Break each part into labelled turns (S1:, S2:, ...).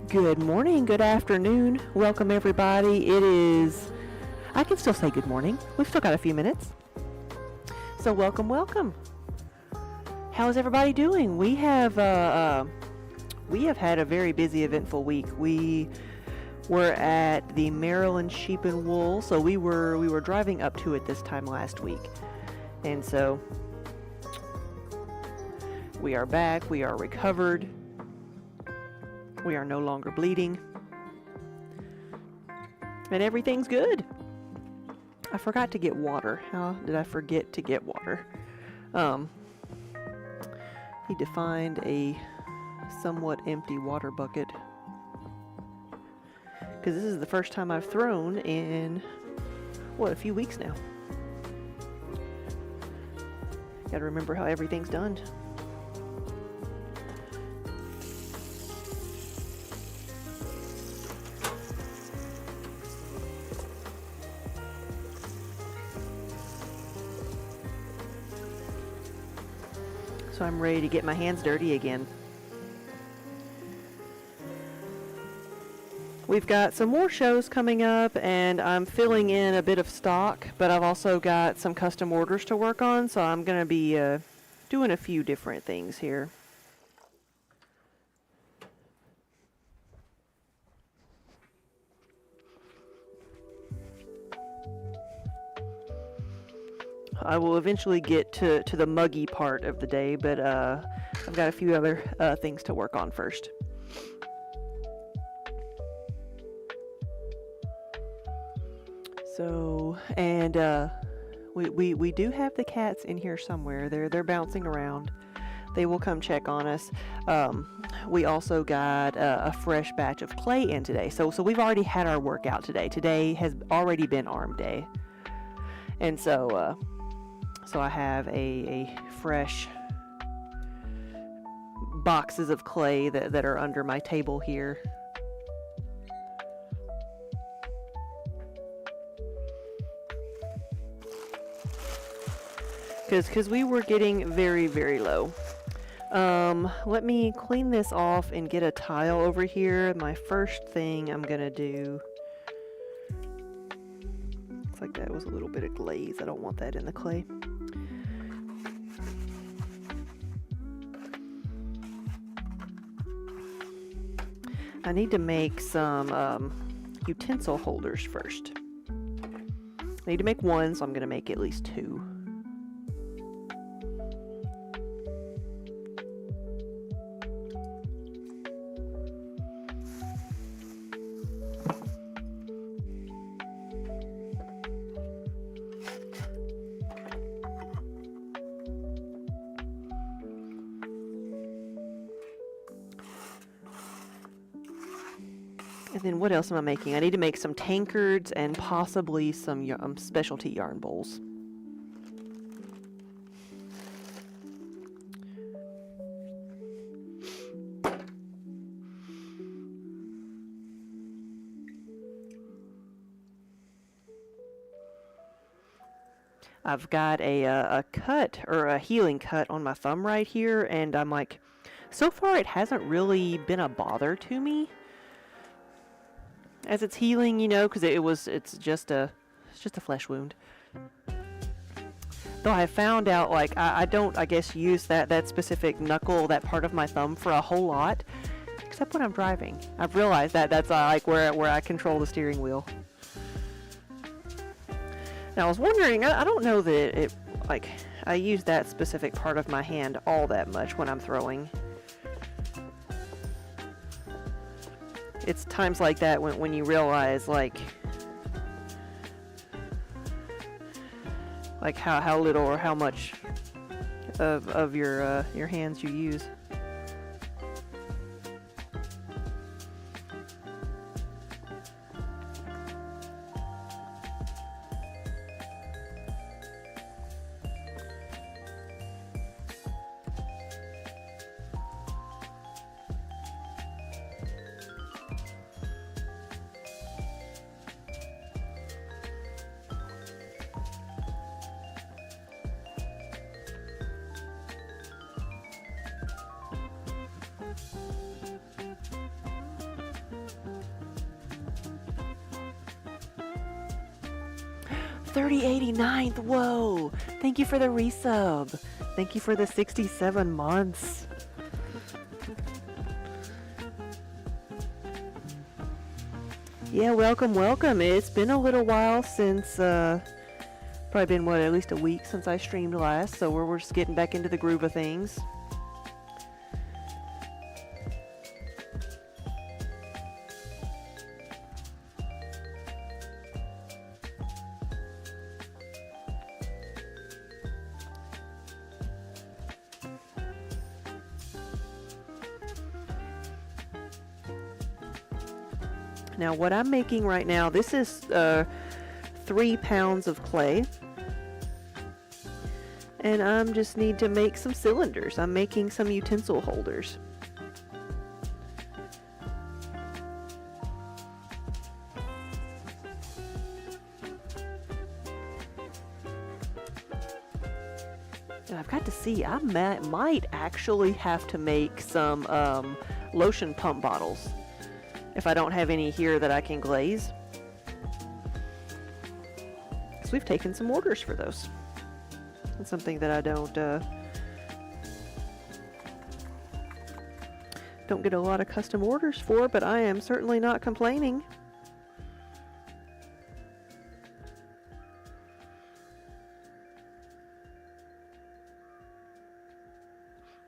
S1: Good morning, good afternoon. Welcome everybody. I can still say good morning. We've still got a few minutes. So welcome. How's everybody doing? We have had a very busy, eventful week. We were at the Maryland Sheep and Wool, so we were driving up to it this time last week. And so we are back, we are recovered. We are no longer bleeding. And everything's good. I forgot to get water. How did I forget to get water? Need to find a somewhat empty water bucket. Because this is the first time I've thrown in, a few weeks now. Gotta remember how everything's done. So I'm ready to get my hands dirty again. We've got some more shows coming up, and I'm filling in a bit of stock, but I've also got some custom orders to work on, so I'm going to be doing a few different things here. I will eventually get to the muggy part of the day, but I've got a few other things to work on first. So, and we do have the cats in here somewhere. They're bouncing around. They will come check on us. We also got a fresh batch of clay in today. So we've already had our workout today. Today has already been arm day. And so I have a fresh boxes of clay that are under my table here. Because we were getting very, very low. Let me clean this off and get a tile over here. My first thing I'm gonna do, looks like that was a little bit of glaze. I don't want that in the clay. I need to make some utensil holders first. I need to make one, so I'm gonna make at least two. And then what else am I making? I need to make some tankards and possibly some specialty yarn bowls. I've got a cut or a healing cut on my thumb right here, and I'm like, so far it hasn't really been a bother to me as it's healing, you know, because it's just a flesh wound. Though I found out, like, I don't, I guess, use that specific knuckle, that part of my thumb, for a whole lot, except when I'm driving. I've realized that's like where I control the steering wheel. Now I was wondering, I don't know that it, like, I use that specific part of my hand all that much when I'm throwing. It's times like that when you realize, like how little or how much of your hands you use. $30.89. Whoa! Thank you for the resub. Thank you for the 67 months. Yeah, welcome, welcome. It's been a little while since, probably been, what, at least a week since I streamed last, so we're just getting back into the groove of things. Now what I'm making right now, this is 3 pounds of clay. And I just need to make some cylinders. I'm making some utensil holders. And I've got to see, I might actually have to make some lotion pump bottles if I don't have any here that I can glaze. So we've taken some orders for those. It's something that I don't get a lot of custom orders for, but I am certainly not complaining.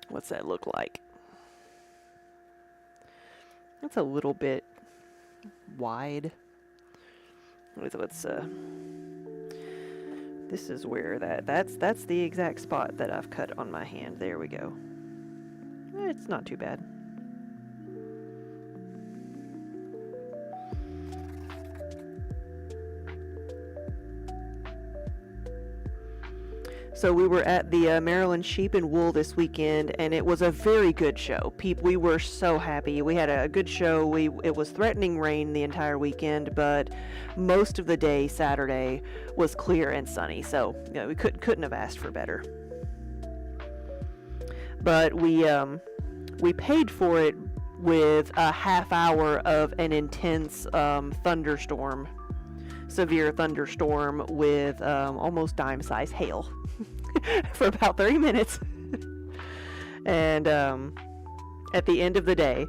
S1: What's that look like? That's a little bit wide. Let's this is where that's the exact spot that I've cut on my hand. There we go. It's not too bad. So we were at the Maryland Sheep and Wool this weekend, and it was a very good show. We were so happy. We had a good show. It was threatening rain the entire weekend, but most of the day, Saturday, was clear and sunny. So you know, we couldn't have asked for better. But we paid for it with a half hour of an intense thunderstorm, severe thunderstorm with almost dime-size hail. For about 30 minutes. And at the end of the day,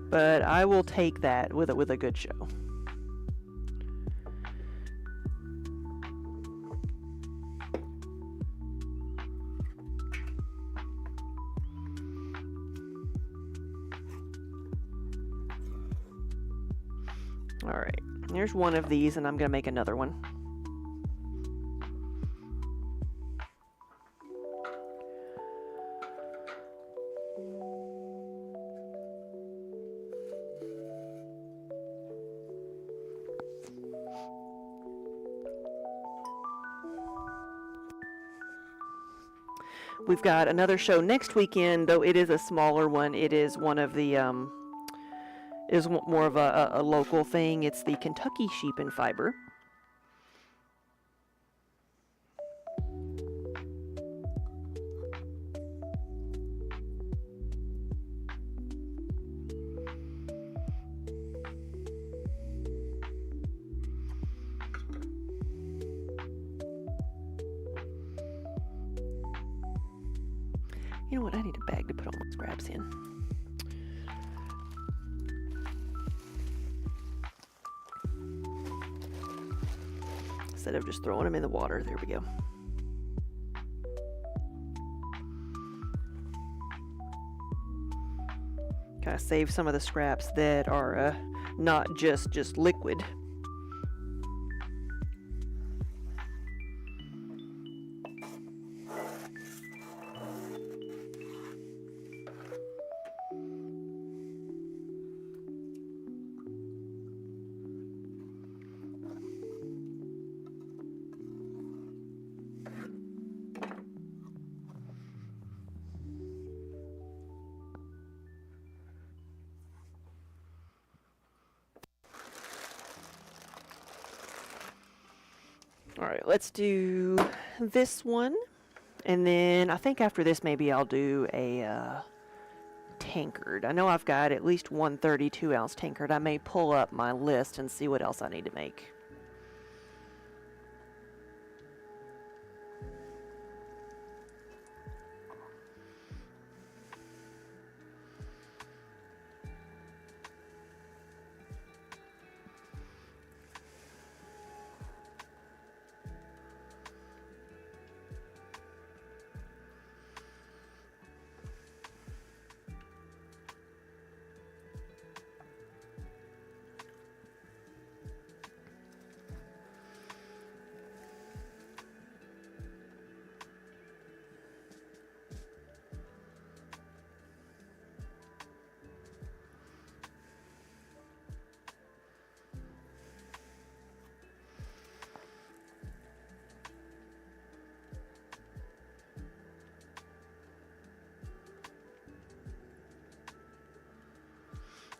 S1: but I will take that with a good show. Alright, here's one of these, and I'm going to make another one. We've got another show next weekend, though it is a smaller one. It is one of the more of a local thing. It's the Kentucky Sheep and Fiber. You know what? I need a bag to put all my scraps in. Instead of just throwing them in the water. There we go. Kind of save some of the scraps that are not just liquid. All right, let's do this one, and then I think after this maybe I'll do a tankard. I know I've got at least one 32-ounce tankard. I may pull up my list and see what else I need to make.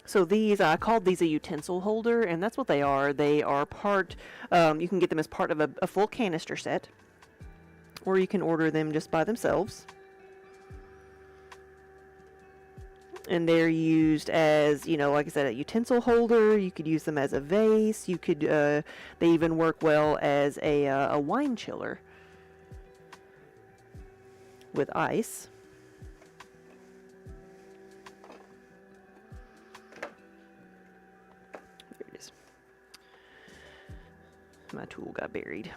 S1: So these, I called these a utensil holder, and that's what they are. They are part, you can get them as part of a full canister set, or you can order them just by themselves. And they're used as, you know, like I said, a utensil holder. You could use them as a vase. You could, they even work well as a wine chiller with ice. My tool got buried.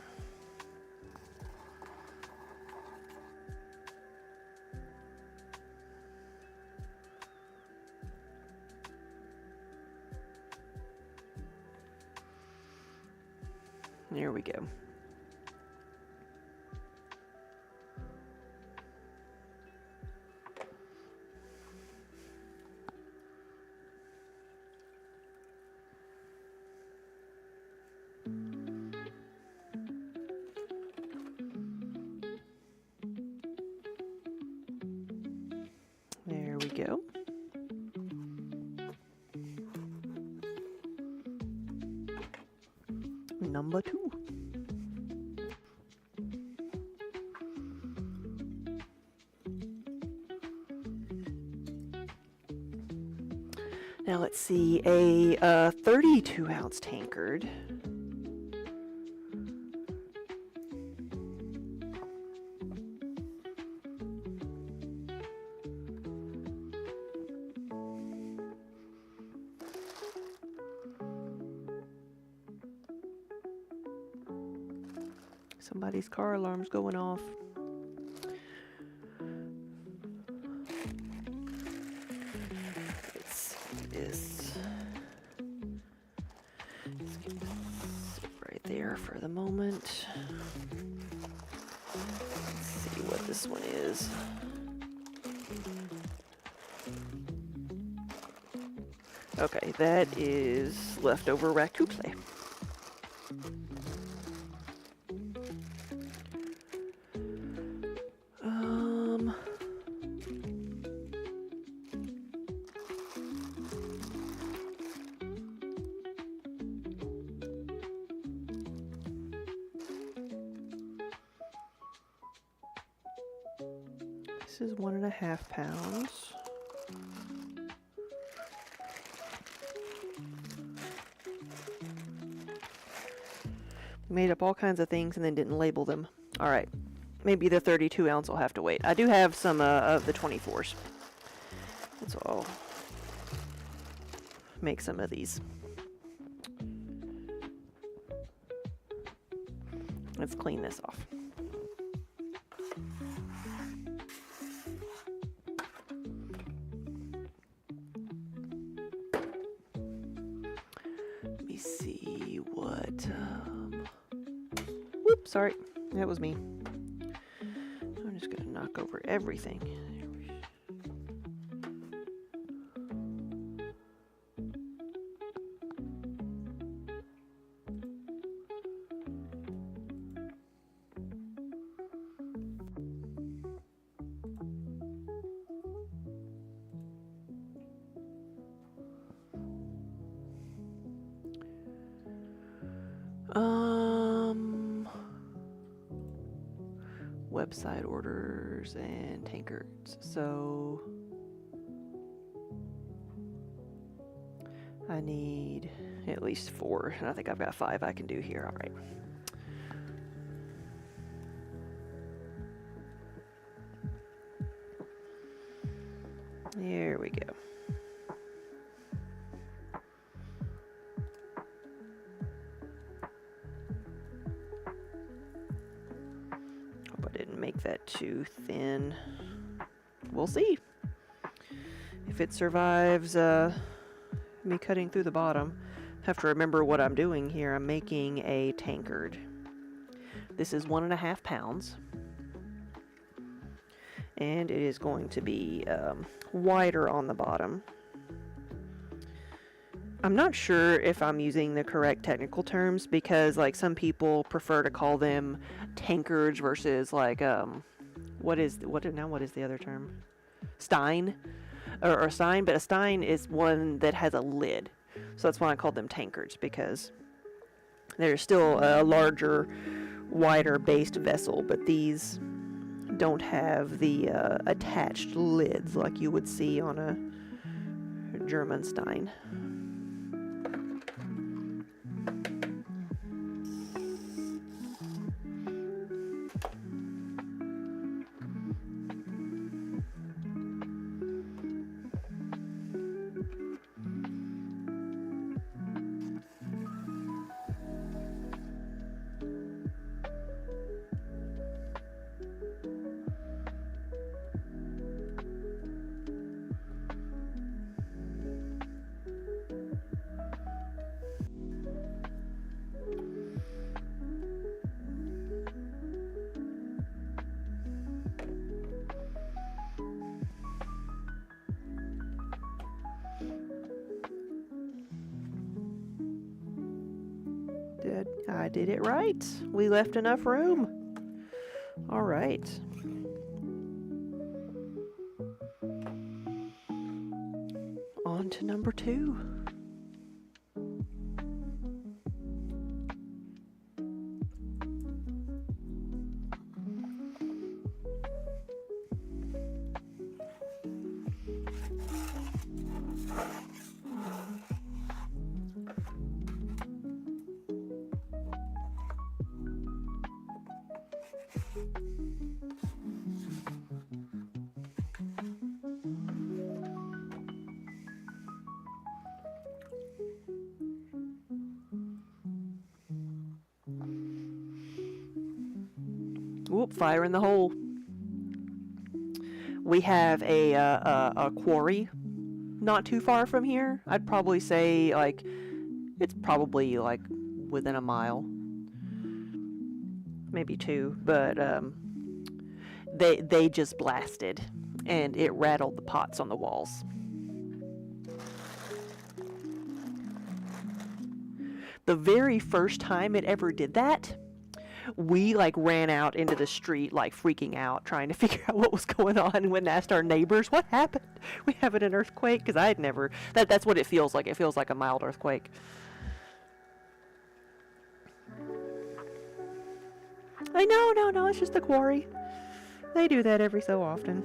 S1: There we go. There we go. Number 2. Now let's see, a 32-ounce tankard. Somebody's car alarm's going off. Let's see this. Let's get this right there for the moment. Let's see what this one is. Okay, that is leftover raccoon. This is 1.5 pounds. Made up all kinds of things and then didn't label them. All right, maybe the 32 ounce will have to wait. I do have some of the 24s. So I'll make some of these. Let's clean this off. Let me see what... Whoops, sorry. That was me. I'm just going to knock over everything. Website orders and tankards. So I need at least 4, and I think I've got 5 I can do here. All right. There we go. Make that too thin. We'll see if it survives me cutting through the bottom. Have to remember what I'm doing here. I'm making a tankard. This is 1.5 pounds, and it is going to be wider on the bottom. I'm not sure if I'm using the correct technical terms, because like some people prefer to call them tankards versus like what is the other term? Stein or stein, but a stein is one that has a lid. So that's why I call them tankards, because they're still a larger, wider based vessel, but these don't have the attached lids like you would see on a German stein. I did it right. We left enough room. All right. On to number 2. Whoop, fire in the hole. We have a quarry not too far from here. I'd probably say like it's probably like within a mile, maybe 2, but they just blasted and it rattled the pots on the walls. The very first time it ever did that, we like ran out into the street like freaking out, trying to figure out what was going on, and went and asked our neighbors what happened. We having an earthquake? Because I had never, that's what it feels like. It feels like a mild earthquake. I know, no, it's just the quarry. They do that every so often.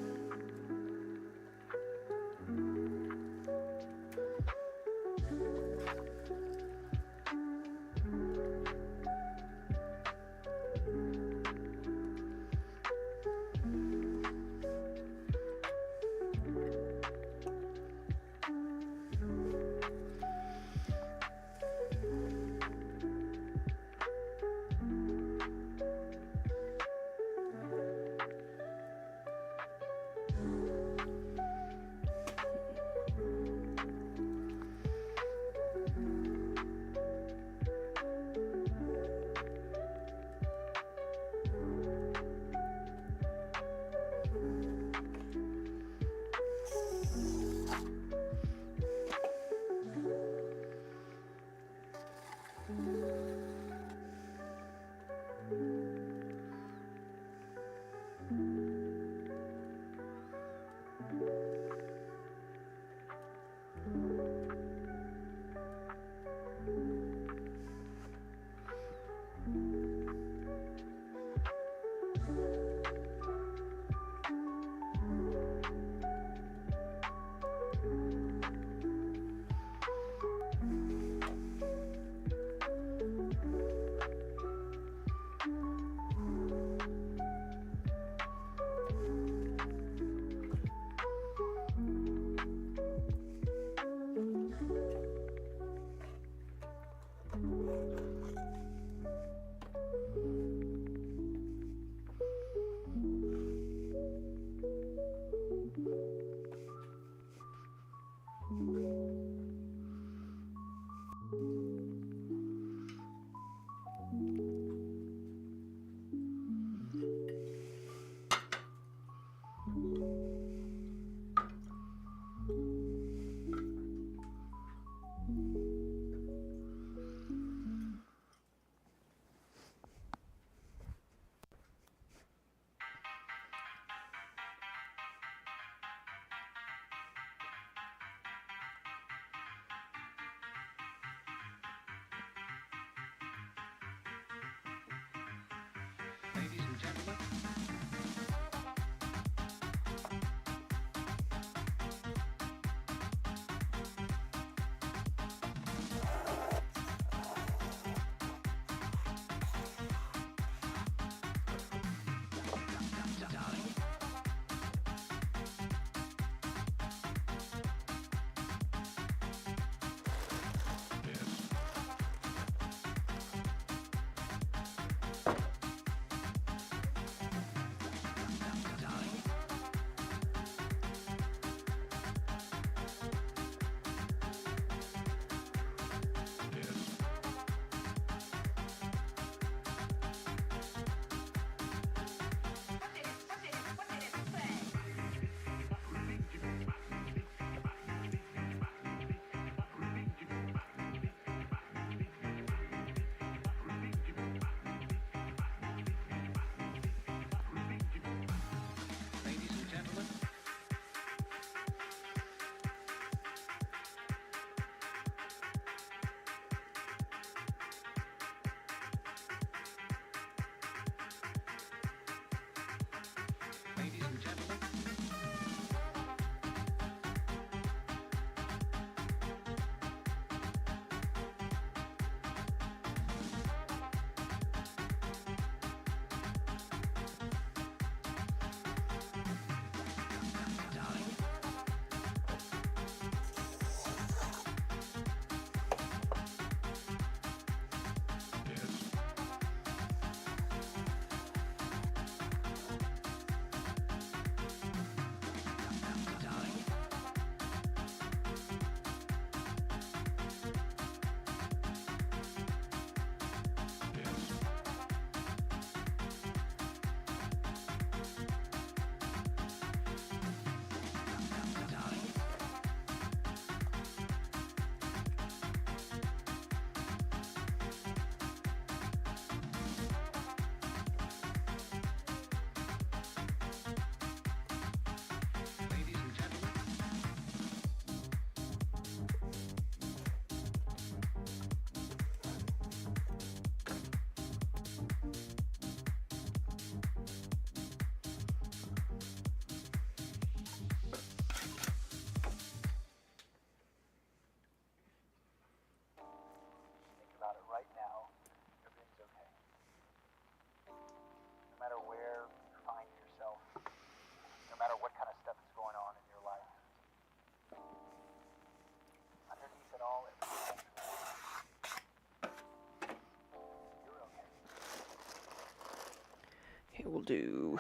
S1: Okay, we'll do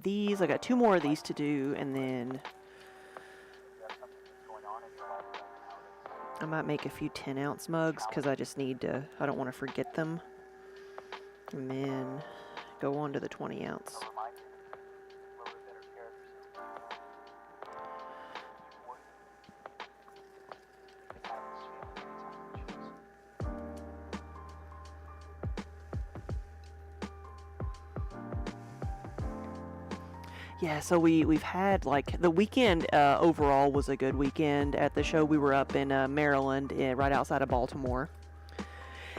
S1: these. I got 2 more of these to do, and then I might make a few 10-ounce mugs because I just need to, I don't want to forget them. And then go on to the 20-ounce. Yeah, so we've had, like, the weekend overall was a good weekend at the show. We were up in Maryland, right outside of Baltimore.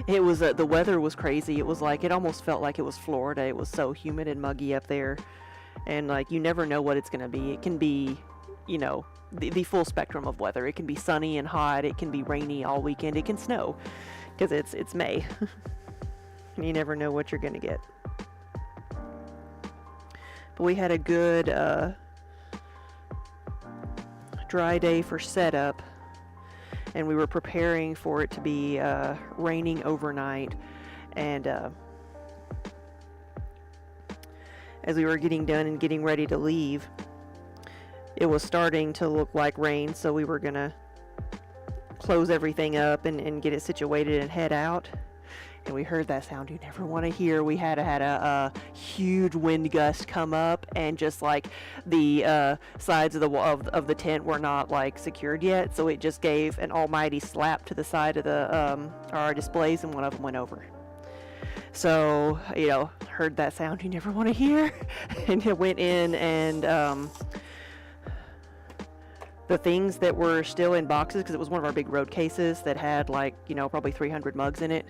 S1: It was, the weather was crazy. It was like, it almost felt like it was Florida. It was so humid and muggy up there. And, like, you never know what it's going to be. It can be, you know, the full spectrum of weather. It can be sunny and hot. It can be rainy all weekend. It can snow because it's May. And you never know what you're going to get. But we had a good dry day for setup, and we were preparing for it to be raining overnight. And as we were getting done and getting ready to leave, it was starting to look like rain, so we were gonna close everything up and get it situated and head out. And we heard that sound you never want to hear. We had a huge wind gust come up, and just like the sides of the of the tent were not like secured yet, so it just gave an almighty slap to the side of the our displays, and one of them went over. So, you know, heard that sound you never want to hear, and it went in, and the things that were still in boxes, because it was one of our big road cases that had, like, you know, probably 300 mugs in it.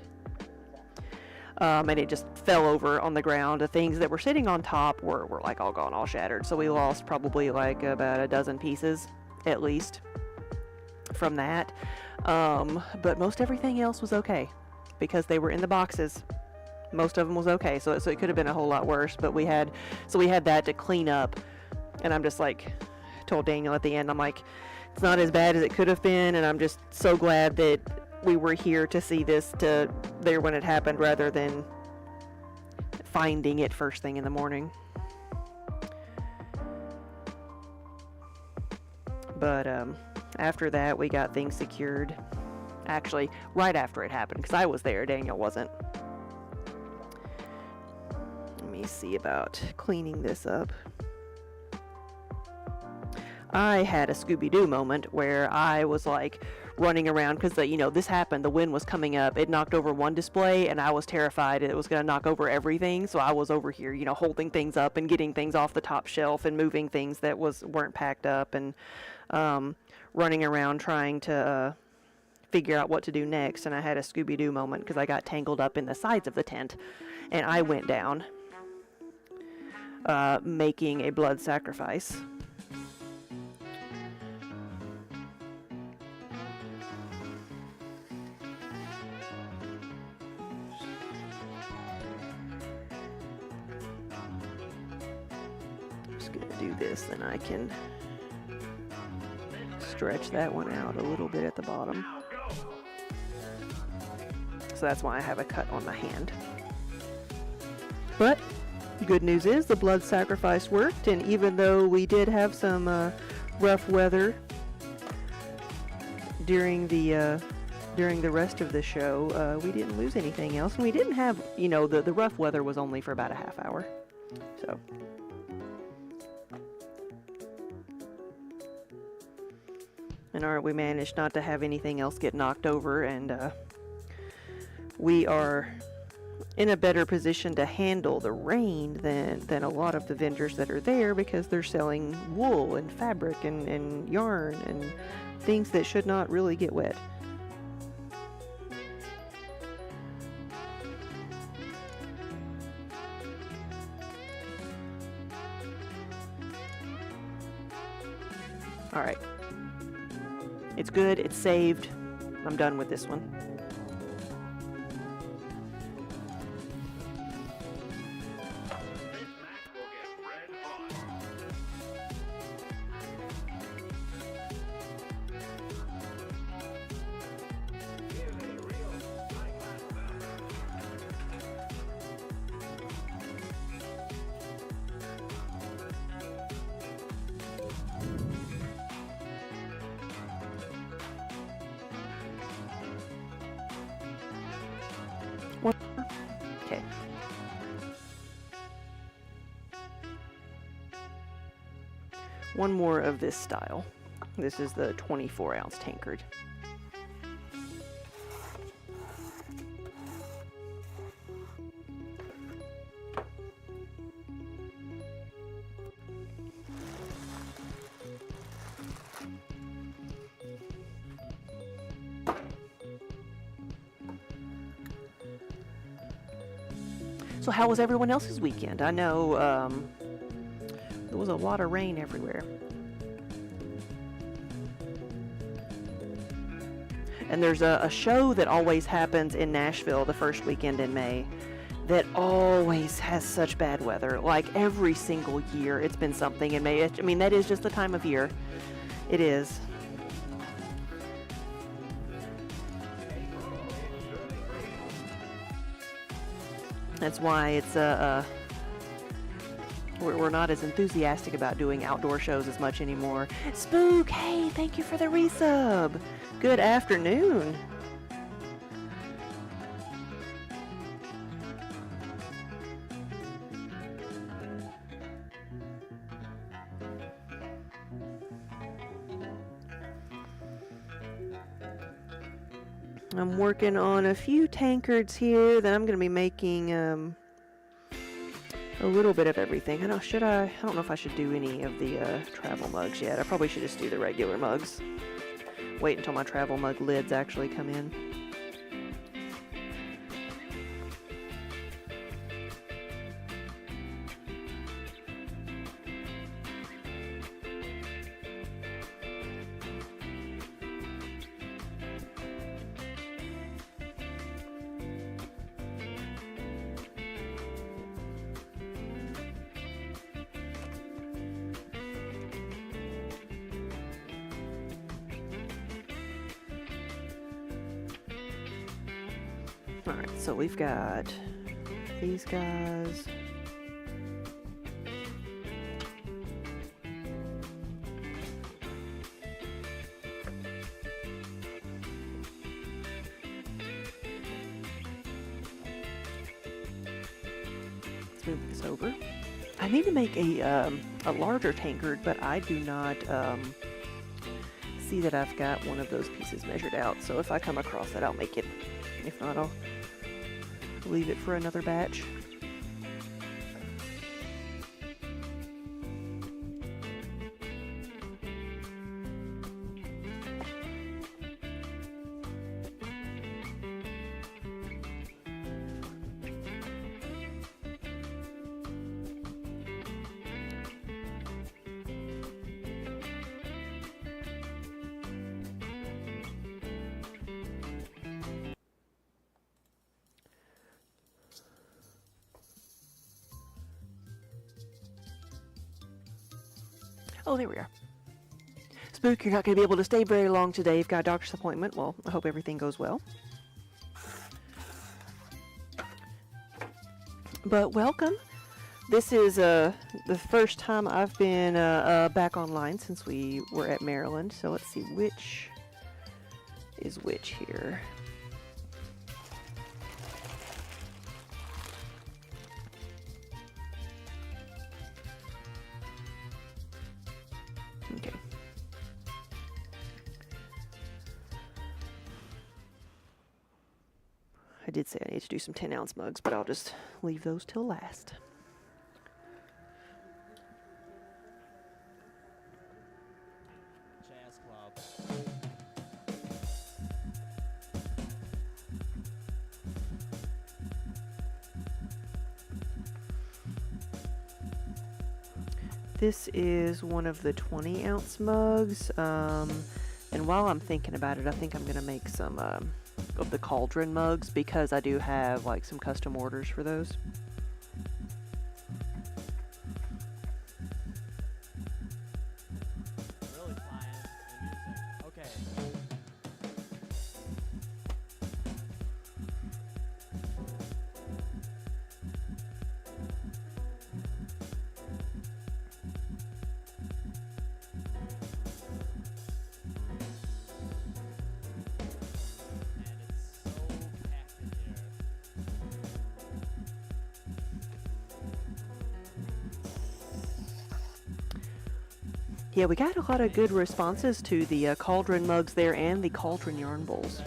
S1: and it just fell over on the ground. The things that were sitting on top were like all gone, all shattered. So we lost probably like about a dozen pieces at least from that. But most everything else was okay because they were in the boxes. Most of them was okay. So it could have been a whole lot worse, but we had that to clean up. And I'm just like, told Daniel at the end, I'm like, it's not as bad as it could have been, and I'm just so glad that we were here to see this to there when it happened rather than finding it first thing in the morning. But after that, we got things secured. Actually, right after it happened, because I was there, Daniel wasn't. Let me see about cleaning this up. I had a Scooby-Doo moment where I was like running around because this happened. The wind was coming up. It knocked over one display, and I was terrified it was going to knock over everything. So I was over here, holding things up and getting things off the top shelf and moving things that weren't packed up, and running around trying to figure out what to do next. And I had a Scooby-Doo moment because I got tangled up in the sides of the tent, and I went down making a blood sacrifice. Do this, then I can stretch that one out a little bit at the bottom. So that's why I have a cut on my hand. But good news is the blood sacrifice worked, and even though we did have some rough weather during the rest of the show, we didn't lose anything else, and we didn't have, the rough weather was only for about a half hour. So and we managed not to have anything else get knocked over, and we are in a better position to handle the rain than a lot of the vendors that are there, because they're selling wool and fabric and yarn and things that should not really get wet. All right. It's good, it's saved. I'm done with this one. Okay. One more of this style. This is the 24-ounce tankard. So how was everyone else's weekend? I know there was a lot of rain everywhere. And there's a show that always happens in Nashville the first weekend in May that always has such bad weather. Like every single year it's been something in May. I mean, that is just the time of year. It is. That's why it's we're not as enthusiastic about doing outdoor shows as much anymore. Spook, hey, thank you for the resub. Good afternoon. I'm working on a few tankards here that I'm going to be making a little bit of everything. I don't know if I should do any of the travel mugs yet. I probably should just do the regular mugs. Wait until my travel mug lids actually come in. Alright, so we've got these guys. Let's move this over. I need to make a larger tankard, but I do not see that I've got one of those pieces measured out. So if I come across it, I'll make it. If not, I'll leave it for another batch. Oh, there we are. Spook, you're not going to be able to stay very long today. You've got a doctor's appointment. Well, I hope everything goes well. But welcome. This is the first time I've been back online since we were at Maryland. So let's see which is which here. Okay. I did say I need to do some 10-ounce mugs, but I'll just leave those till last.
S2: Jazz Club.
S1: This is one of the 20-ounce mugs, and while I'm thinking about it, I think I'm going to make some of the cauldron mugs because I do have like some custom orders for those.
S2: Really flying the music. Okay.
S1: Yeah, we got a lot of good responses to the cauldron mugs there and the cauldron yarn bowls.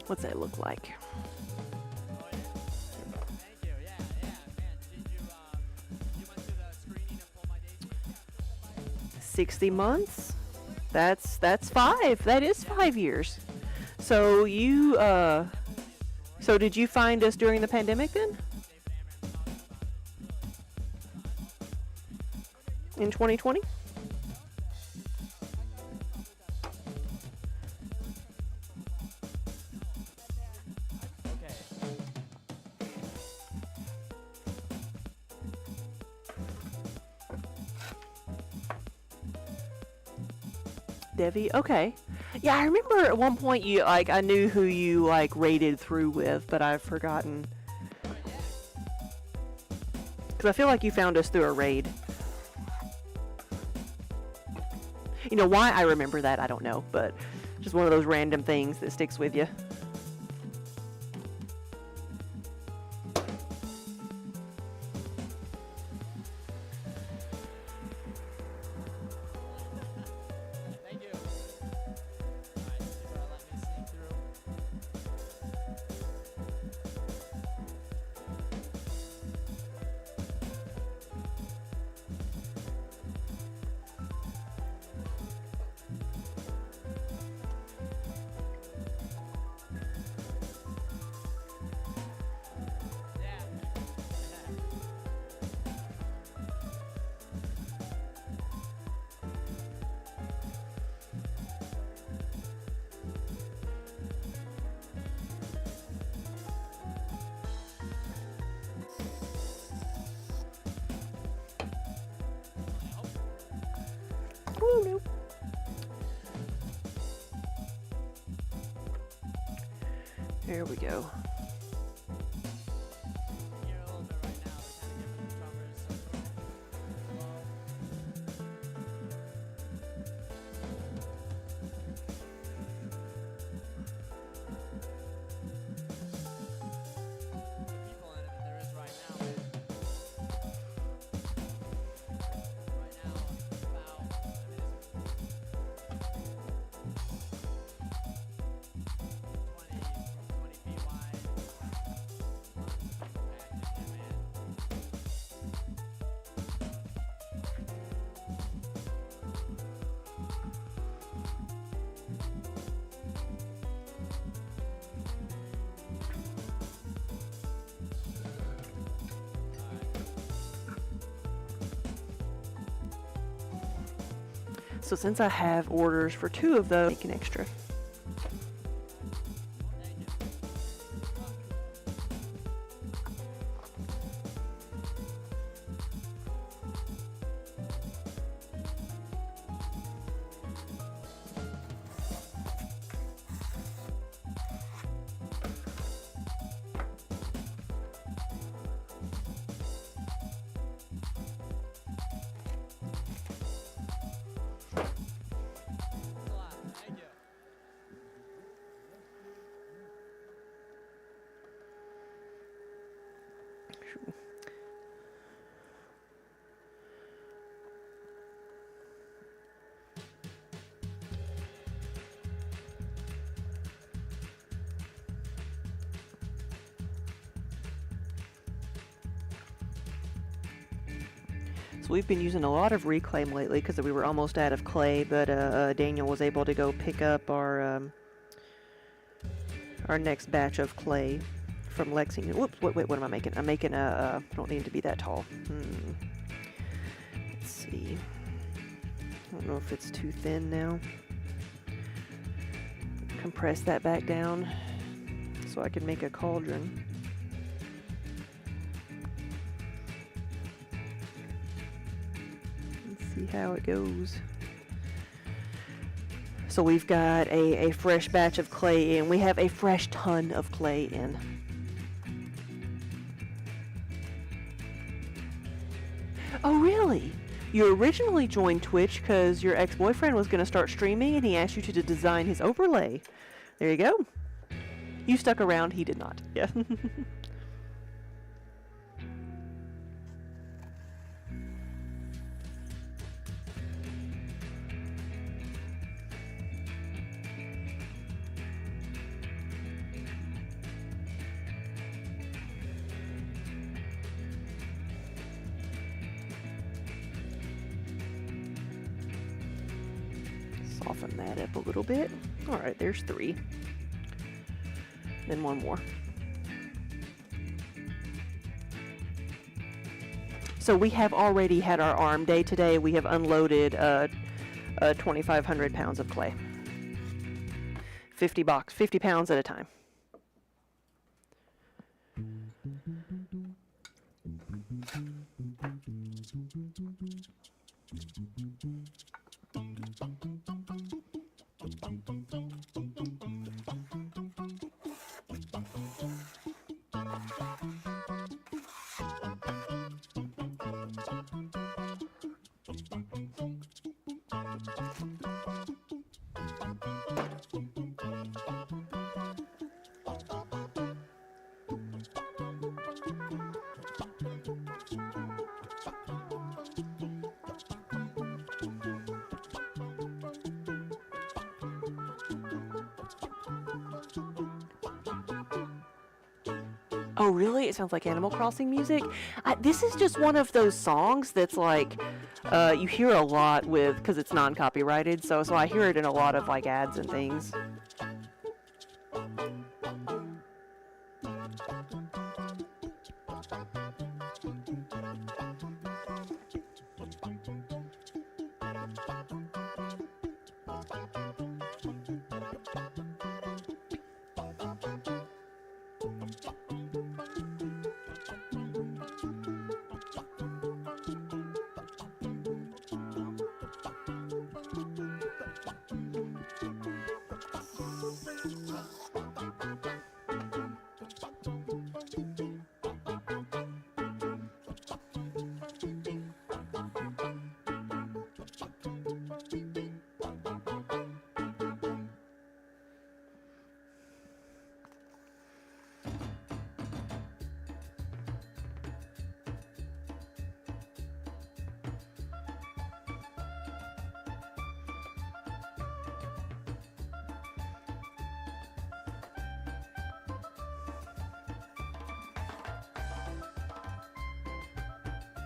S1: What's that look like?
S2: Thank you. Yeah, man. Did you went to the screening and pull my date?
S1: 60 months? That's 5. That is 5 years. So you so did you find us during the pandemic then? In 2020? Devi? Okay. Yeah, I remember at one point you, like, I knew who you, like, raided through with, but I've forgotten. Because I feel like you found us through a raid. You know, why I remember that, I don't know, but just one of those random things that sticks with you.
S2: Thank you. Alright, let me sneak through.
S1: There we go.
S2: Hear a little bit right now. We're kind of giving the drummers some flow. The people in it that there is right now, man. Right now, about, I mean, it's 20 feet wide. Packed in there, man.
S1: So since I have orders for 2 of those, make an extra.
S2: Thanks a lot. Thank you.
S1: So we've been using a lot of reclaim lately because we were almost out of clay, but Daniel was able to go pick up our next batch of clay from Lexington. Whoops, wait, what am I making? I'm making I don't need it to be that tall. Let's see. I don't know if it's too thin now. Compress that back down so I can make a cauldron. Let's see how it goes. So we've got a fresh batch of clay in. We have a fresh ton of clay in. Oh, really? You originally joined Twitch because your ex-boyfriend was going to start streaming and he asked you to design his overlay. There you go. You stuck around, he did not. Yeah. Soften that up a little bit. All right, there's 3. Then 1 more. So we have already had our arm day today. We have unloaded 2,500 pounds of clay. 50 pounds at a time. Oh, really? It sounds like Animal Crossing music. This is just one of those songs that's like, you hear a lot with, because it's non-copyrighted, so I hear it in a lot of like ads and things.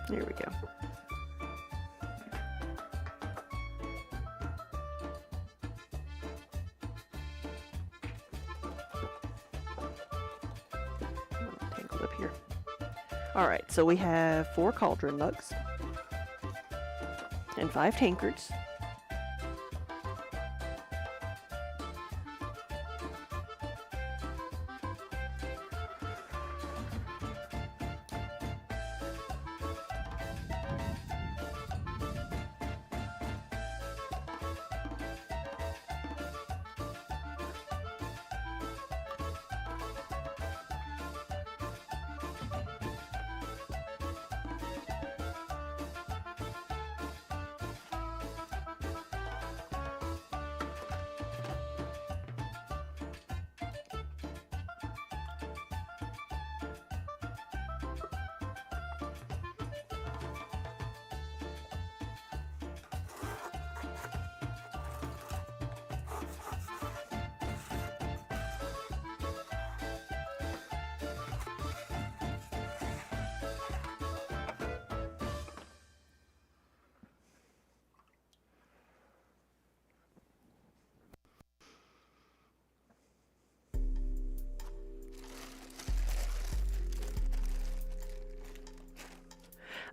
S1: There we go. Tangled up here. All right, so we have 4 cauldron mugs and 5 tankards.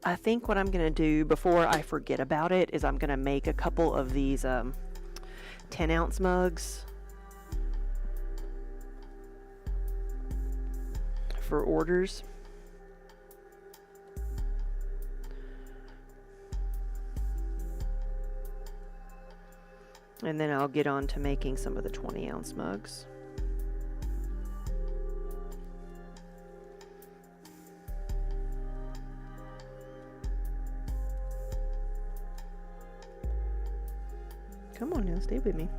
S1: I think what I'm going to do before I forget about it is I'm going to make a couple of these 10-ounce mugs for orders. And then I'll get on to making some of the 20-ounce mugs. Come on now, stay with me.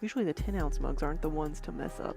S1: Usually the 10-ounce mugs aren't the ones to mess up.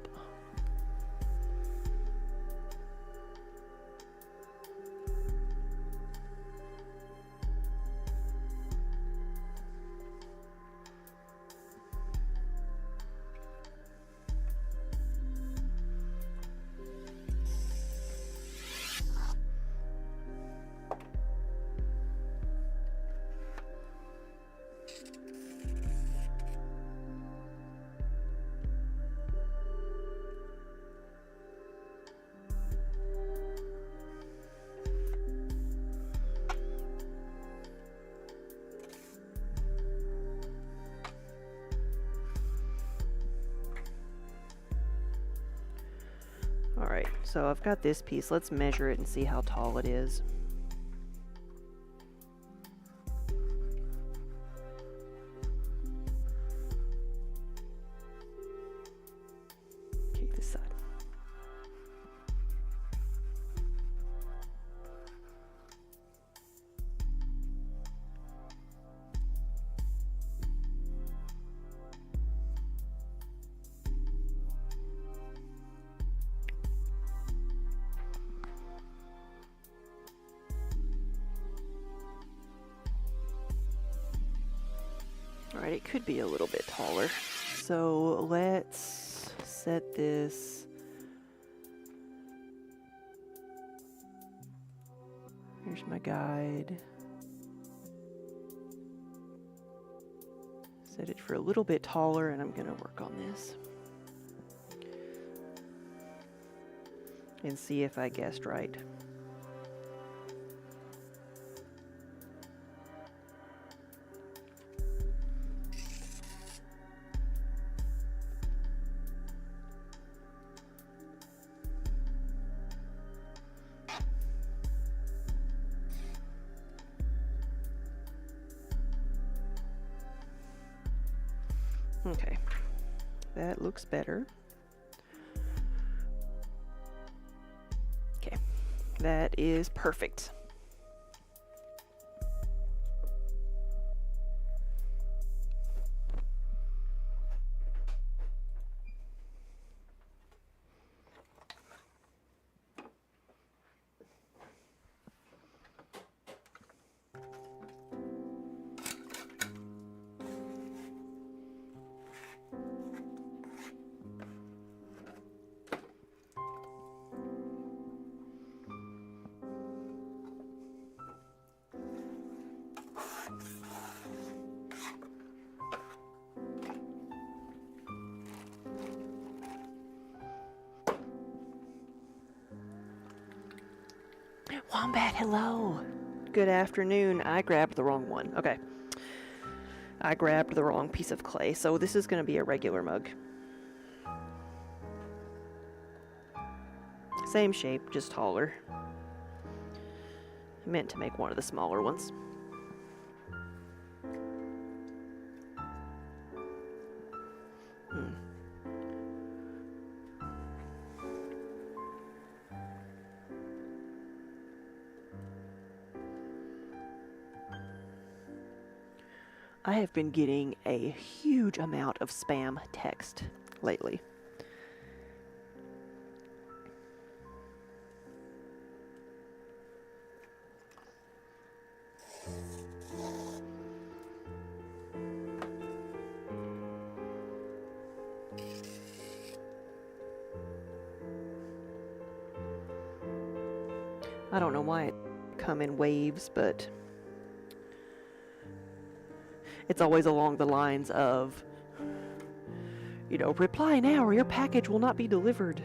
S1: Alright, so I've got this piece. Let's measure it and see how tall it is. Okay, this side. Alright, it could be a little bit taller. So let's set this. Here's my guide. Set it for a little bit taller, and I'm going to work on this. And see if I guessed right. Okay, that looks better. Okay, that is perfect. Wombat, hello. Good afternoon. I grabbed the wrong one. Okay. I grabbed the wrong piece of clay, so this is going to be a regular mug. Same shape, just taller. I meant to make one of the smaller ones. I have been getting a huge amount of spam text lately. I don't know why it come in waves, but it's always along the lines of, you know, reply now or your package will not be delivered.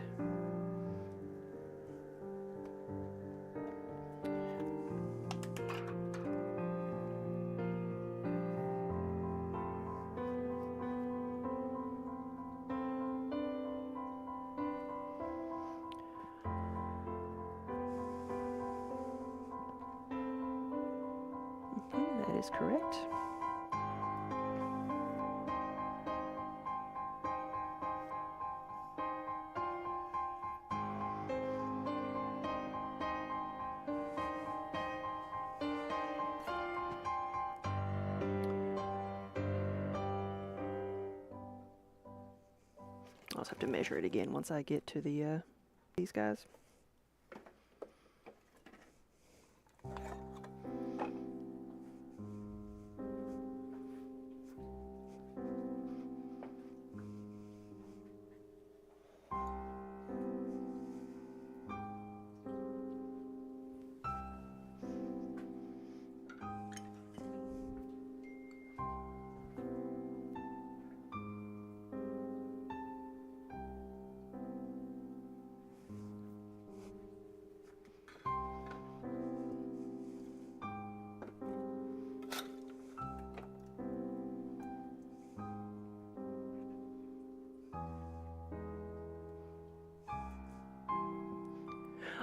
S1: That is correct. I'll just have to measure it again once I get to the these guys.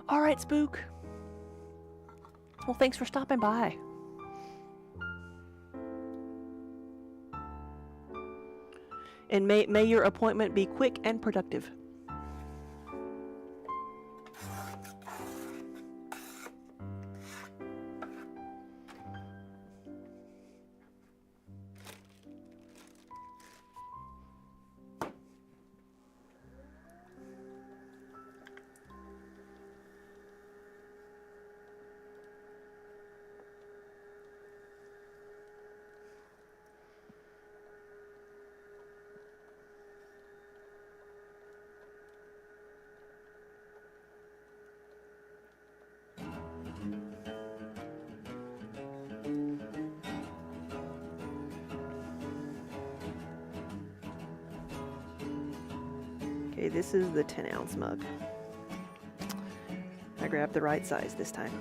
S1: All right, Spook. Well, thanks for stopping by. And may your appointment be quick and productive. Okay, this is the 10-ounce mug. I grabbed the right size this time.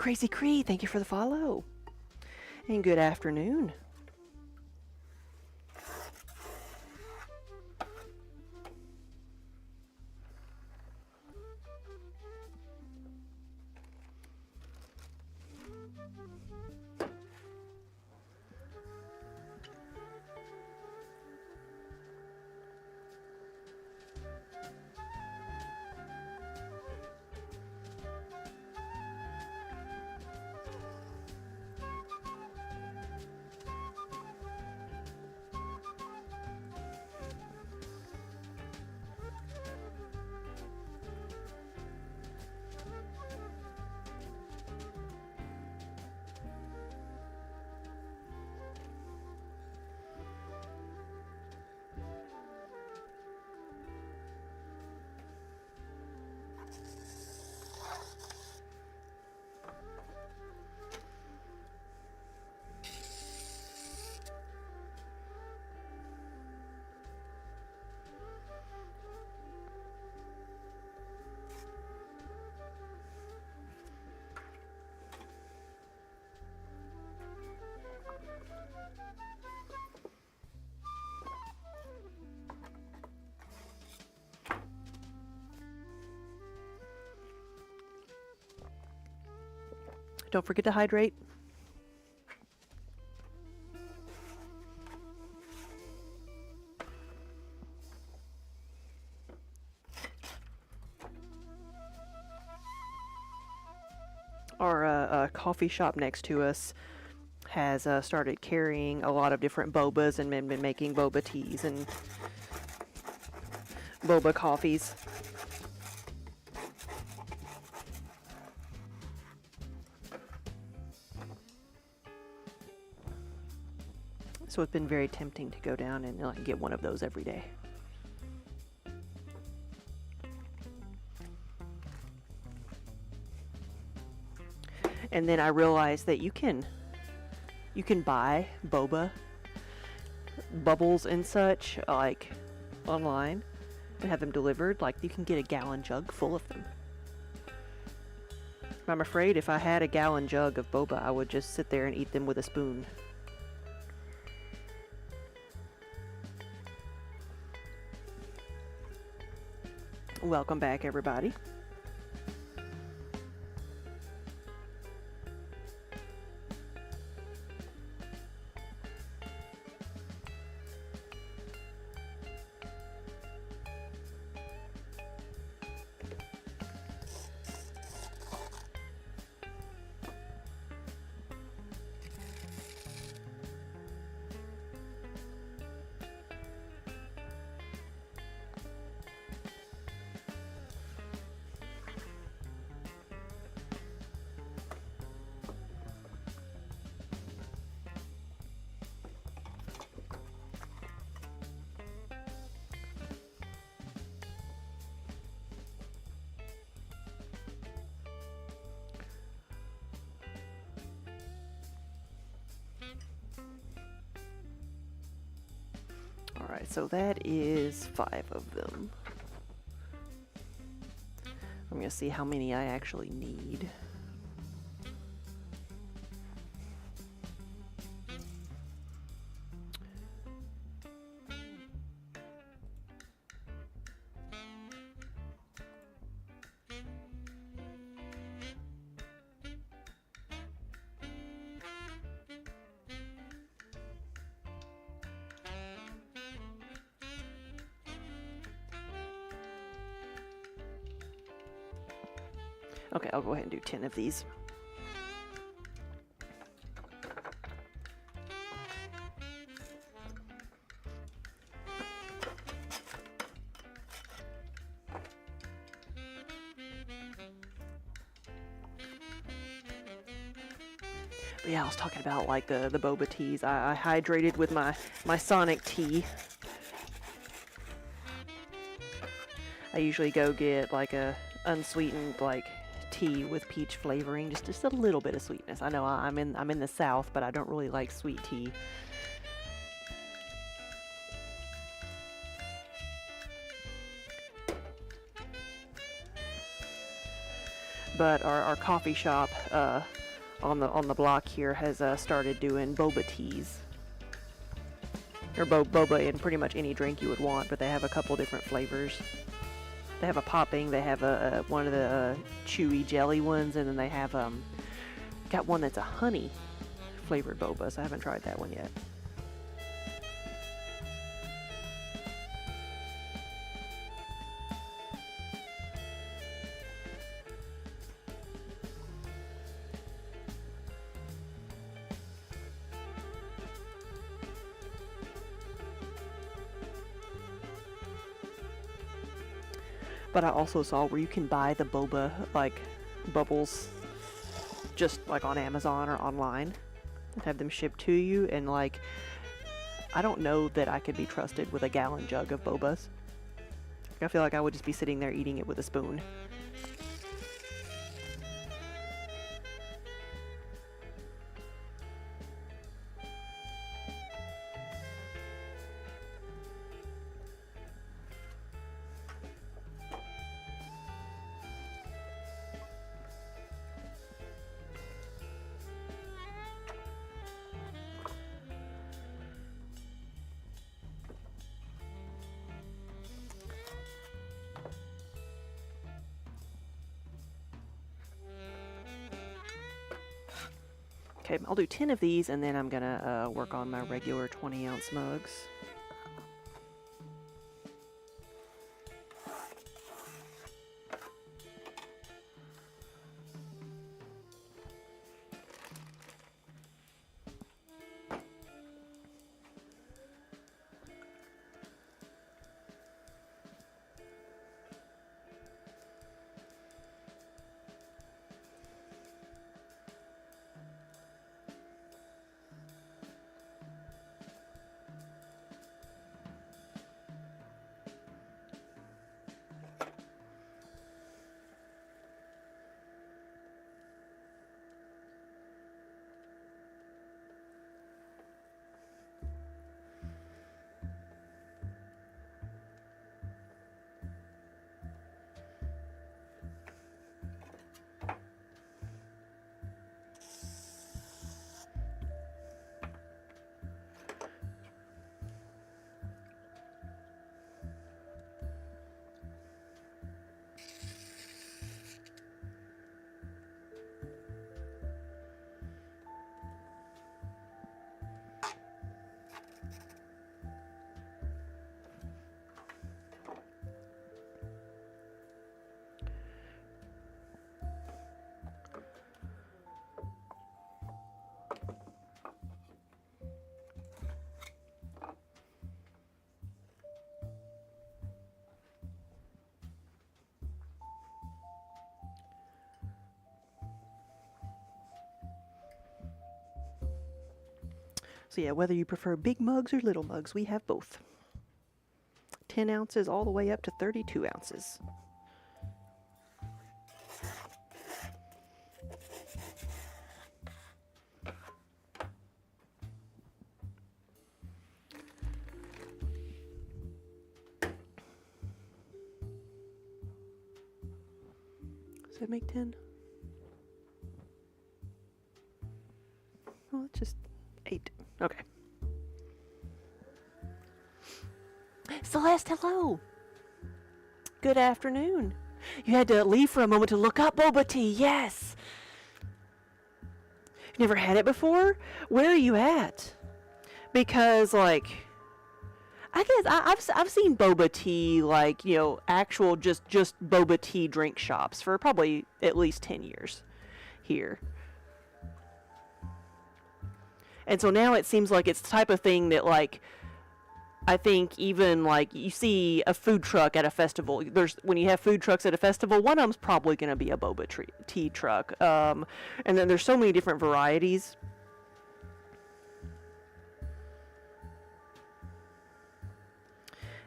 S1: Crazy Cree, thank you for the follow. And good afternoon. Don't forget to hydrate. Our coffee shop next to us has started carrying a lot of different bobas and been making boba teas and boba coffees. So it's been very tempting to go down and like, get one of those every day. And then I realized that you can buy boba bubbles and such like online and have them delivered. Like you can get a gallon jug full of them. I'm afraid if I had a gallon jug of boba, I would just sit there and eat them with a spoon. Welcome back, everybody. Alright, so that is 5 of them. I'm going to see how many I actually need. Okay, I'll go ahead and do 10 of these. But yeah, I was talking about like the boba teas. I hydrated with my Sonic tea. I usually go get like a unsweetened like tea with peach flavoring, just a little bit of sweetness. I know I'm in the South, but I don't really like sweet tea. but our coffee shop on the block here has started doing boba teas. Or boba in pretty much any drink you would want, but they have a couple different flavors. They have a popping, they have one of the chewy jelly ones, and then they have got one that's a honey flavored boba, so I haven't tried that one yet. But I also saw where you can buy the boba, like, bubbles just, like, on Amazon or online and have them shipped to you, and, like, I don't know that I could be trusted with a gallon jug of bobas. I feel like I would just be sitting there eating it with a spoon. Okay, I'll do 10 of these, and then I'm gonna work on my regular 20-ounce mugs. So yeah, whether you prefer big mugs or little mugs, we have both. 10 ounces all the way up to 32 ounces. Does that make 10? Well, it's just 8. Okay. Celeste, hello. Good afternoon. You had to leave for a moment to look up boba tea. Yes. You've never had it before? Where are you at? Because, like, I guess I've seen boba tea, like, you know, actual just boba tea drink shops for probably at least 10 years here. And so now it seems like it's the type of thing that, like, I think even, like, you see a food truck at a festival. When you have food trucks at a festival, one of them's probably going to be a boba tea truck. And then there's so many different varieties.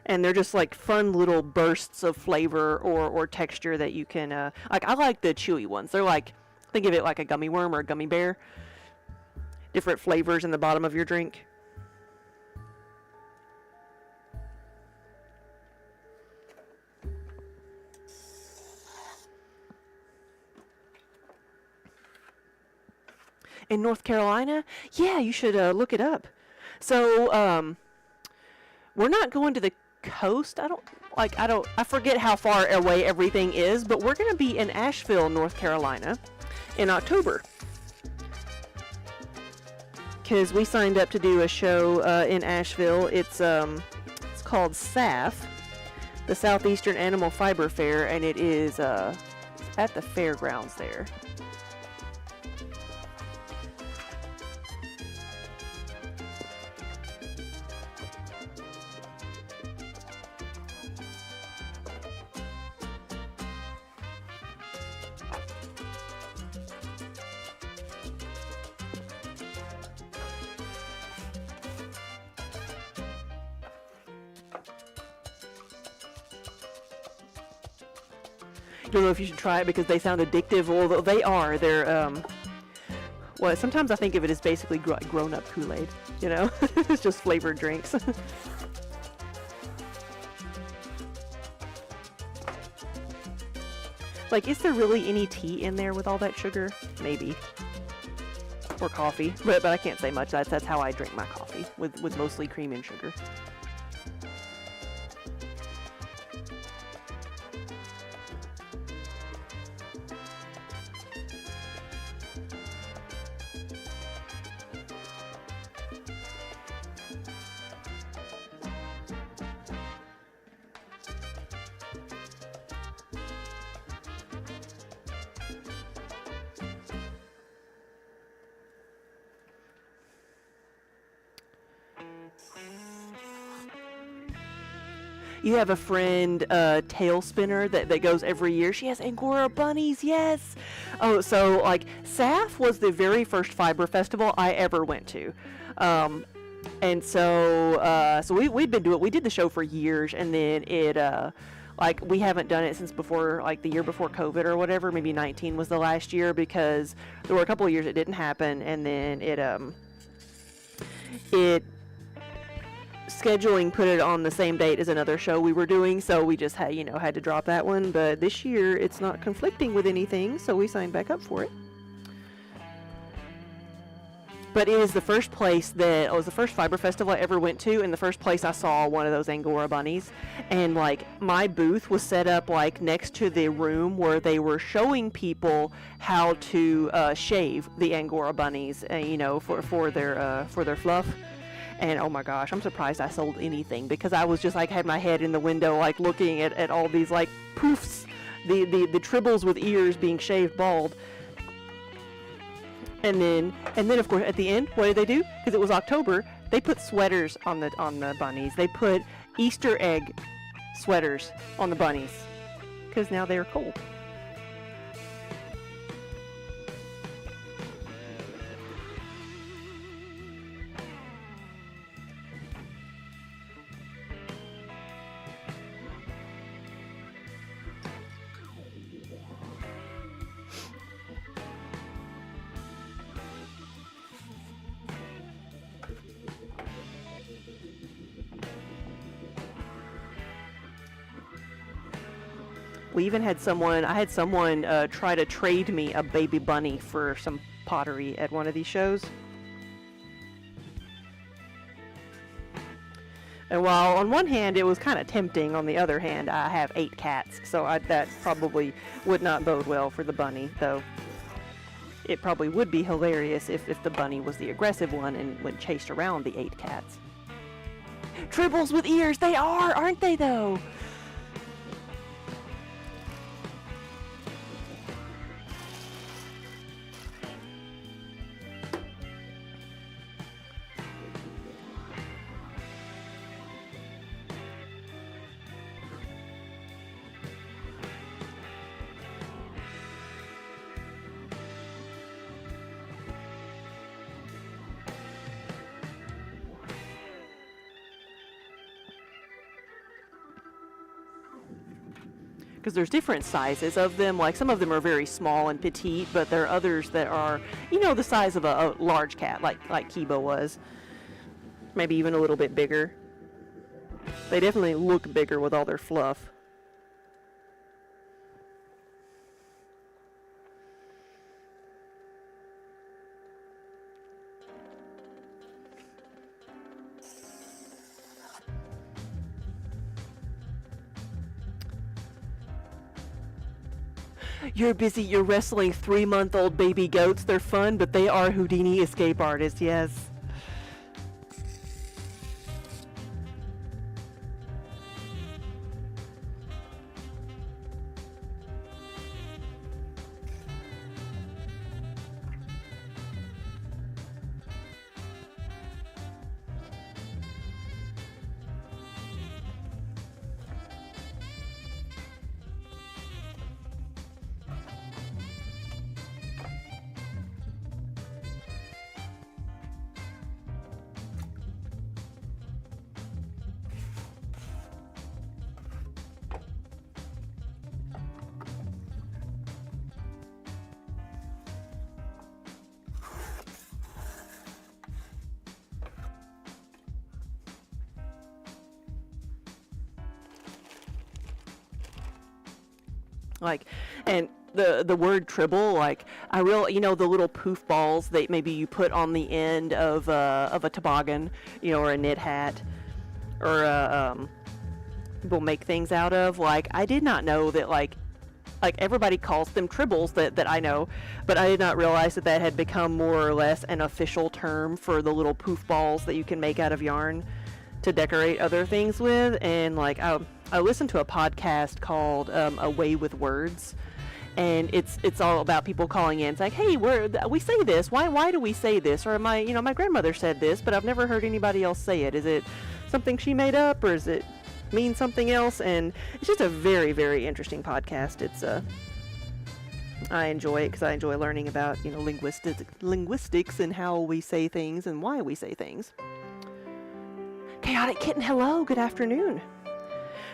S1: And they're just, like, fun little bursts of flavor or texture that you can, like, I like the chewy ones. They're like, think of it like a gummy worm or a gummy bear. Different flavors in the bottom of your drink. In North Carolina? Yeah, you should look it up. So, we're not going to the coast. I forget how far away everything is, but we're going to be in Asheville, North Carolina in October. Because we signed up to do a show in Asheville. It's called SAF, the Southeastern Animal Fiber Fair, and it is at the fairgrounds there. Don't know if you should try it because they sound addictive. Although they are, they're well, sometimes I think of it as basically grown-up Kool-Aid. You know, it's just flavored drinks. Like, is there really any tea in there with all that sugar? Maybe, or coffee, but I can't say much. That's how I drink my coffee, with mostly cream and sugar. You have a friend, Tail Spinner, that goes every year. She has Angora bunnies, yes! Oh, so, like, SAF was the very first fiber festival I ever went to. And so we've been doing it. We did the show for years, and then it, like, we haven't done it since before, like, the year before COVID or whatever. Maybe 19 was the last year, because there were a couple of years it didn't happen, and then it scheduling put it on the same date as another show we were doing, so we just had to drop that one. But this year it's not conflicting with anything, so we signed back up for it. But it was the first place that it was the first fiber festival I ever went to, and the first place I saw one of those Angora bunnies. And like, my booth was set up like next to the room where they were showing people how to shave the Angora bunnies, for their fluff. And oh my gosh, I'm surprised I sold anything, because I was just like, had my head in the window, like looking at all these like poofs, the tribbles with ears being shaved bald. And then of course at the end, what did they do? Because it was October, they put sweaters on the bunnies. They put Easter egg sweaters on the bunnies, because now they are cold. We even had someone try to trade me a baby bunny for some pottery at one of these shows. And while on one hand it was kind of tempting, on the other hand I have 8 cats, so that probably would not bode well for the bunny, though it probably would be hilarious if the bunny was the aggressive one and went chased around the 8 cats. Tribbles with ears, they are, aren't they though? Because there's different sizes of them. Like, some of them are very small and petite, but there are others that are, the size of a large cat, like Kiba was. Maybe even a little bit bigger. They definitely look bigger with all their fluff. You're busy. You're wrestling 3-month-old baby goats. They're fun, but they are Houdini escape artists. Yes. Like, and the word tribble, like, I real, the little poof balls that maybe you put on the end of a toboggan, or a knit hat, or people make things out of. Like, I did not know that, like everybody calls them tribbles that I know, but I did not realize that had become more or less an official term for the little poof balls that you can make out of yarn to decorate other things with. And like, I listened to a podcast called A Way with Words, and it's all about people calling in. It's like, hey, we say this. Why do we say this? Or my grandmother said this, but I've never heard anybody else say it. Is it something she made up, or is it mean something else? And it's just a very, very interesting podcast. It's I enjoy it because I enjoy learning about linguistics and how we say things and why we say things. Chaotic Kitten, hello, good afternoon.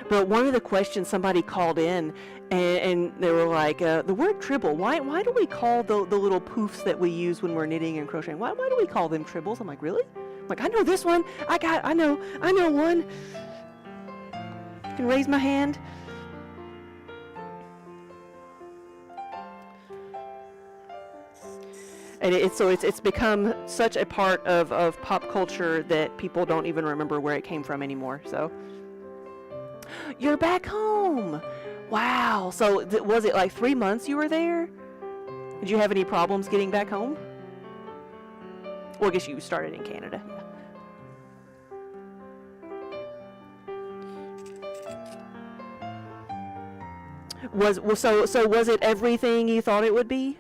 S1: But one of the questions, somebody called in and they were like, the word tribble, why do we call the little poofs that we use when we're knitting and crocheting, why do we call them tribbles? I'm like, really? I'm like, I know this one. I know one. I can raise my hand. And it's become such a part of pop culture that people don't even remember where it came from anymore. So you're back home. Wow. So was it like 3 months you were there? Did you have any problems getting back home? Well, I guess you started in Canada. So was it everything you thought it would be?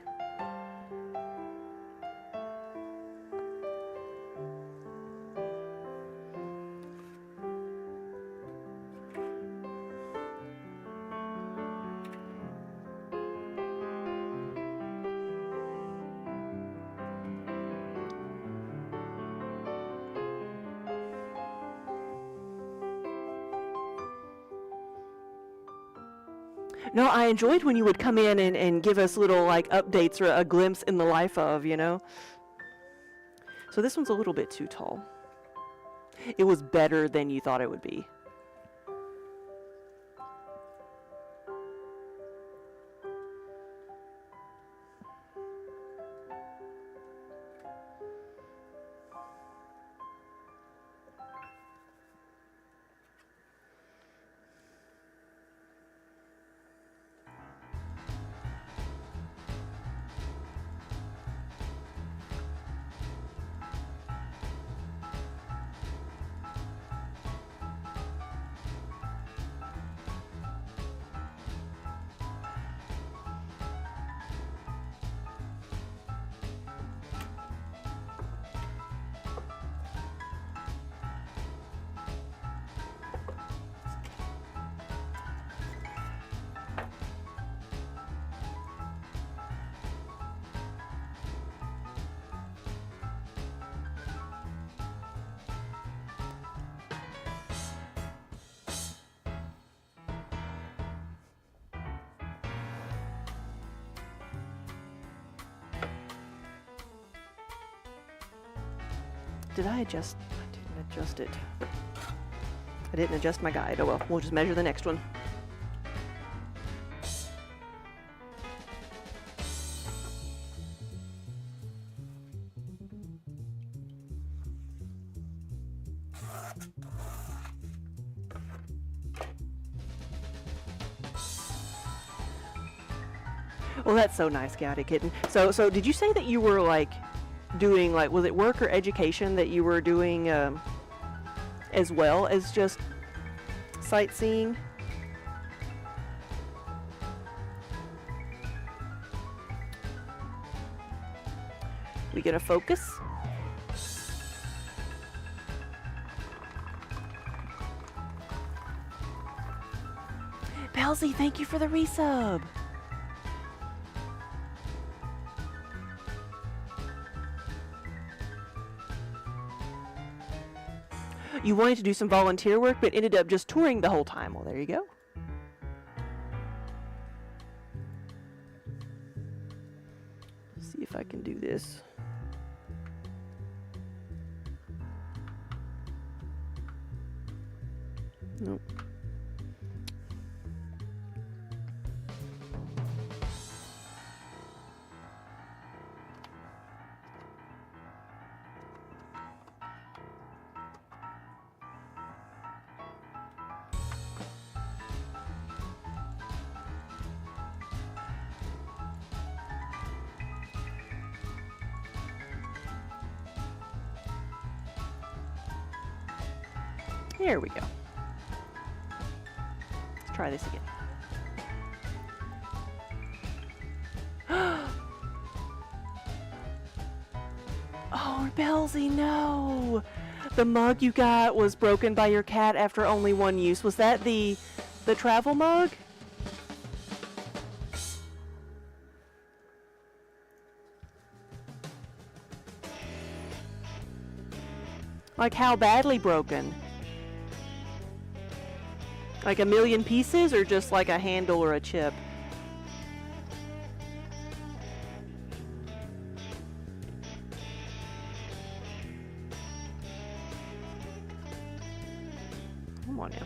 S1: No, I enjoyed when you would come in and give us little like updates or a glimpse in the life of, So this one's a little bit too tall. It was better than you thought it would be. Did I adjust? I didn't adjust it. I didn't adjust my guide. Oh well, we'll just measure the next one. Well, that's so nice, Gouty Kitten. So did you say that you were like doing like, was it work or education that you were doing as well as just sightseeing? We gonna focus? Belzy, thank you for the resub. You wanted to do some volunteer work, but ended up just touring the whole time. Well, there you go. Let's see if I can do this. Nope. Here we go. Let's try this again. Oh, Belzy, no! The mug you got was broken by your cat after only one use. Was that the travel mug? Like how badly broken? Like a million pieces or just like a handle or a chip? Come on now.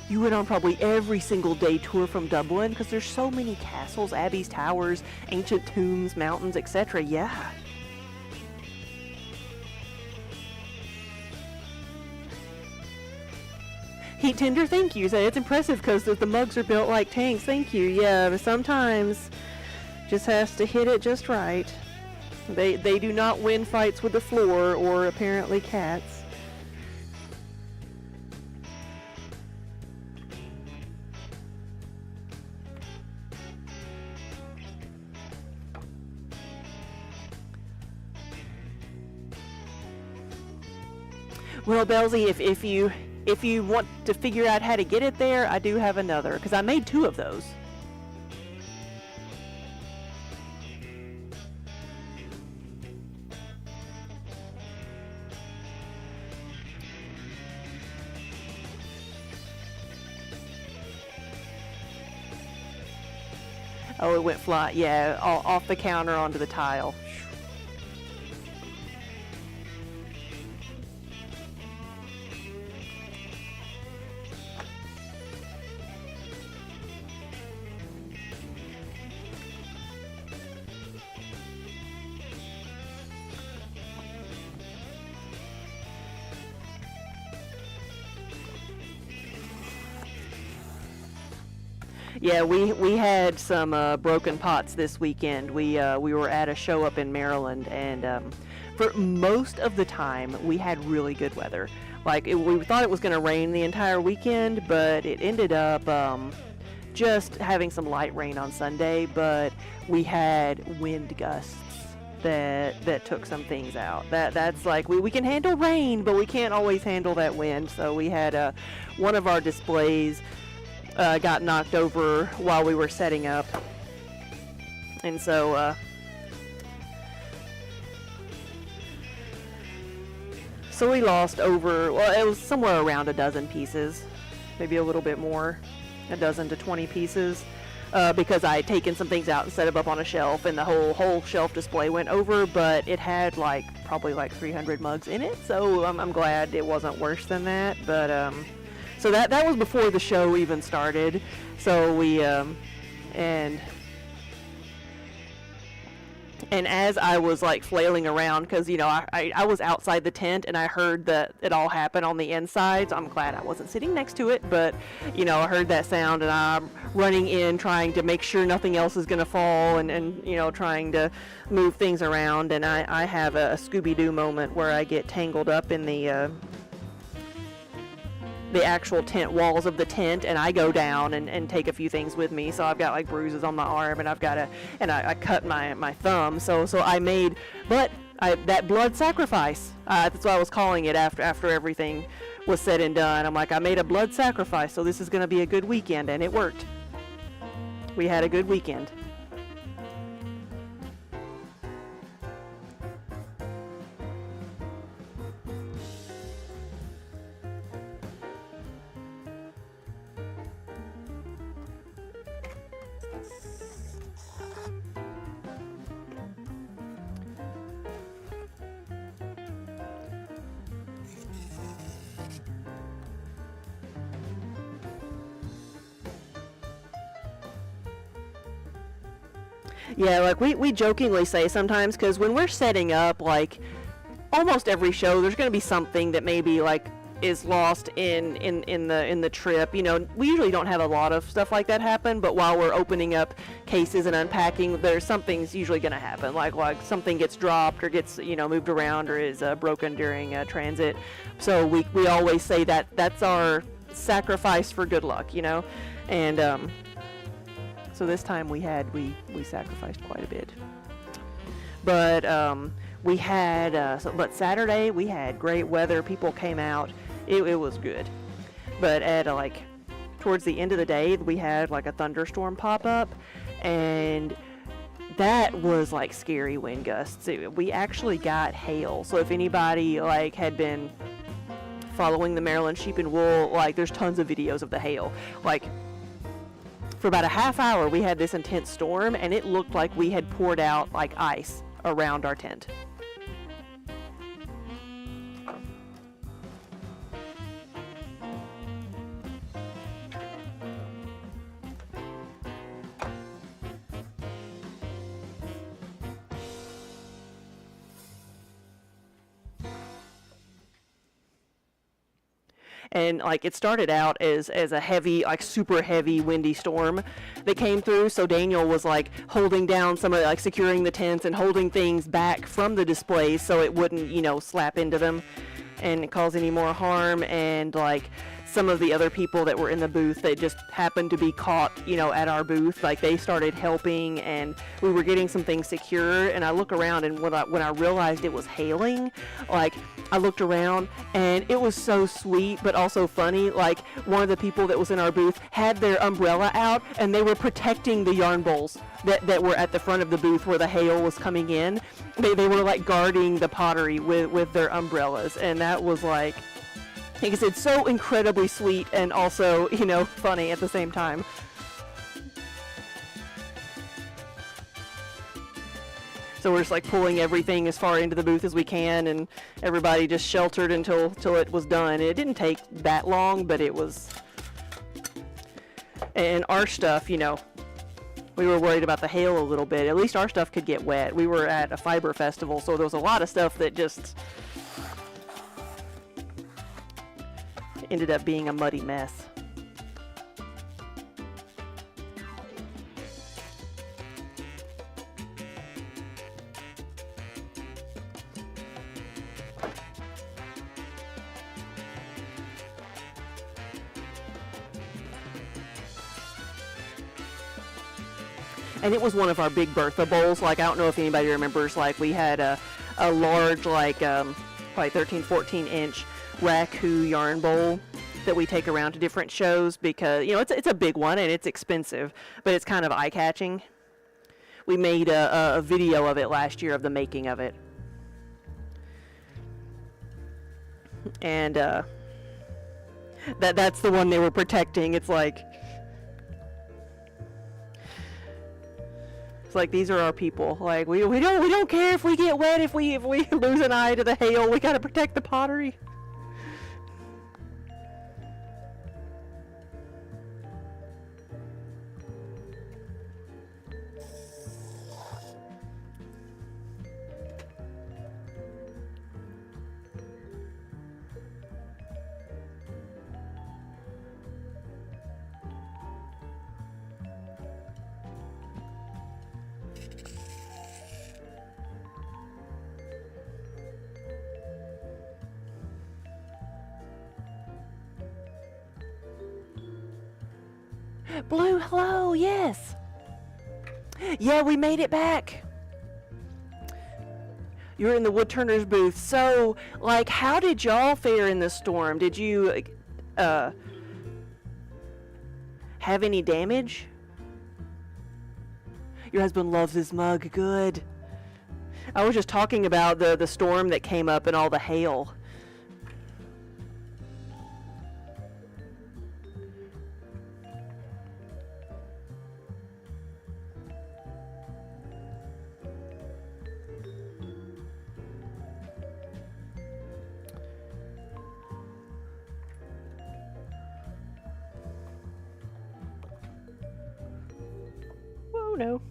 S1: You went on probably every single day tour from Dublin because there's so many castles, abbeys, towers, ancient tombs, mountains, etc. Yeah. Heat Tender, thank you. Say it's impressive because the mugs are built like tanks. Thank you. Yeah, but sometimes just has to hit it just right. They do not win fights with the floor or apparently cats. Well, Belzy, if you want to figure out how to get it there, I do have another because I made 2 of those. Oh, it went fly. Yeah, off the counter onto the tile. Yeah, we had some broken pots this weekend. We were at a show up in Maryland, and for most of the time we had really good weather. Like we thought it was going to rain the entire weekend, but it ended up just having some light rain on Sunday. But we had wind gusts that took some things out. That's like we can handle rain, but we can't always handle that wind. So we had one of our displays got knocked over while we were setting up, and so we lost over, well, it was somewhere around a dozen pieces, maybe a little bit more, a dozen to 20 pieces, because I had taken some things out and set them up on a shelf, and the whole shelf display went over, but it had probably 300 mugs in it, so I'm glad it wasn't worse than that. But so that was before the show even started. So we And as I was like flailing around, because I was outside the tent and I heard that it all happened on the inside, so I'm glad I wasn't sitting next to it, but I heard that sound and I'm running in trying to make sure nothing else is going to fall, and trying to move things around, and I have a Scooby-Doo moment where I get tangled up in the actual tent walls of the tent, and I go down and take a few things with me. So I've got like bruises on my arm, and I cut my thumb. So I made, that blood sacrifice. That's what I was calling it after everything was said and done. I'm like, I made a blood sacrifice, so this is going to be a good weekend, and it worked. We had a good weekend. Yeah, like we jokingly say sometimes, because when we're setting up, like almost every show, there's going to be something that maybe like is lost in the trip. We usually don't have a lot of stuff like that happen, but while we're opening up cases and unpacking, there's something's usually going to happen, like something gets dropped or gets moved around or is broken during transit. So we always say that that's our sacrifice for good luck, and so this time we sacrificed quite a bit, but we had but Saturday we had great weather. People came out. It was good, but at towards the end of the day we had like a thunderstorm pop up, and that was like scary wind gusts. We actually got hail. So if anybody had been following the Maryland sheep and wool, there's tons of videos of the hail. For about a half hour, we had this intense storm, and it looked like we had poured out ice around our tent. And it started out as a heavy, super heavy windy storm that came through. So Daniel was holding down some of securing the tents and holding things back from the displays so it wouldn't slap into them and cause any more harm. And some of the other people that were in the booth that just happened to be caught at our booth, they started helping, and we were getting some things secure. And I look around, and when I realized it was hailing, I looked around, and it was so sweet but also funny. One of the people that was in our booth had their umbrella out, and they were protecting the yarn bowls that were at the front of the booth where the hail was coming in. They were guarding the pottery with their umbrellas, and that was like I said, so incredibly sweet and also, funny at the same time. So we're just pulling everything as far into the booth as we can, and everybody just sheltered until it was done. It didn't take that long, but it was. And our stuff, we were worried about the hail a little bit. At least our stuff could get wet. We were at a fiber festival, so there was a lot of stuff that just ended up being a muddy mess. And it was one of our big Bertha bowls. I don't know if anybody remembers, we had a large, probably 13, 14 inch raku yarn bowl that we take around to different shows because, it's a big one and it's expensive, but it's kind of eye-catching. We made a video of it last year of the making of it. And that's the one they were protecting. It's these are our people. We don't care if we get wet, if we lose an eye to the hail. We got to protect the pottery. Blue, hello, yes. Yeah, we made it back. You're in the woodturner's booth. So, like, how did y'all fare in the storm? Did you have any damage? Your husband loves his mug. Good. I was just talking about the storm that came up and all the hail. Whoa, no.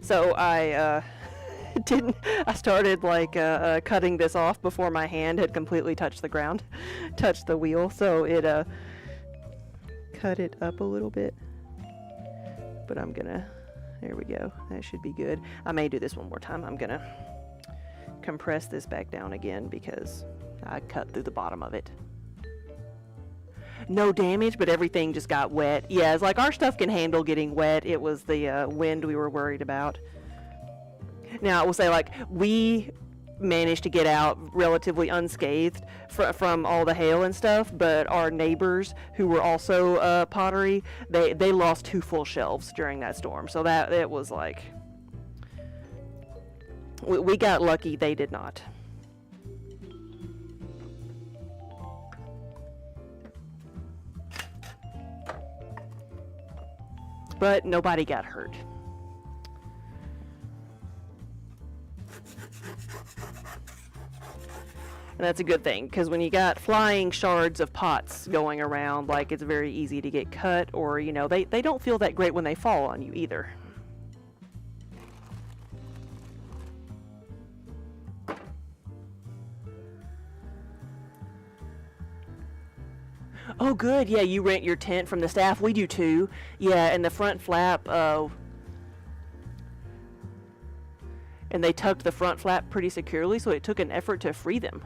S1: So I didn't. I started like cutting this off before my hand had completely touched the ground, touched the wheel. So it cut it up a little bit. But I'm gonna. There we go. That should be good. I may do this one more time. I'm gonna compress this back down again because I cut through the bottom of it. No damage, but everything just got wet. Yeah, it's like our stuff can handle getting wet. It was the wind we were worried about. Now, I will say, like, we managed to get out relatively unscathed from all the hail and stuff, but our neighbors, who were also pottery, they lost 2 full shelves during that storm. So that it was like, we got lucky, they did not. But nobody got hurt. And that's a good thing, because when you got flying shards of pots going around, like, it's very easy to get cut, or, you know, they don't feel that great when they fall on you either. Oh, good. Yeah, you rent your tent from the staff. We do too. Yeah, and the front flap, and they tucked the front flap pretty securely, so it took an effort to free them.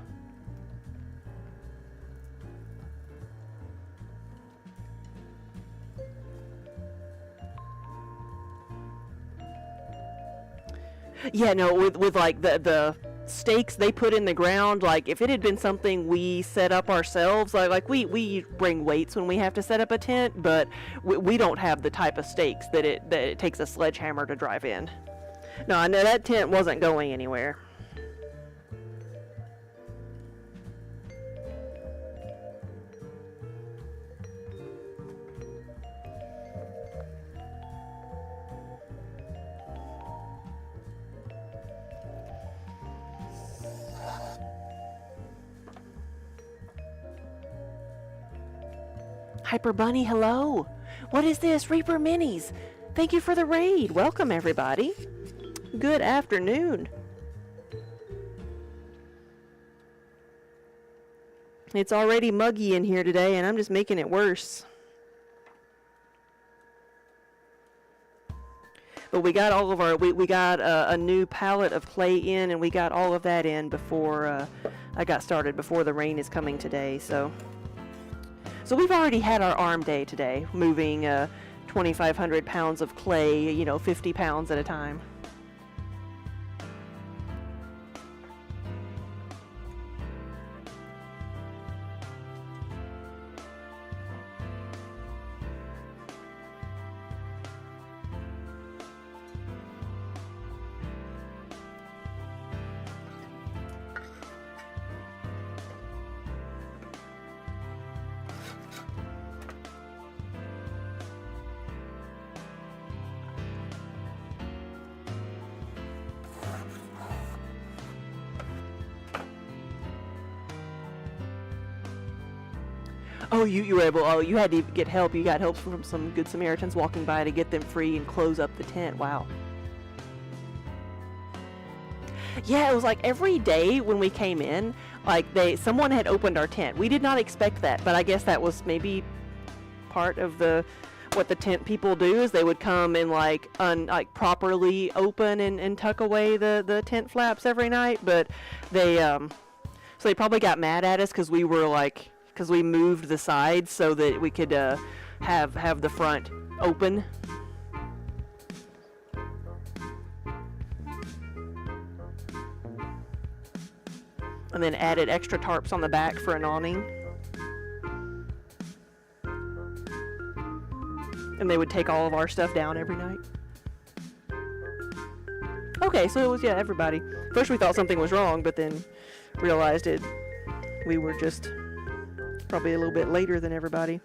S1: Yeah, no, with like the stakes they put in the ground, like if it had been something we set up ourselves, like we bring weights when we have to set up a tent, but we don't have the type of stakes that it takes a sledgehammer to drive in. No, I know that tent wasn't going anywhere. Hyper Bunny, hello. What is this? Reaper Minis. Thank you for the raid. Welcome, everybody. Good afternoon. It's already muggy in here today, and I'm just making it worse. But we got all of our, we got a new pallet of clay in, and we got all of that in before I got started, before the rain is coming today, so we've already had our arm day today, moving 2,500 pounds of clay, 50 pounds at a time. Oh, you were able, you had to get help. You got help from some good Samaritans walking by to get them free and close up the tent. Wow. Yeah, it was like every day when we came in, like someone had opened our tent. We did not expect that, but I guess that was maybe part of what the tent people do, is they would come and like properly open and tuck away the tent flaps every night, but so they probably got mad at us because we were like because we moved the sides so that we could have the front open. And then added extra tarps on the back for an awning. And they would take all of our stuff down every night. Okay, so it was, yeah, everybody. First we thought something was wrong, but then realized we were just probably a little bit later than everybody.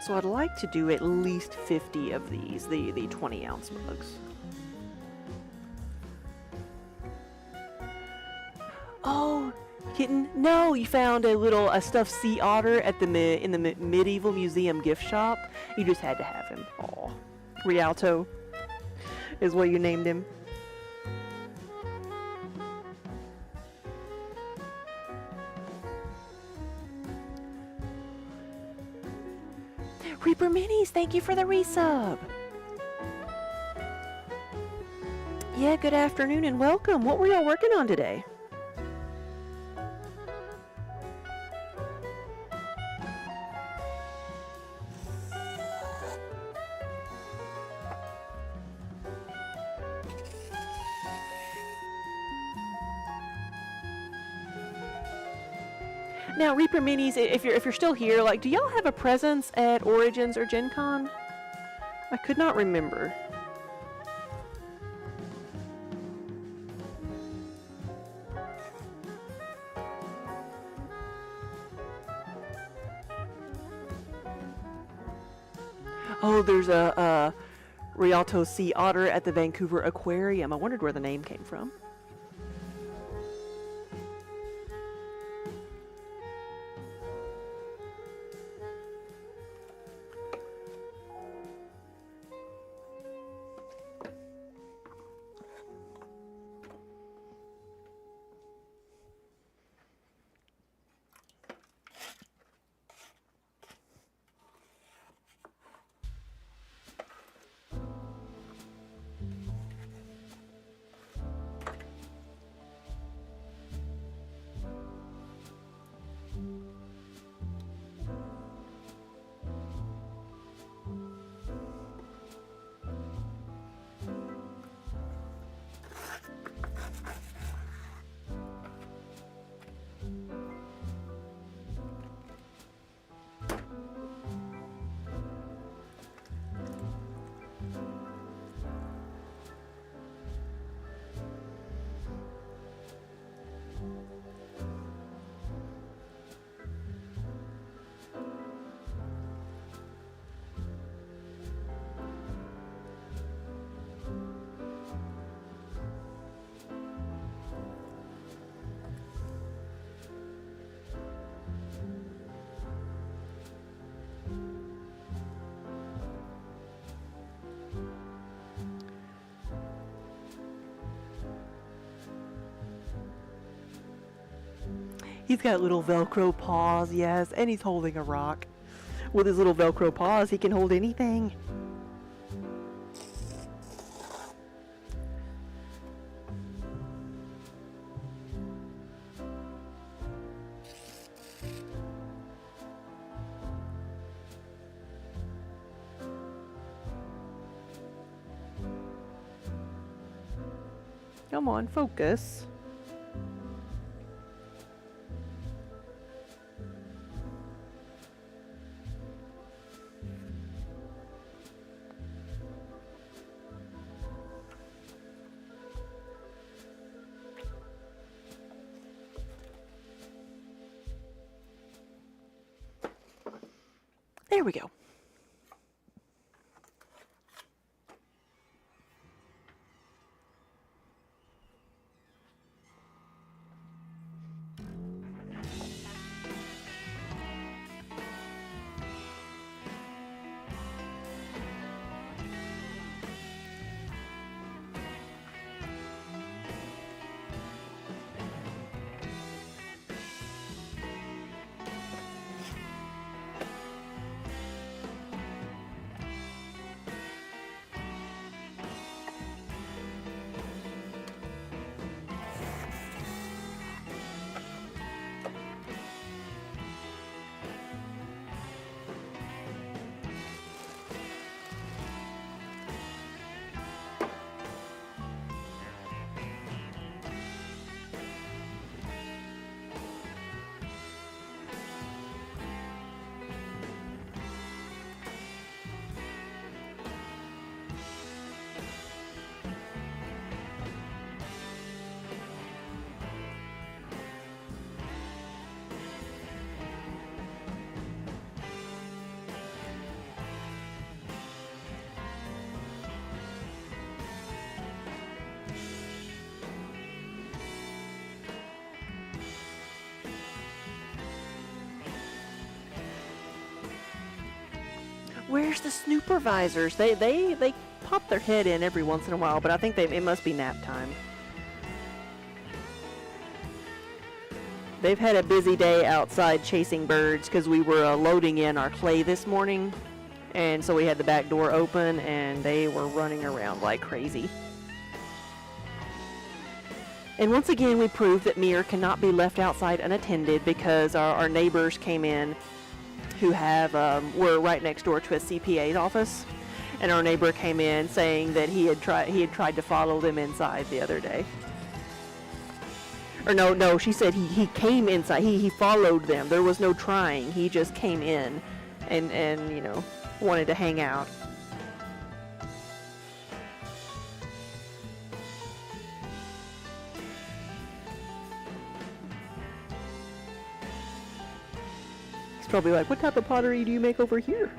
S1: So I'd like to do at least 50 of these, the 20-ounce mugs. Oh, kitten, no, you found a stuffed sea otter at the in the medieval museum gift shop. You just had to have him. Aw, Rialto is what you named him. Reaper Minis, thank you for the resub. Yeah, good afternoon and welcome. What were y'all working on today? Now, Reaper Minis, if you're still here, like, do y'all have a presence at Origins or Gen Con? I could not remember. Oh, there's a Rialto sea otter at the Vancouver Aquarium. I wondered where the name came from. He's got little Velcro paws, yes, and he's holding a rock. With his little Velcro paws, he can hold anything. Come on, focus. There we go. Where's the supervisors? They pop their head in every once in a while, but I think it must be nap time. They've had a busy day outside chasing birds because we were loading in our clay this morning, and so we had the back door open and they were running around like crazy. And once again, we proved that Mir cannot be left outside unattended because our neighbors came in who were right next door to a CPA's office, and our neighbor came in saying that he had tried to follow them inside the other day. Or no, she said he came inside. He followed them. There was no trying. He just came in and you know, wanted to hang out. He's probably like, what type of pottery do you make over here?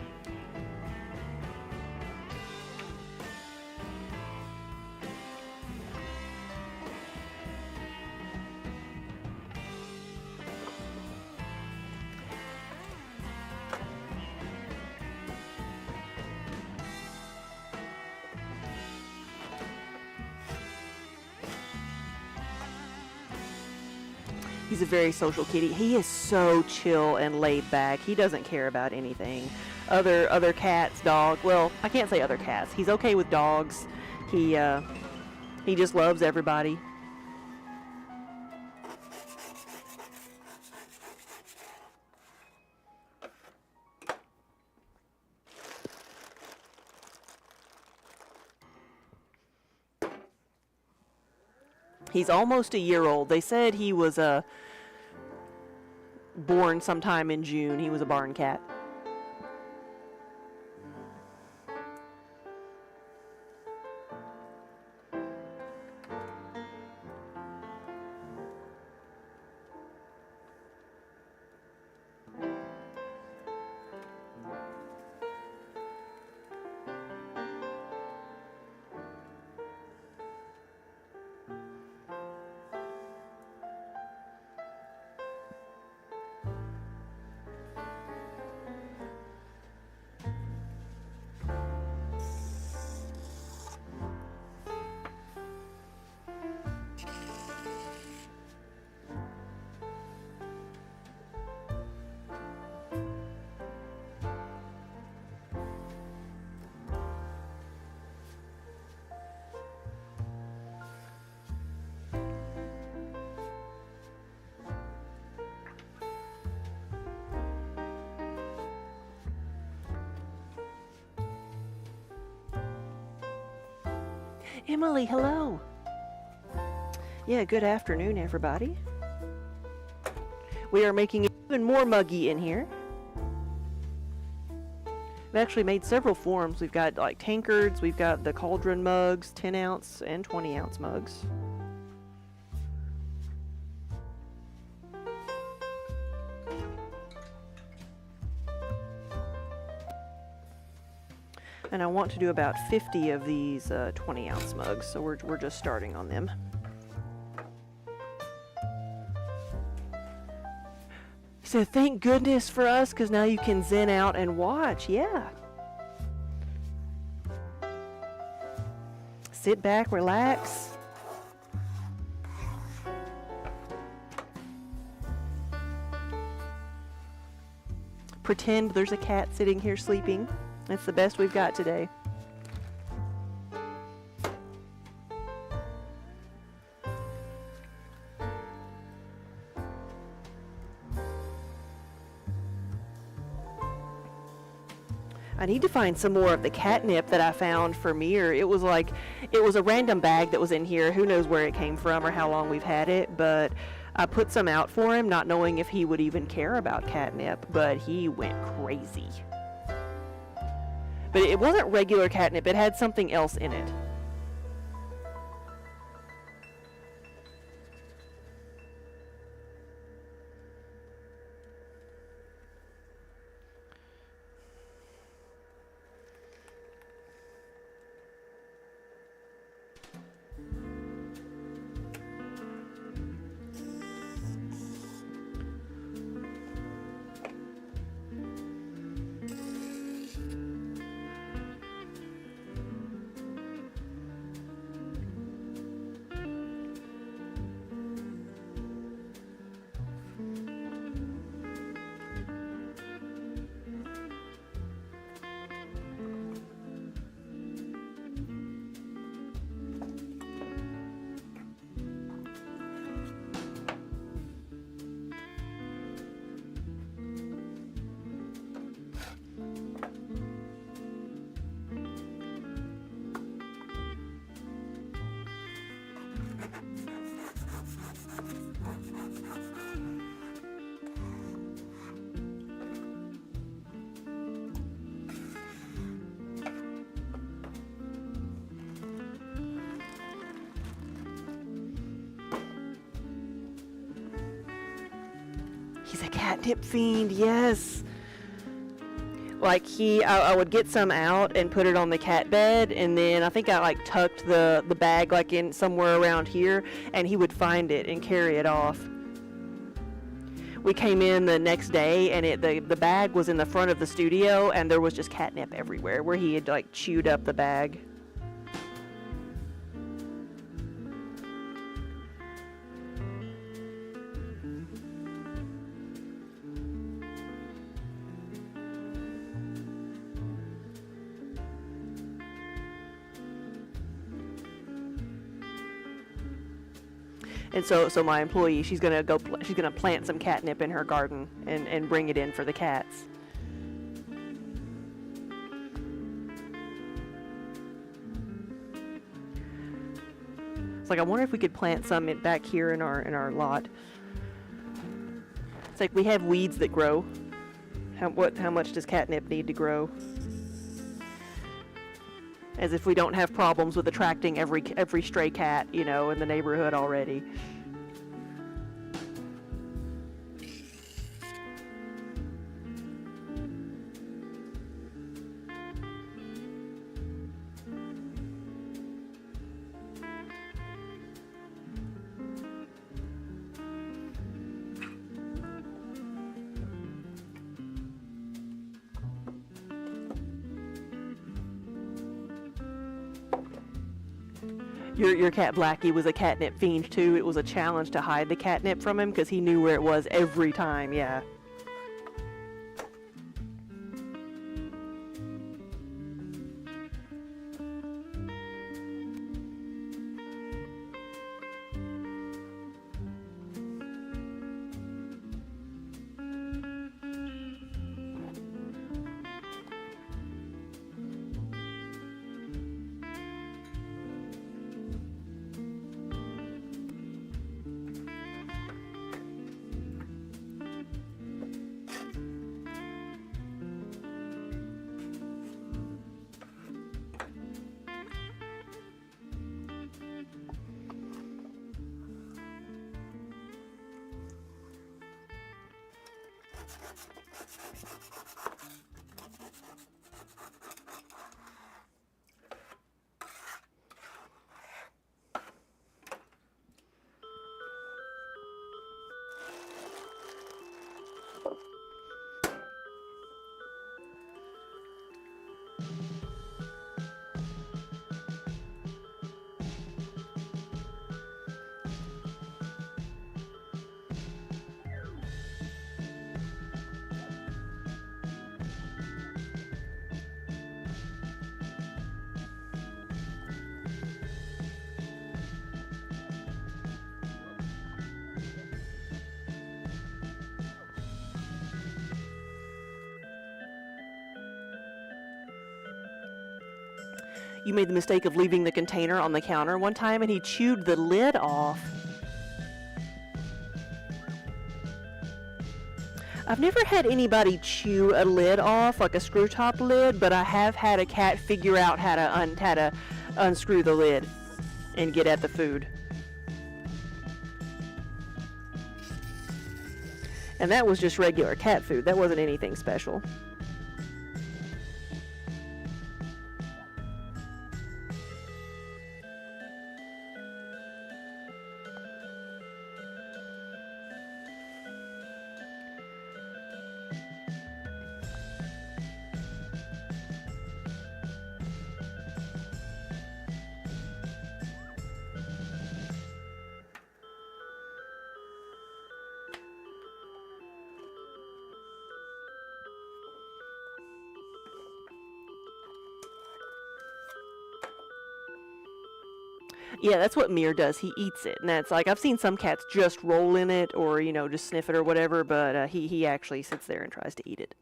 S1: He's a very social kitty. He is so chill and laid back. He doesn't care about anything. Other cats, dog. Well, I can't say other cats. He's okay with dogs. He just loves everybody. He's almost a year old. They said he was born sometime in June. He was a barn cat. Emily, hello. Yeah, good afternoon, everybody. We are making it even more muggy in here. We've actually made several forms. We've got like tankards, we've got the cauldron mugs, 10 ounce and 20 ounce mugs. And I want to do about 50 of these 20 ounce mugs, so we're just starting on them. So thank goodness for us, because now you can zen out and watch. Yeah. Sit back, relax. Pretend there's a cat sitting here sleeping. That's the best we've got today. I need to find some more of the catnip that I found for Mir. It was a random bag that was in here. Who knows where it came from or how long we've had it, but I put some out for him, not knowing if he would even care about catnip, but he went crazy. But it wasn't regular catnip, it had something else in it. He's a catnip fiend, yes. Like I would get some out and put it on the cat bed, and then I think I like tucked the bag like in somewhere around here, and he would find it and carry it off. We came in the next day, and the bag was in the front of the studio, and there was just catnip everywhere where he had like chewed up the bag. And so my employee, she's gonna she's gonna plant some catnip in her garden and bring it in for the cats. It's like, I wonder if we could plant some back here in our lot. It's like we have weeds that grow. How much does catnip need to grow? As if we don't have problems with attracting every stray cat, you know, in the neighborhood already. Your cat Blackie was a catnip fiend too. It was a challenge to hide the catnip from him because he knew where it was every time, yeah. You made the mistake of leaving the container on the counter one time and he chewed the lid off. I've never had anybody chew a lid off, like a screw top lid, but I have had a cat figure out how to unscrew the lid and get at the food. And that was just regular cat food. That wasn't anything special. Yeah, that's what Mir does. He eats it. And that's like, I've seen some cats just roll in it or, you know, just sniff it or whatever, but he actually sits there and tries to eat it.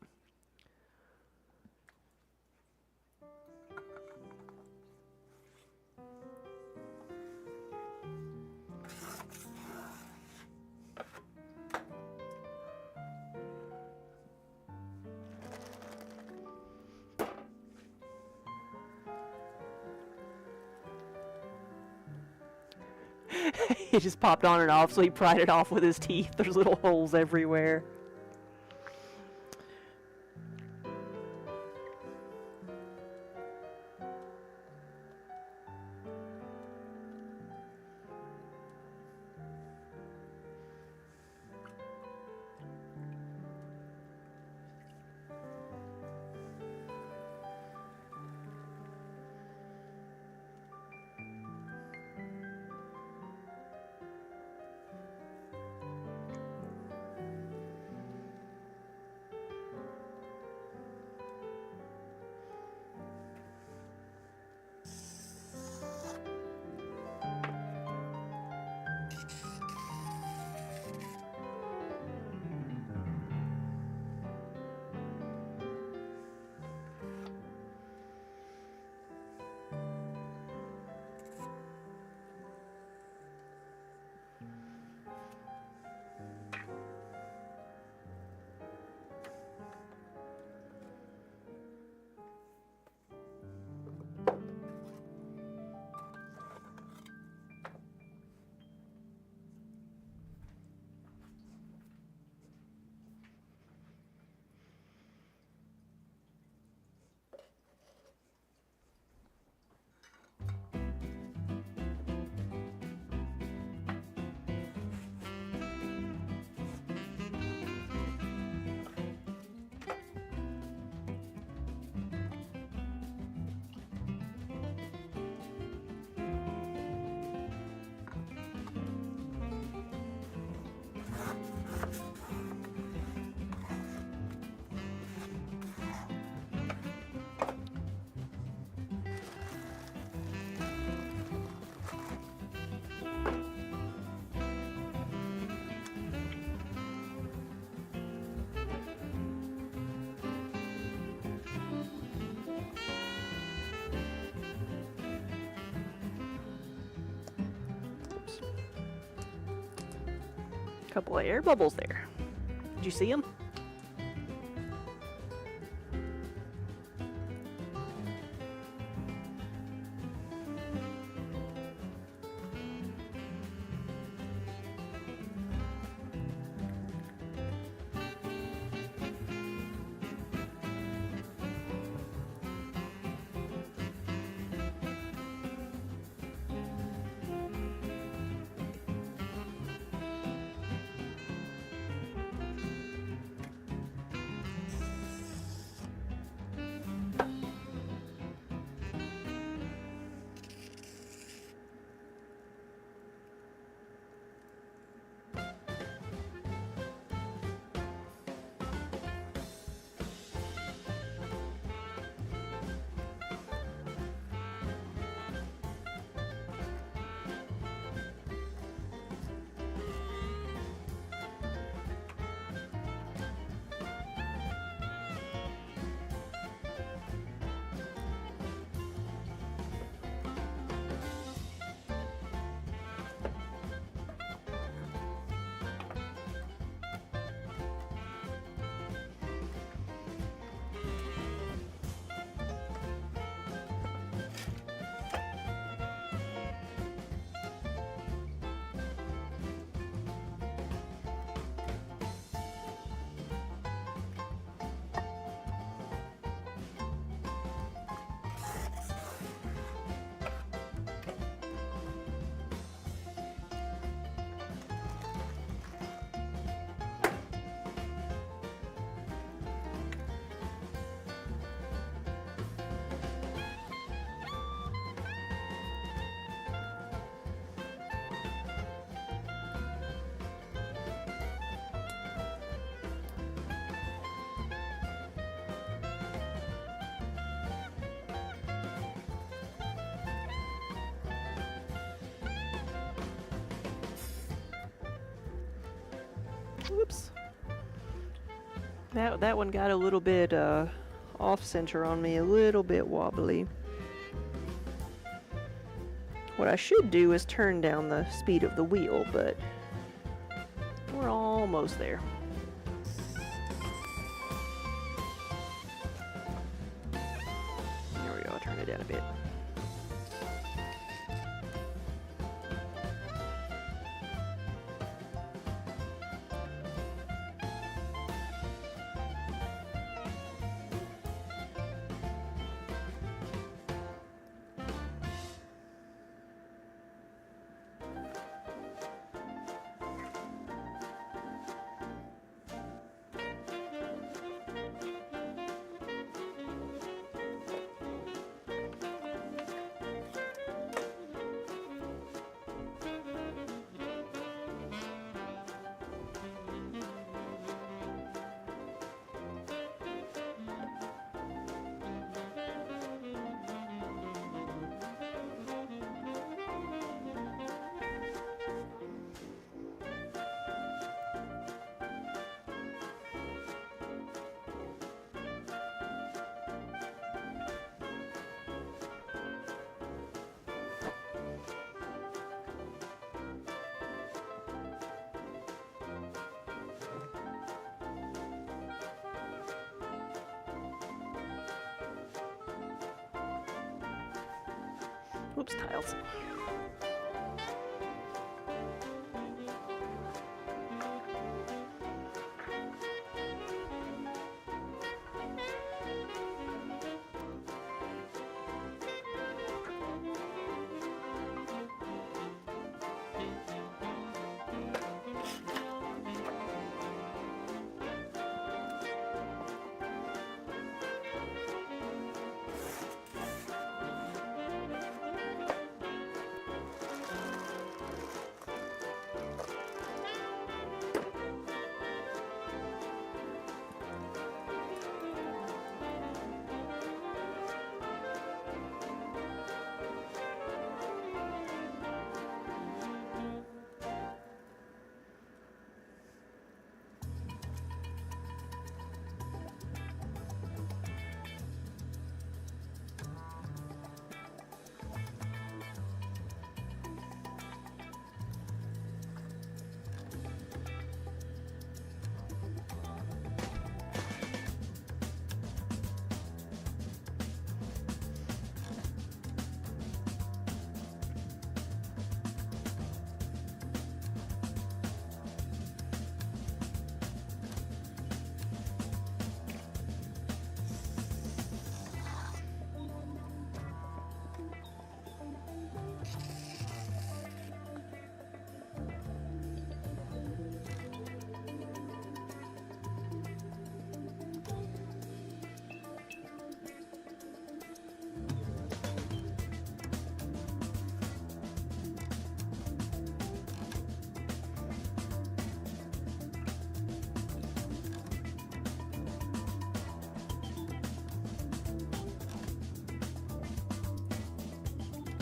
S1: He just popped on and off, so he pried it off with his teeth. There's little holes everywhere. Couple of air bubbles there. Did you see them? Whoops. That one got a little bit off center on me, a little bit wobbly. What I should do is turn down the speed of the wheel, but we're almost there. There we go, I'll turn it down a bit. Oops, tiles.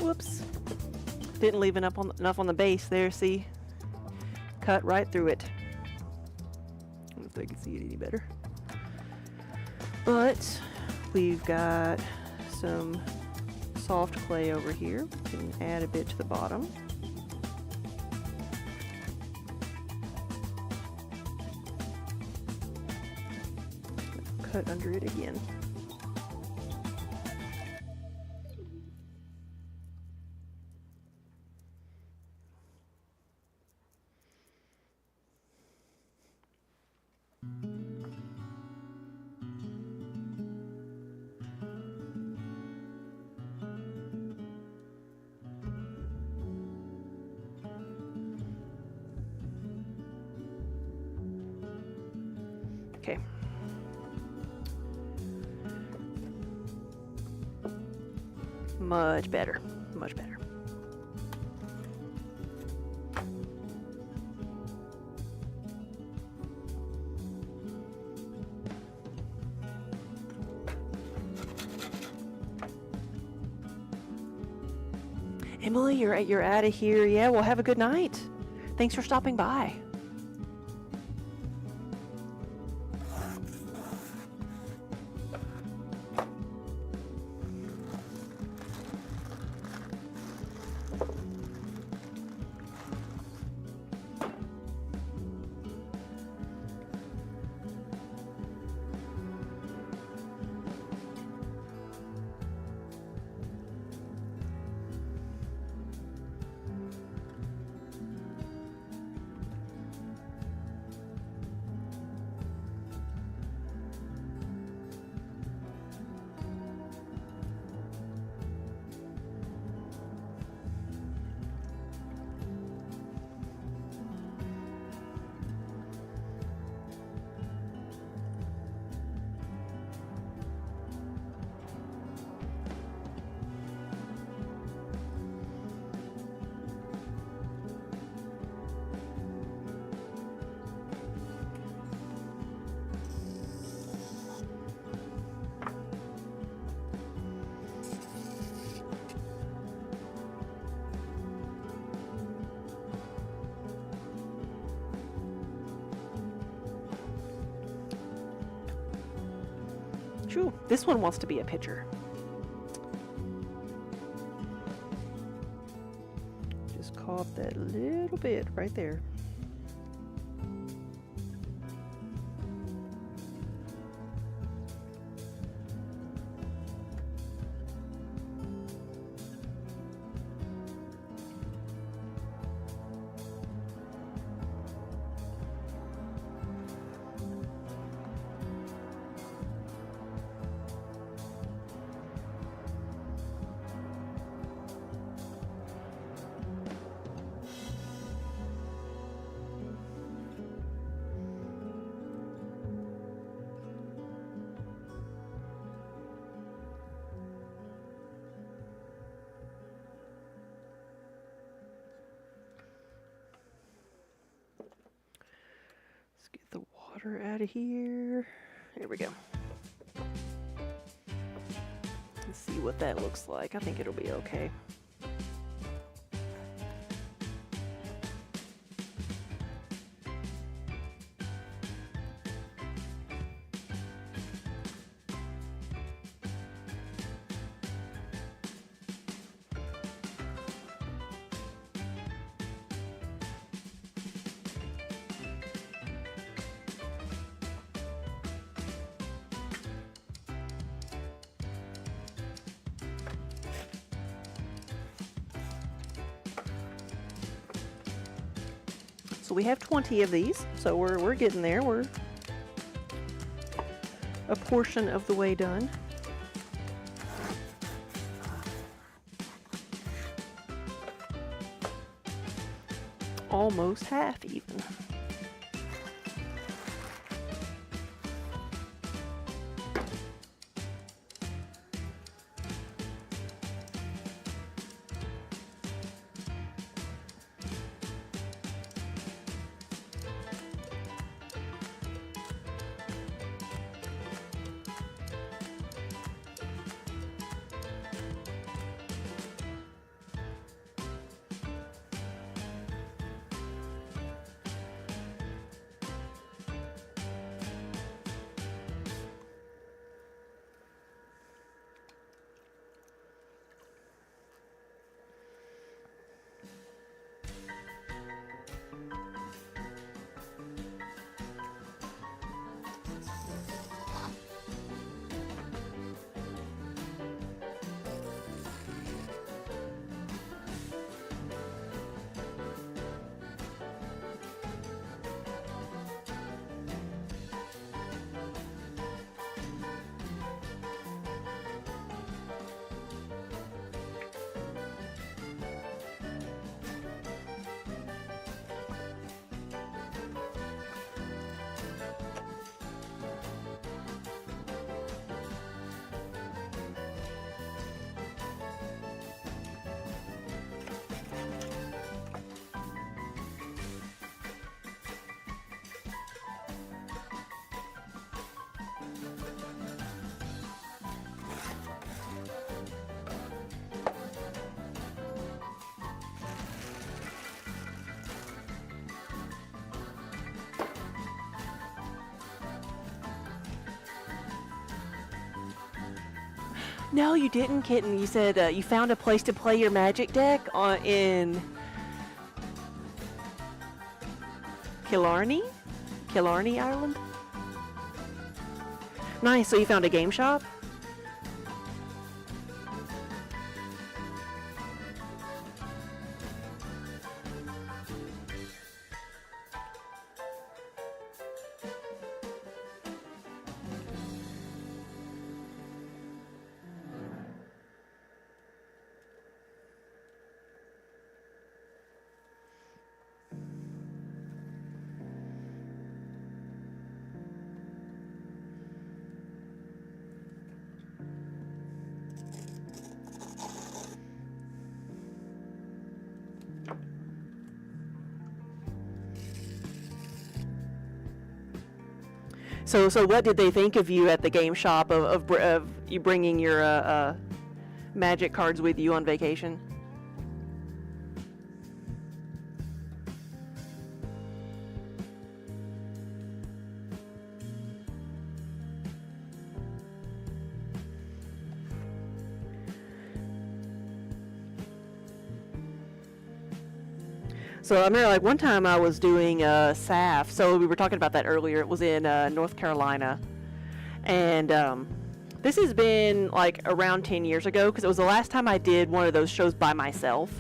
S1: Whoops. Didn't leave enough on the base there, see? Cut right through it. I don't know if they can see it any better. But we've got some soft clay over here. We can add a bit to the bottom. Cut under it again. Okay. Much better. Much better. Emily, you're out of here. Yeah, well, have a good night. Thanks for stopping by. True. This one wants to be a pitcher. Just caught that little bit right there. Get the water out of here. There we go. Let's see what that looks like. I think it'll be okay. So we have 20 of these, so we're getting there. We're a portion of the way done. Almost half even. No, you didn't, kitten. You said you found a place to play your Magic deck in Killarney? Killarney, Ireland? Nice, so you found a game shop? So what did they think of you at the game shop of you bringing your Magic cards with you on vacation? So I remember, like, one time I was doing SAF. So we were talking about that earlier. It was in North Carolina, and this has been like around 10 years ago because it was the last time I did one of those shows by myself.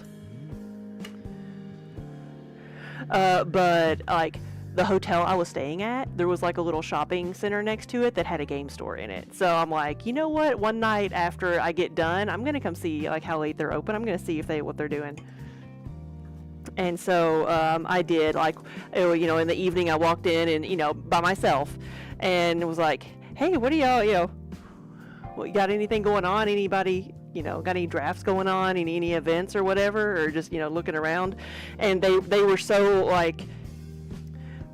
S1: But like the hotel I was staying at, there was like a little shopping center next to it that had a game store in it. So I'm like, you know what? One night after I get done, I'm gonna come see like how late they're open. I'm gonna see what they're doing. And so I did, like, you know, in the evening I walked in and, you know, by myself and was like, hey, what do y'all, you know, what, got anything going on? Anybody, you know, got any drafts going on, any events or whatever, or just, you know, looking around? And they were so, like,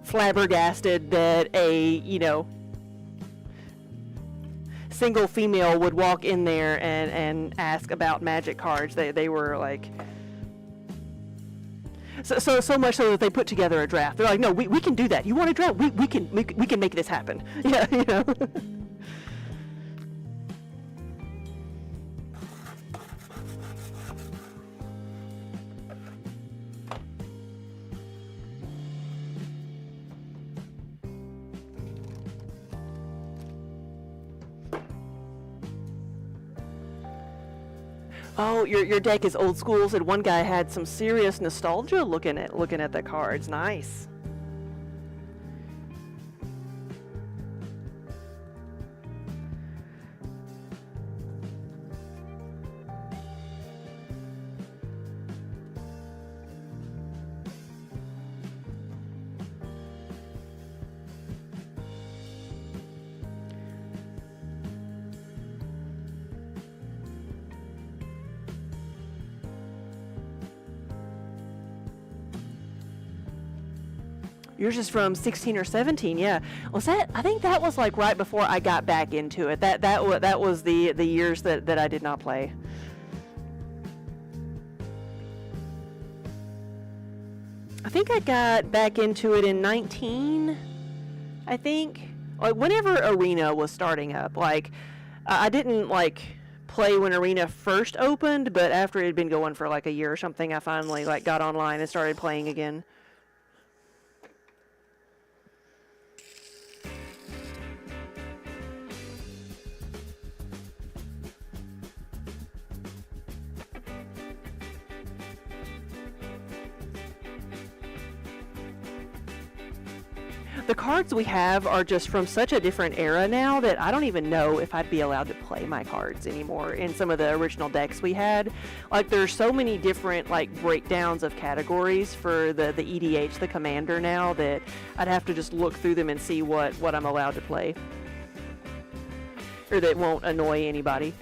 S1: flabbergasted that a, you know, single female would walk in there and ask about Magic cards. They were like... So much so that they put together a draft. They're like, no, we can do that. You want a draft? We can make this happen. Yeah, you know. Oh, your deck is old school, and one guy had some serious nostalgia looking at the cards. Nice. Yours is from 16 or 17, yeah. Was that? I think that was like right before I got back into it. That was the years that I did not play. I think I got back into it in 19. I think, like, whenever Arena was starting up. Like, I didn't like play when Arena first opened, but after it had been going for like a year or something, I finally like got online and started playing again. The cards we have are just from such a different era now that I don't even know if I'd be allowed to play my cards anymore in some of the original decks we had. Like, there's so many different like breakdowns of categories for the EDH, the commander now, that I'd have to just look through them and see what I'm allowed to play. Or that won't annoy anybody.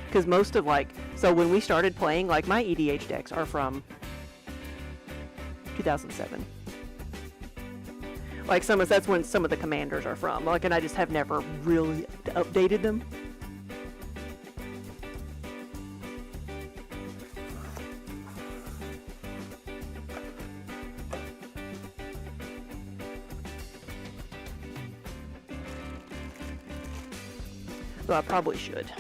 S1: Because most of, like, so when we started playing, like, my EDH decks are from 2007. Like that's when some of the commanders are from. Like, and I just have never really updated them. So I probably should.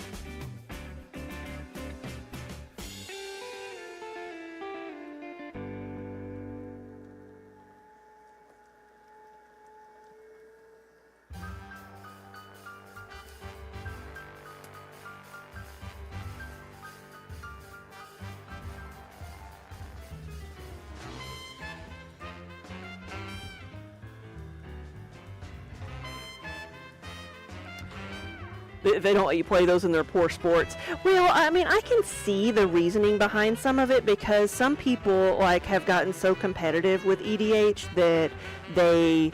S1: They don't let you play those in their poor sports. Well, I mean, I can see the reasoning behind some of it, because some people like have gotten so competitive with EDH that they,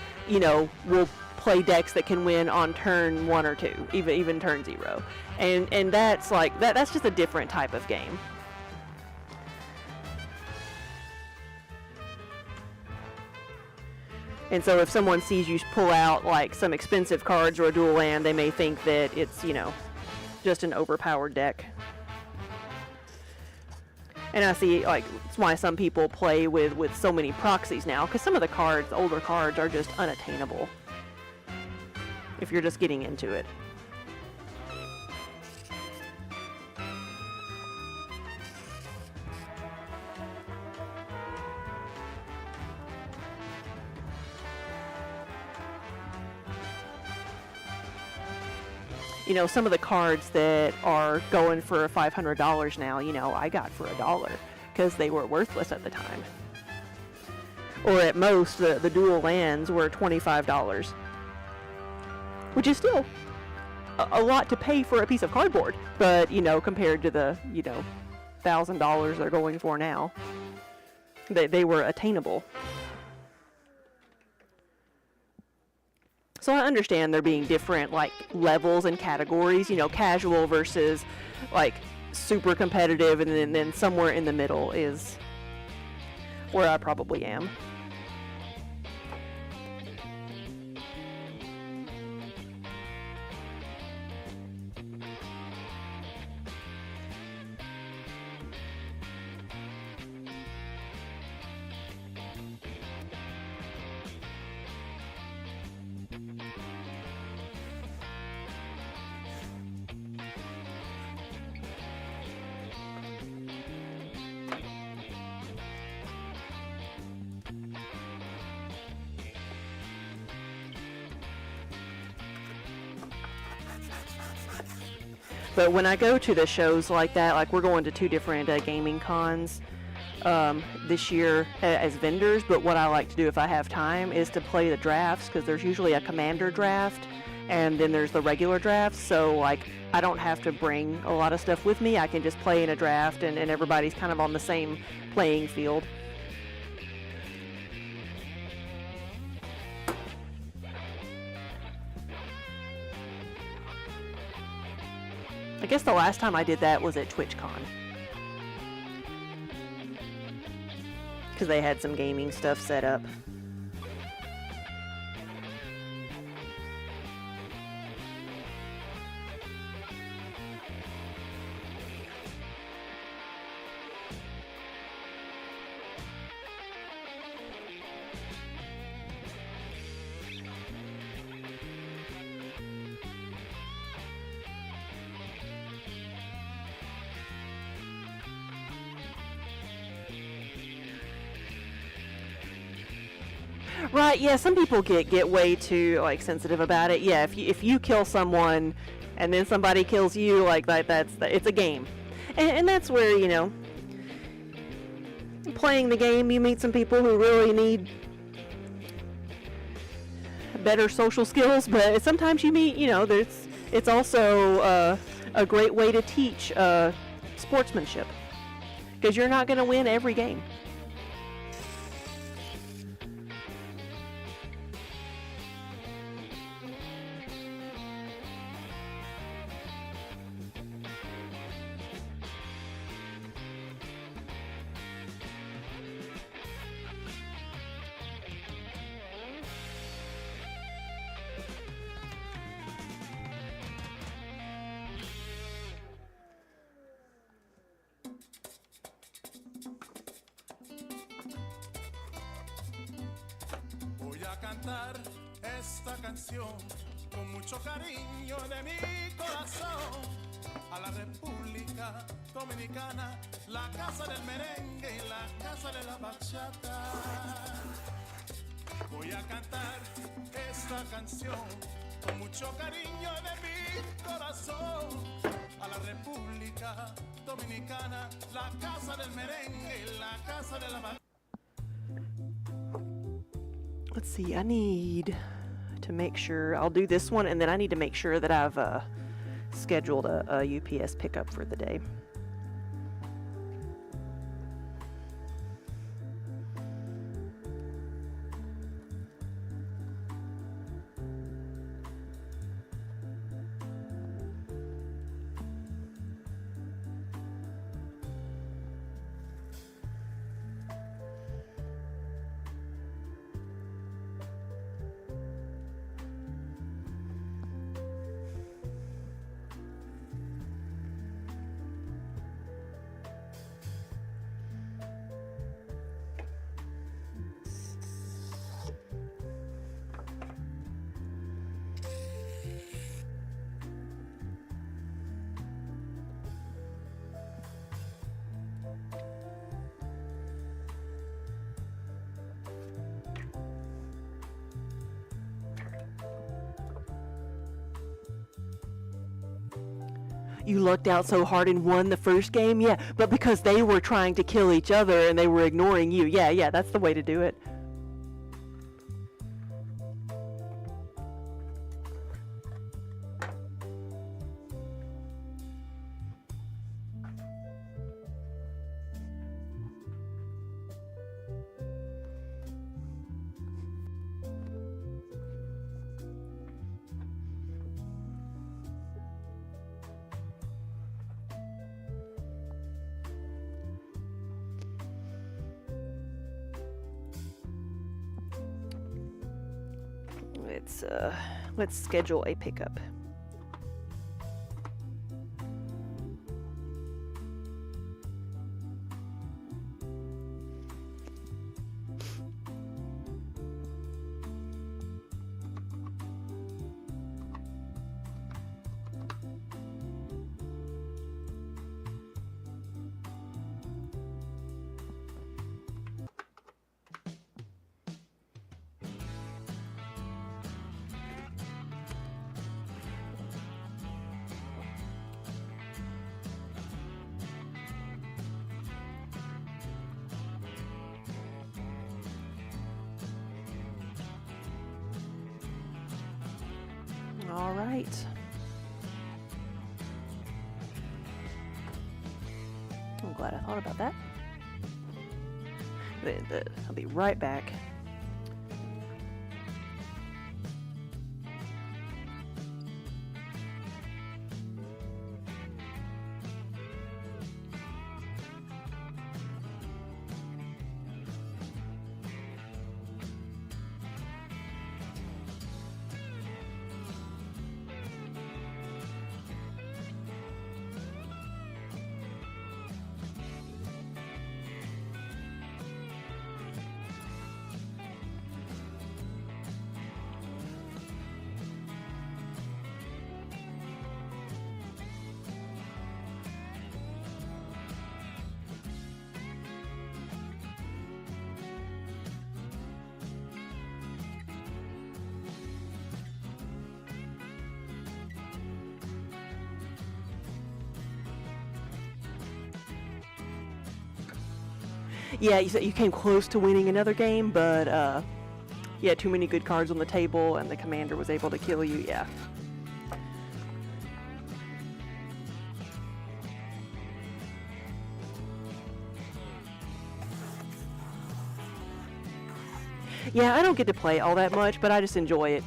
S1: will play decks that can win on turn 1 or 2, even turn 0. And that's like that's just a different type of game. And so if someone sees you pull out like some expensive cards or a dual land, they may think that it's, just an overpowered deck. And I see, like, it's why some people play with so many proxies now, because some of the older cards, are just unattainable if you're just getting into it. Some of the cards that are going for $500 now, I got for $1 because they were worthless at the time. Or at most, the dual lands were $25, which is still a lot to pay for a piece of cardboard. But, compared to the, $1,000 they're going for now, they were attainable. So I understand there being different, like, levels and categories, casual versus, like, super competitive, and then somewhere in the middle is where I probably am. But when I go to the shows like that, like we're going to 2 different gaming cons this year as vendors, but what I like to do if I have time is to play the drafts, because there's usually a commander draft and then there's the regular draft, so like I don't have to bring a lot of stuff with me. I can just play in a draft and everybody's kind of on the same playing field. I guess the last time I did that was at TwitchCon, because they had some gaming stuff set up. Right, yeah, some people get way too like sensitive about it. Yeah, if you kill someone and then somebody kills you, like it's a game. And that's where, playing the game, you meet some people who really need better social skills, but sometimes you meet, it's also a great way to teach sportsmanship, because you're not going to win every game.
S3: a cantar esta canción con mucho cariño de mi corazón a la República Dominicana, la casa del merengue y la casa de la bachata. Voy a cantar esta canción con mucho cariño de mi corazón a la República Dominicana, la casa del merengue y la casa de la bachata.
S1: Let's see, I need to make sure, I'll do this one, and then I need to make sure that I've scheduled a UPS pickup for the day. You lucked out so hard and won the first game? Yeah, but because they were trying to kill each other and they were ignoring you. Yeah, that's the way to do it. Let's schedule a pickup. All right. I'm glad I thought about that. I'll be right back. Yeah, you came close to winning another game, but you had too many good cards on the table, and the commander was able to kill you. Yeah. Yeah, I don't get to play all that much, but I just enjoy it,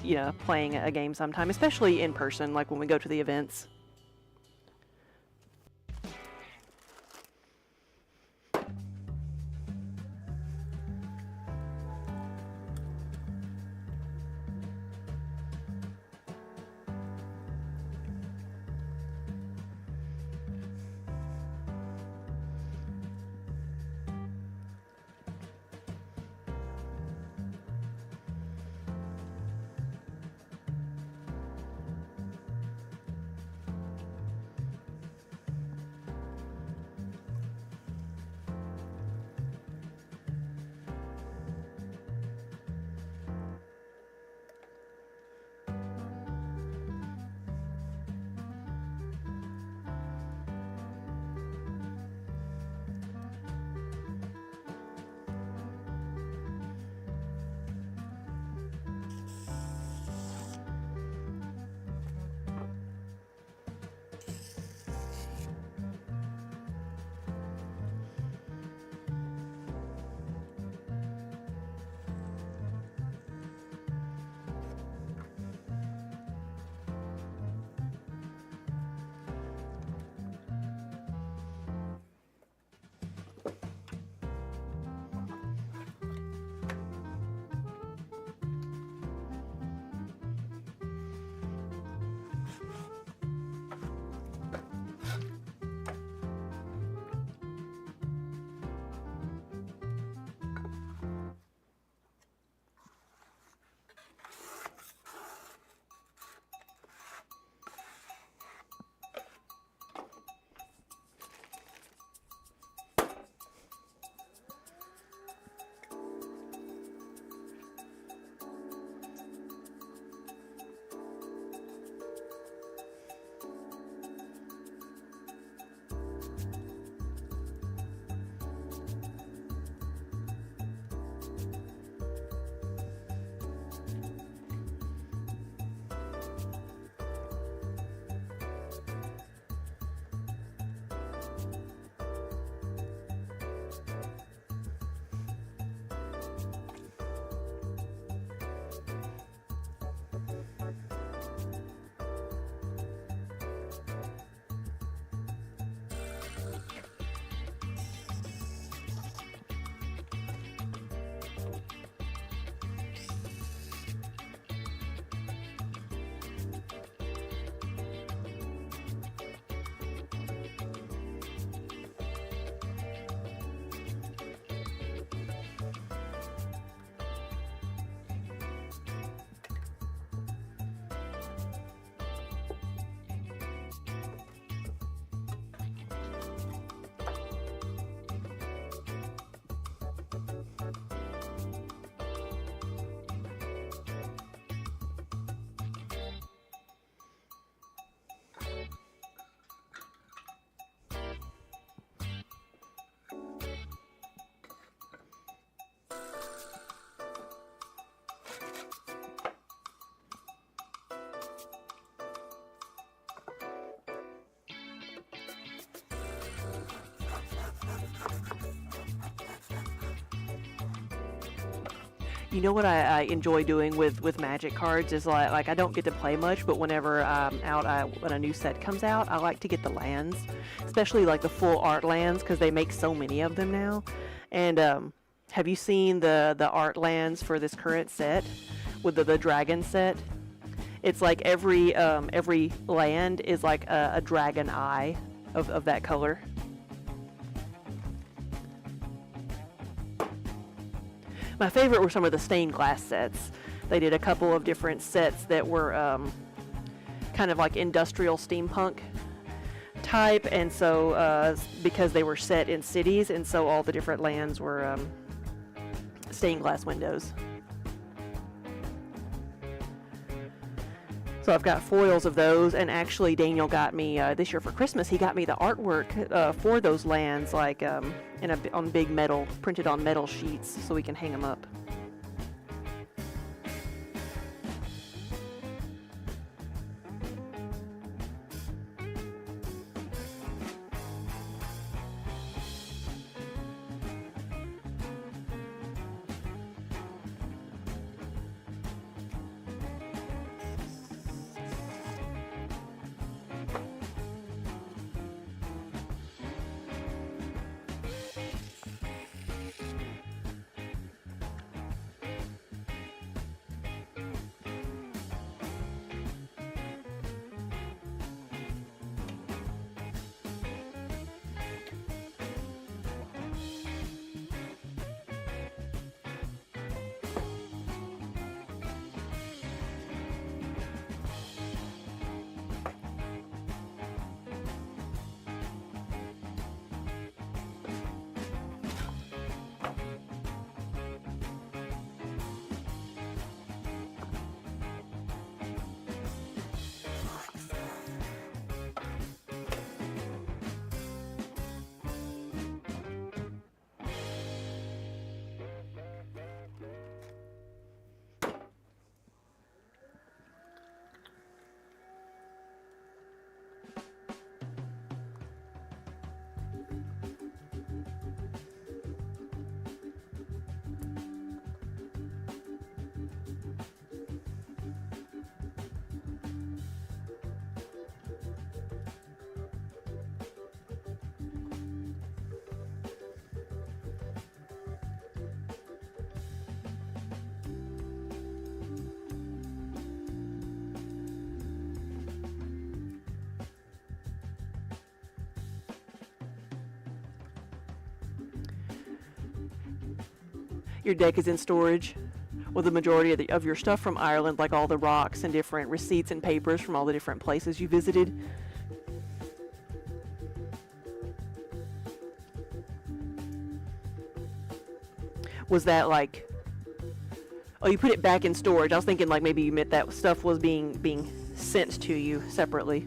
S1: playing a game sometime, especially in person, like when we go to the events. You know what I enjoy doing with Magic cards is like I don't get to play much, but whenever when a new set comes out, I like to get the lands, especially like the full art lands because they make so many of them now. And have you seen the art lands for this current set with the dragon set? It's like every land is like a dragon eye of that color. My favorite were some of the stained glass sets. They did a couple of different sets that were kind of like industrial steampunk type, and so because they were set in cities, and so all the different lands were stained glass windows. So I've got foils of those, and actually Daniel got me this year for Christmas. He got me the artwork for those lands, like on big metal, printed on metal sheets, so we can hang them up. Your deck is in storage with the majority of your stuff from Ireland, like all the rocks and different receipts and papers from all the different places you visited. Was that like, oh, you put it back in storage? I was thinking like maybe you meant that stuff was being sent to you separately.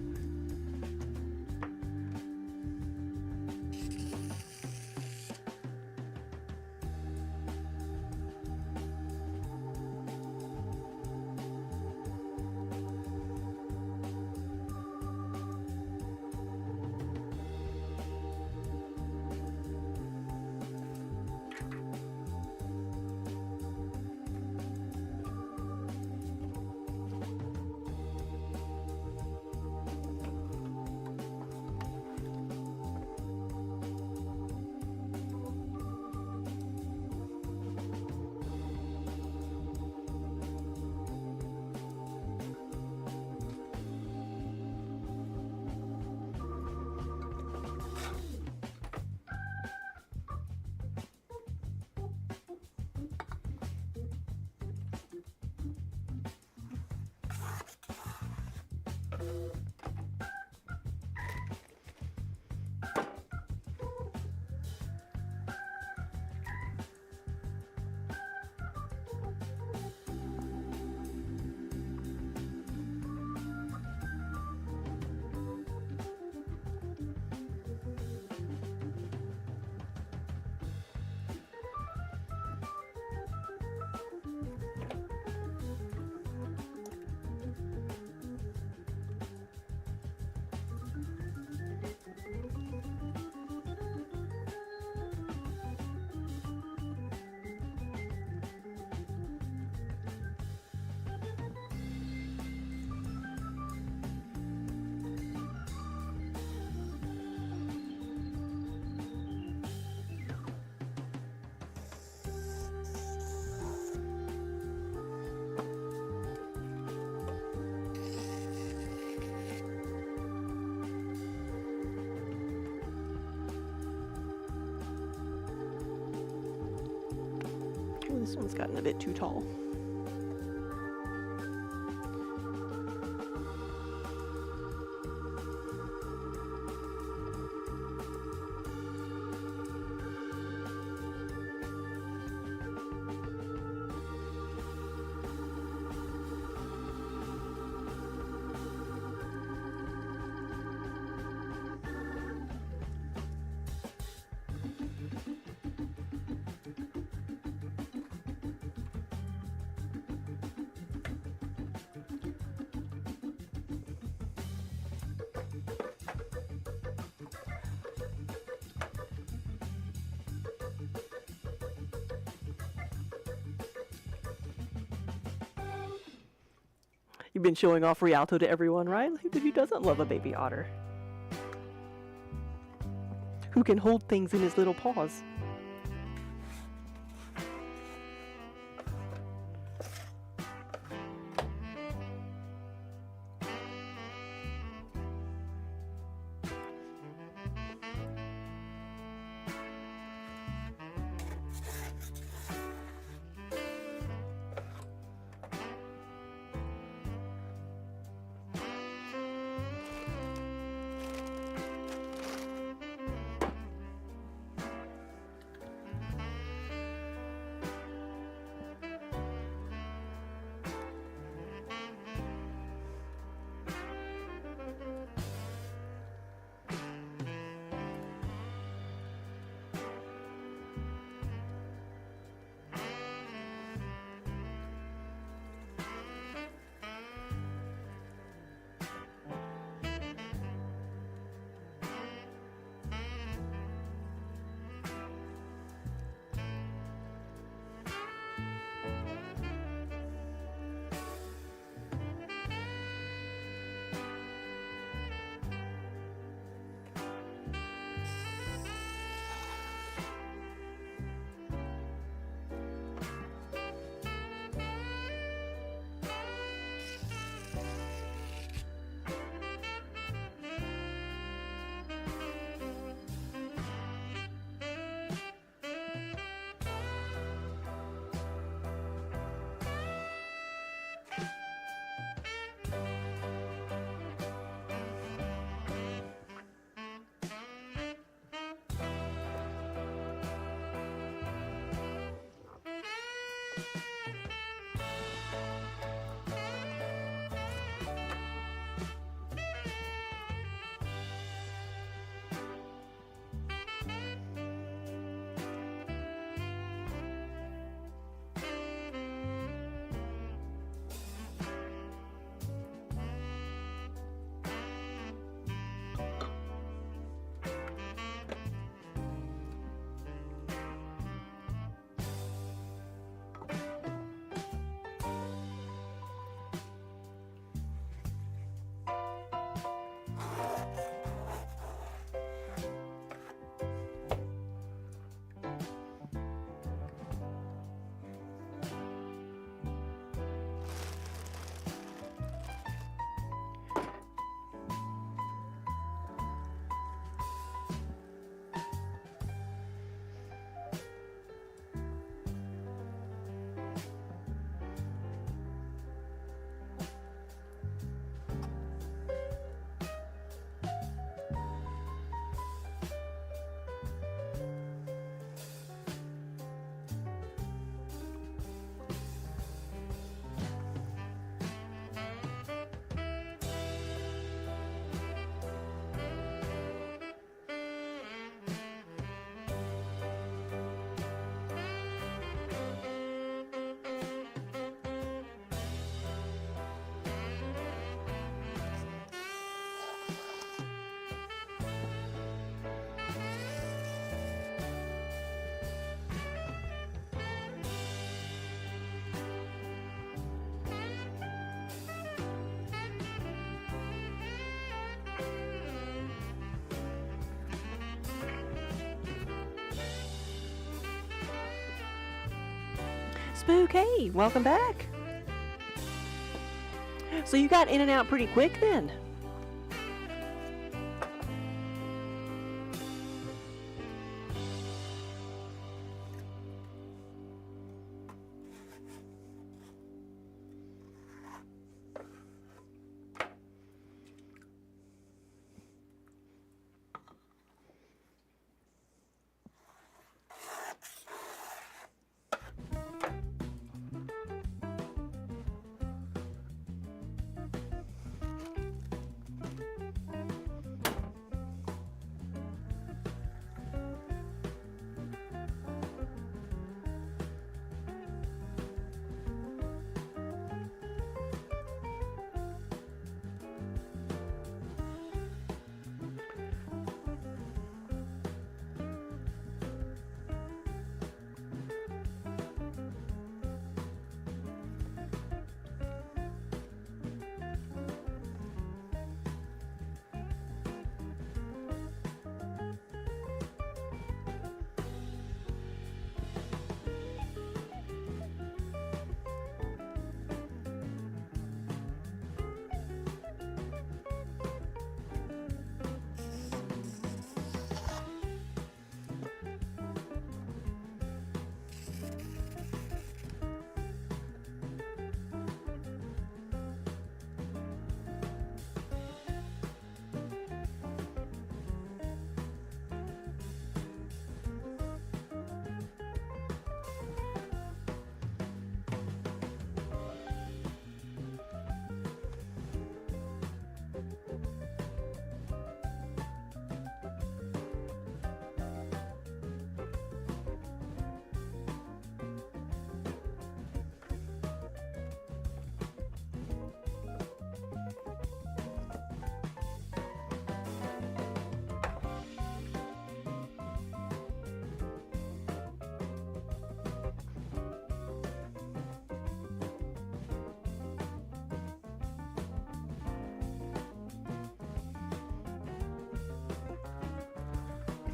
S1: This one's gotten a bit too tall. You've been showing off Rialto to everyone, right? Who doesn't love a baby otter? Who can hold things in his little paws? Spook, hey, welcome back. So you got in and out pretty quick then.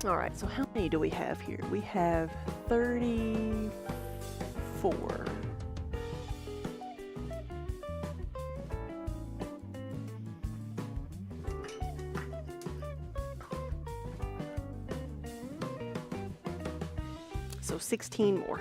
S1: All right, so how many do we have here? We have 34. So 16 more.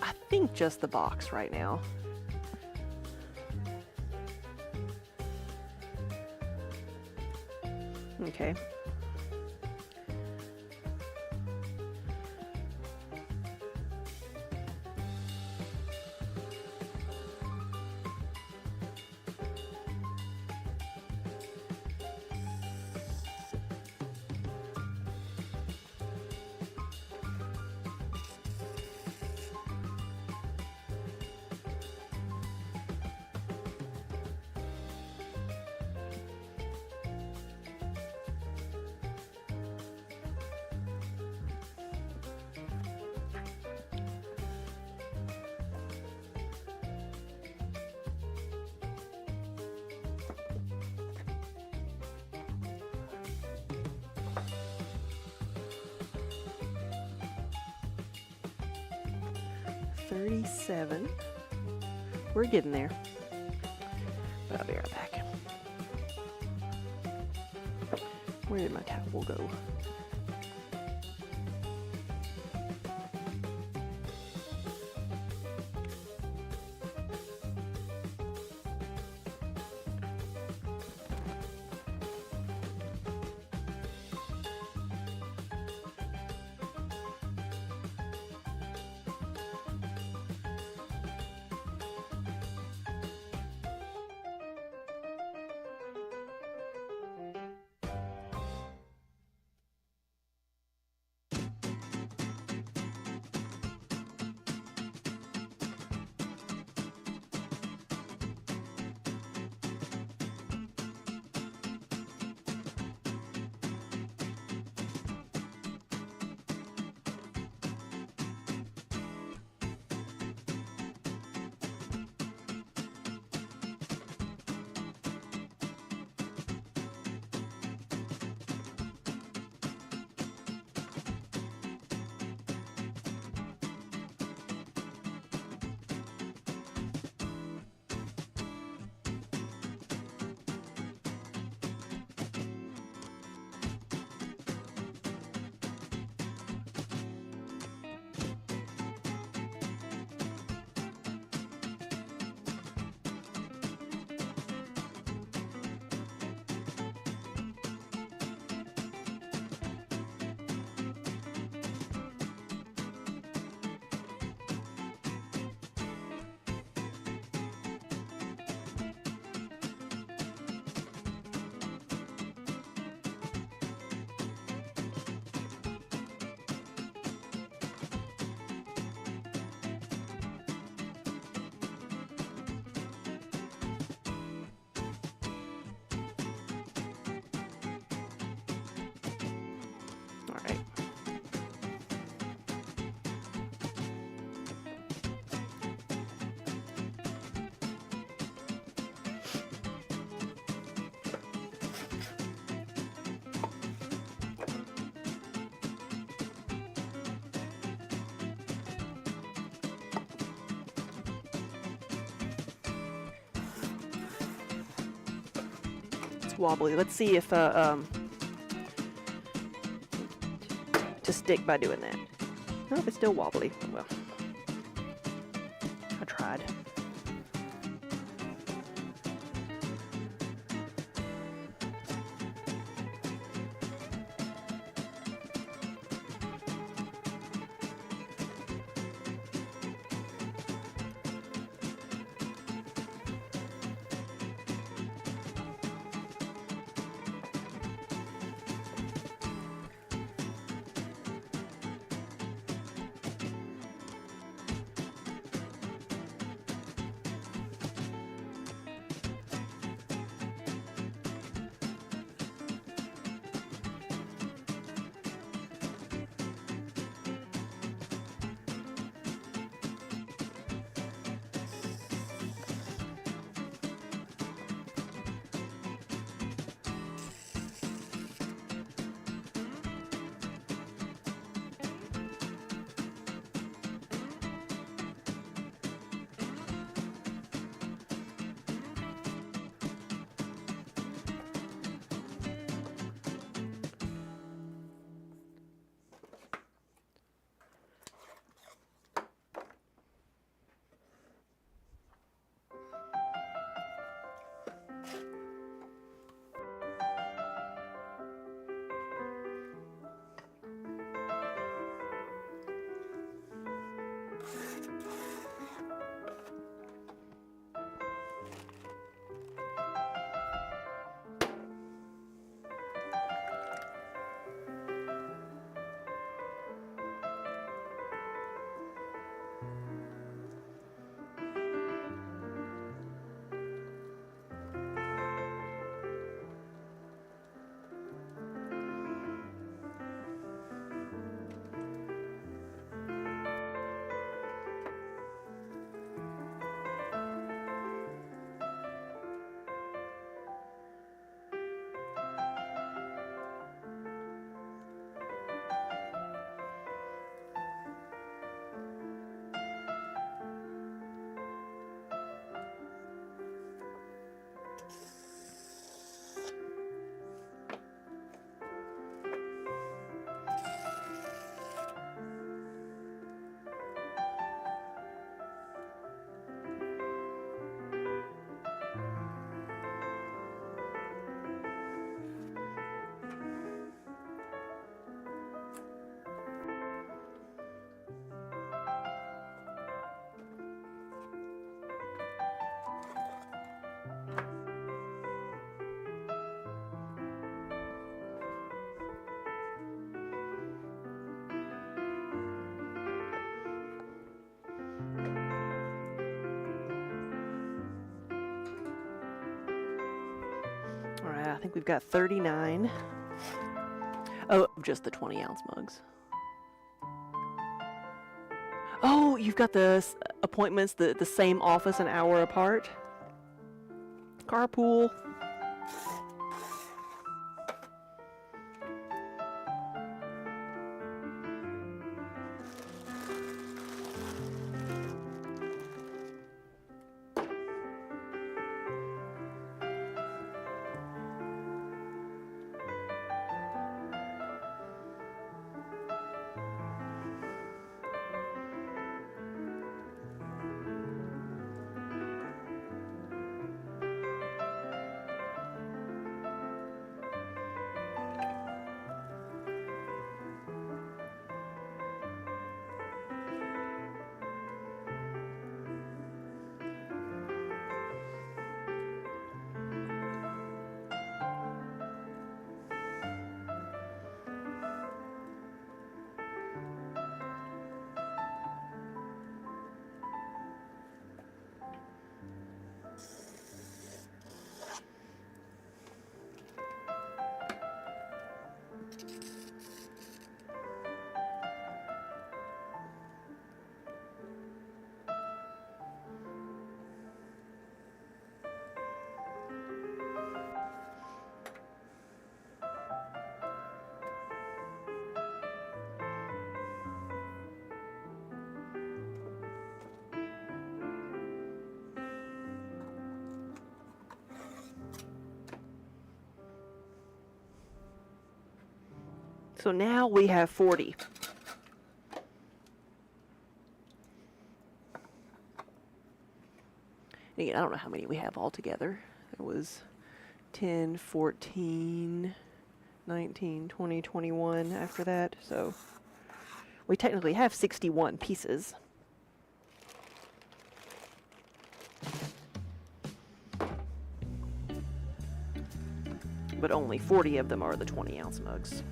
S1: I think just the box right now. Okay. $37. We're getting there. But I'll be right back. Where did my towel go? All right. It's wobbly. Let's see if to stick by doing that. No, it's still wobbly. Oh, well, I tried. All right, I think we've got 39. Oh, just the 20-ounce mugs. Oh, you've got the appointments, the same office, an hour apart. Carpool. So now we have 40. And again, I don't know how many we have altogether. It was 10, 14, 19, 20, 21 after that. So we technically have 61 pieces. But only 40 of them are the 20-ounce mugs.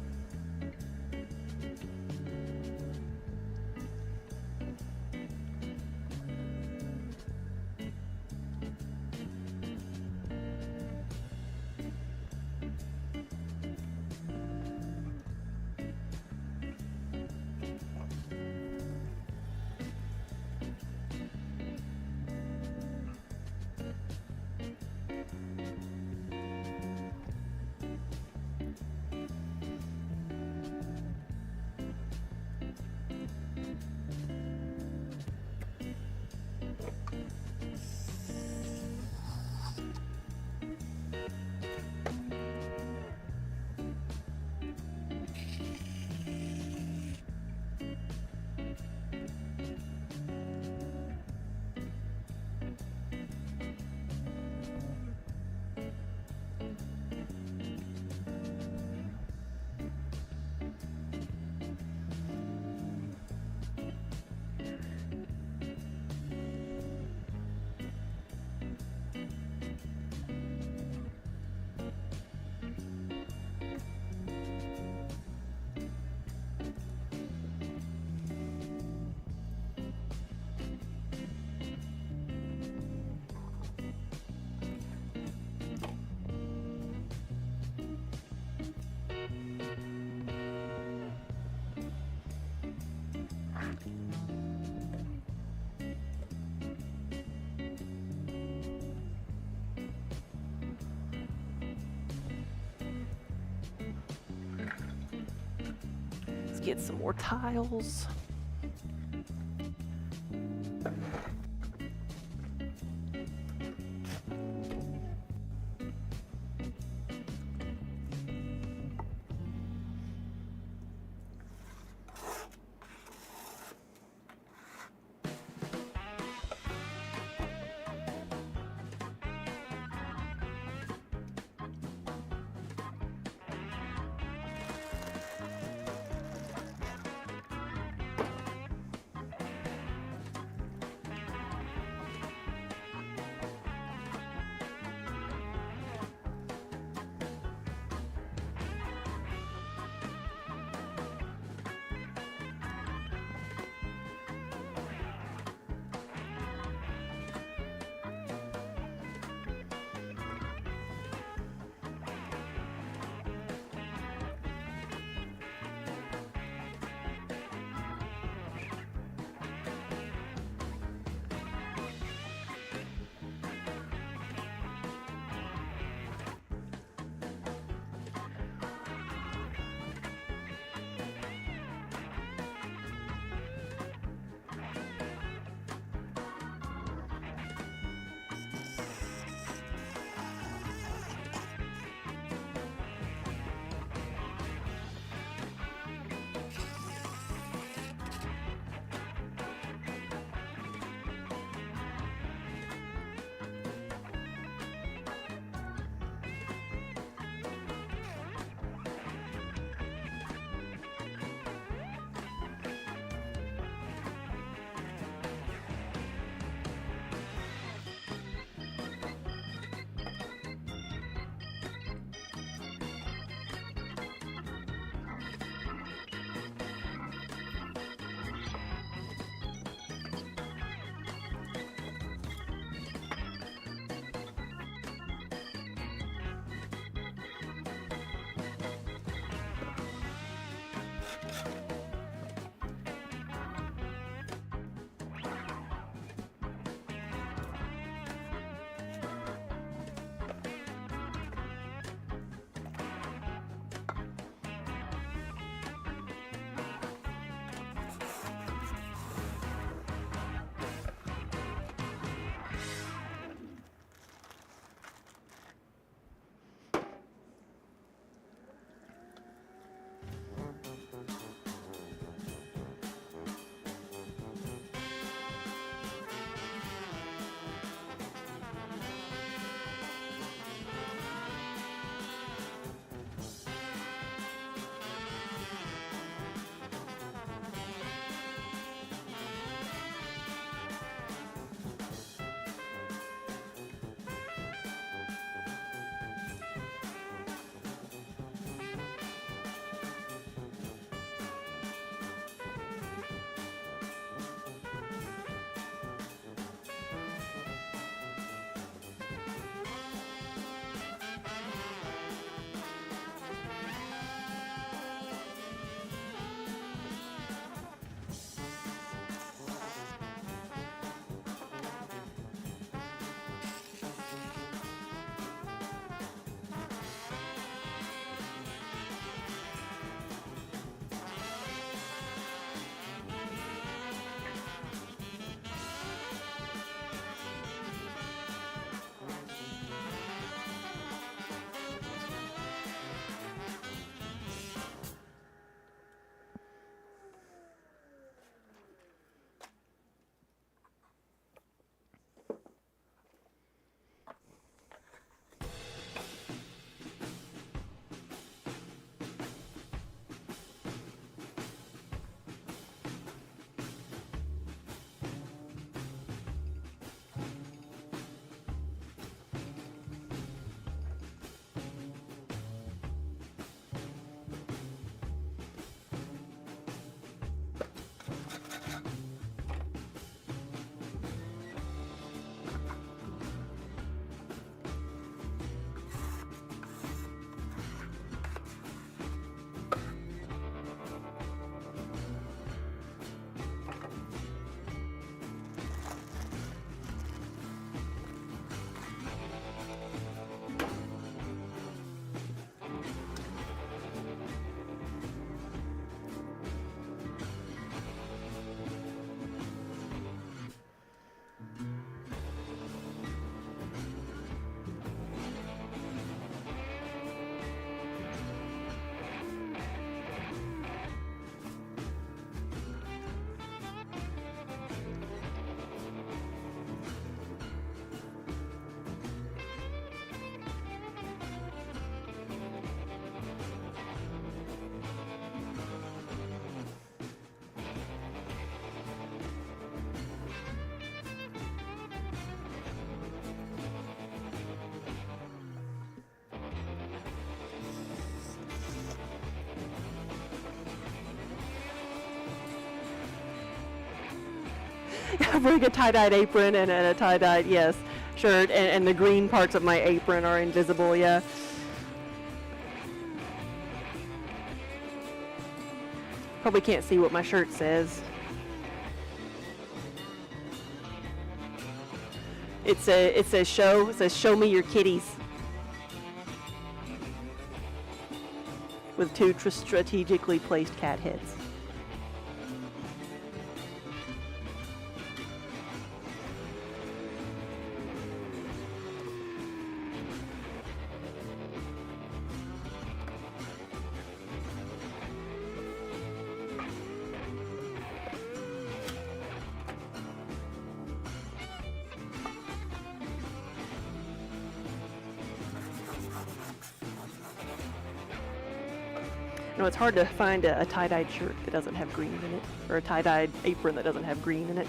S1: get some more tiles. Bring a tie-dyed apron and a tie-dyed, yes, shirt, and the green parts of my apron are invisible, yeah. Probably can't see what my shirt says. It says show me your kitties. With two strategically placed cat heads. No, it's hard to find a tie-dyed shirt that doesn't have green in it, or a tie-dyed apron that doesn't have green in it.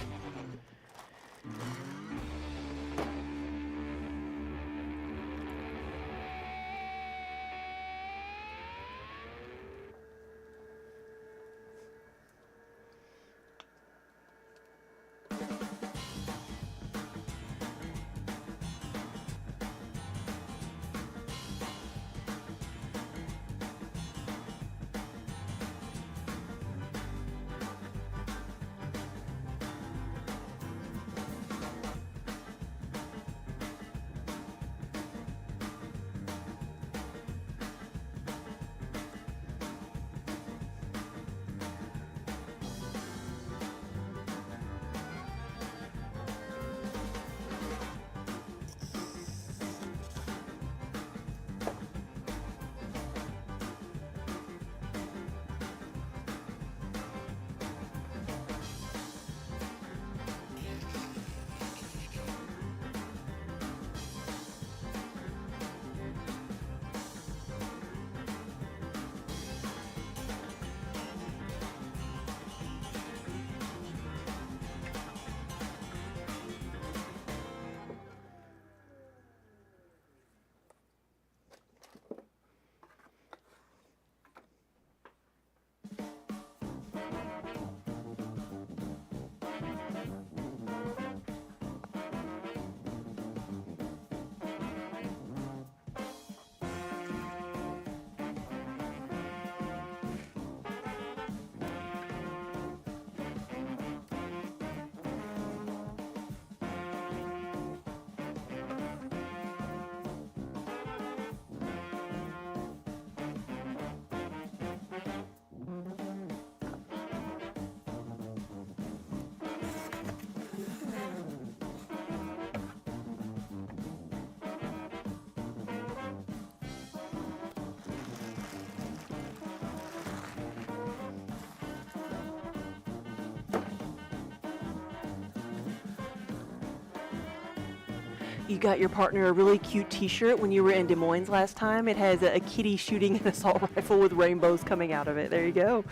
S1: You got your partner a really cute t-shirt when you were in Des Moines last time. It has a kitty shooting an assault rifle with rainbows coming out of it. There you go.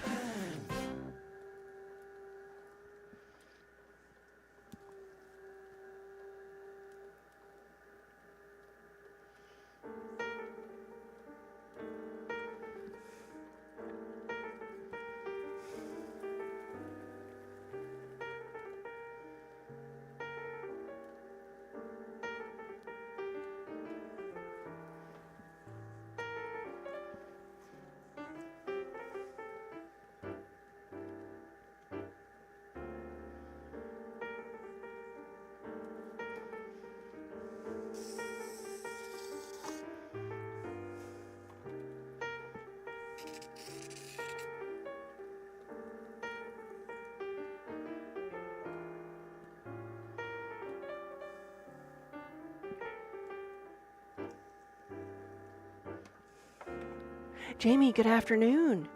S1: Jamie, good afternoon.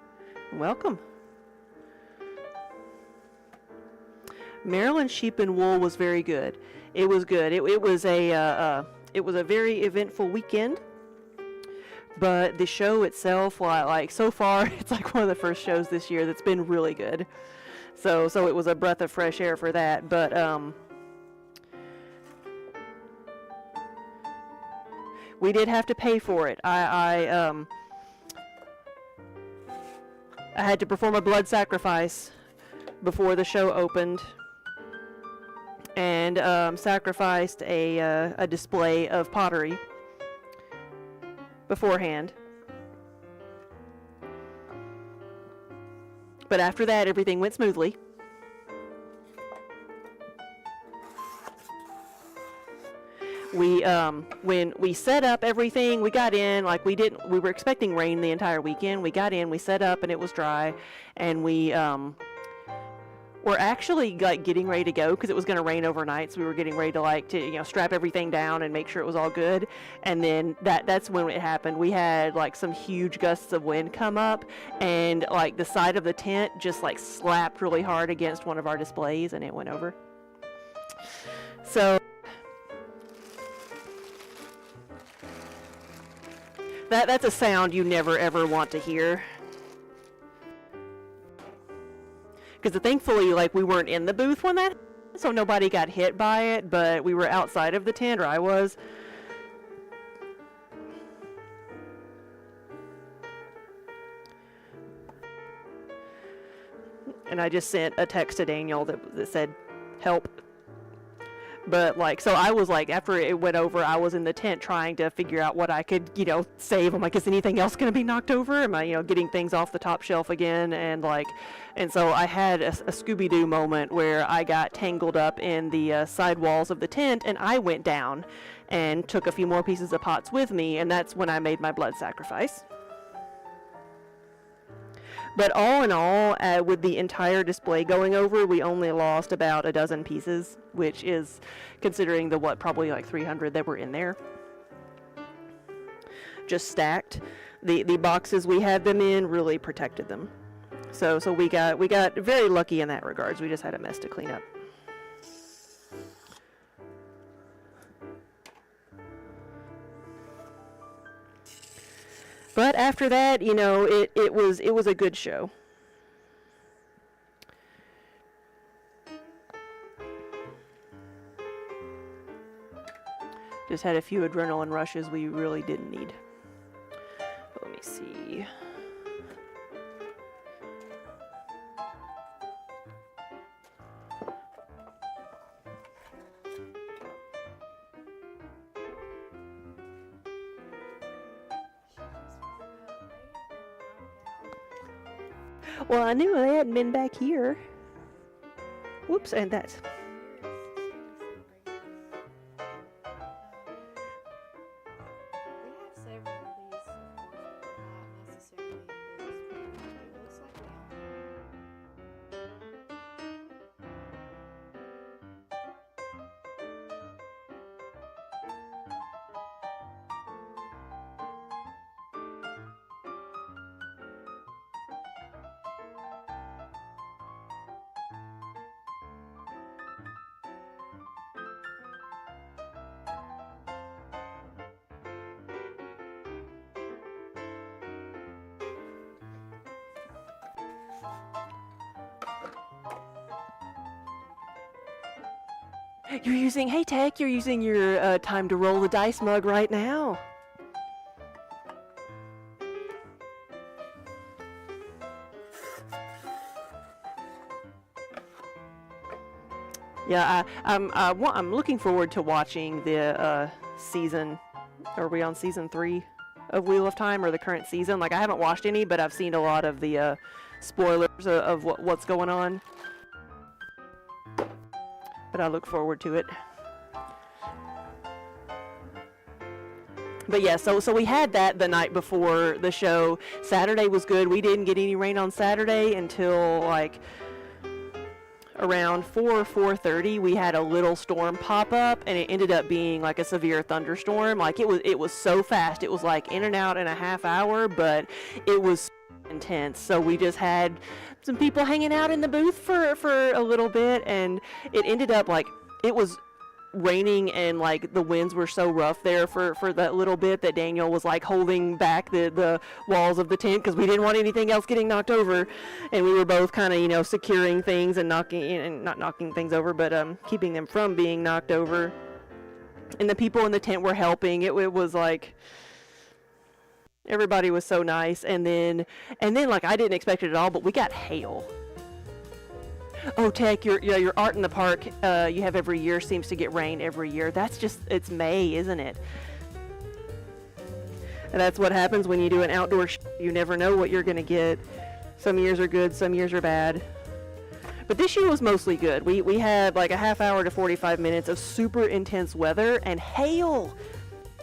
S1: Welcome. Maryland Sheep and Wool was very good. It was good. It was a very eventful weekend. But the show itself, like so far, it's like one of the first shows this year that's been really good. So it was a breath of fresh air for that. But we did have to pay for it. I had to perform a blood sacrifice before the show opened. and sacrificed a display of pottery beforehand. But after that, everything went smoothly. We when we set up everything, we got in, like we were expecting rain the entire weekend. We got in, we set up, and it was dry, and we were actually like getting ready to go because it was going to rain overnight. So we were getting ready to strap everything down and make sure it was all good. And then that's when it happened. We had like some huge gusts of wind come up, and like the side of the tent just like slapped really hard against one of our displays, and it went over. So that's a sound you never ever want to hear. Because thankfully, like, we weren't in the booth when that happened, so nobody got hit by it, but we were outside of the tent, or I was. And I just sent a text to Daniel that said, help. But, like, so I was, like, after it went over, I was in the tent trying to figure out what I could, save. I'm like, is anything else going to be knocked over? Am I, getting things off the top shelf again? And so I had a Scooby-Doo moment where I got tangled up in the side walls of the tent, and I went down and took a few more pieces of pots with me, and that's when I made my blood sacrifice. But all in all, with the entire display going over, we only lost about a dozen pieces, which is, considering the probably like 300 that were in there. Just stacked. The boxes we had them in really protected them. So we got very lucky in that regards. We just had a mess to clean up. But after that, it was a good show. Just had a few adrenaline rushes we really didn't need. But let me see. Well, I knew they hadn't been back here. Whoops, and that's... You're using your time to roll the dice mug right now. Yeah, I'm looking forward to watching the season. Are we on season 3 of Wheel of Time, or the current season? Like, I haven't watched any, but I've seen a lot of the spoilers of what's going on. But I look forward to it. But yeah, so we had that the night before the show. Saturday was good. We didn't get any rain on Saturday until like around 4:30. We had a little storm pop up, and it ended up being like a severe thunderstorm. Like it was so fast. It was like in and out in a half hour, but it was intense. So we just had some people hanging out in the booth for a little bit, and it ended up like it was raining, and like the winds were so rough there for that little bit that Daniel was like holding back the walls of the tent because we didn't want anything else getting knocked over, and we were both kind of securing things and not knocking things over, but keeping them from being knocked over. And the people in the tent were helping. It was like everybody was so nice. And then like I didn't expect it at all, but we got hail. Oh, Tech, your art in the park you have every year seems to get rain every year. That's just, it's May, isn't it? And that's what happens when you do an outdoor you never know what you're going to get. Some years are good, some years are bad. But this year was mostly good. We had like a half hour to 45 minutes of super intense weather and hail.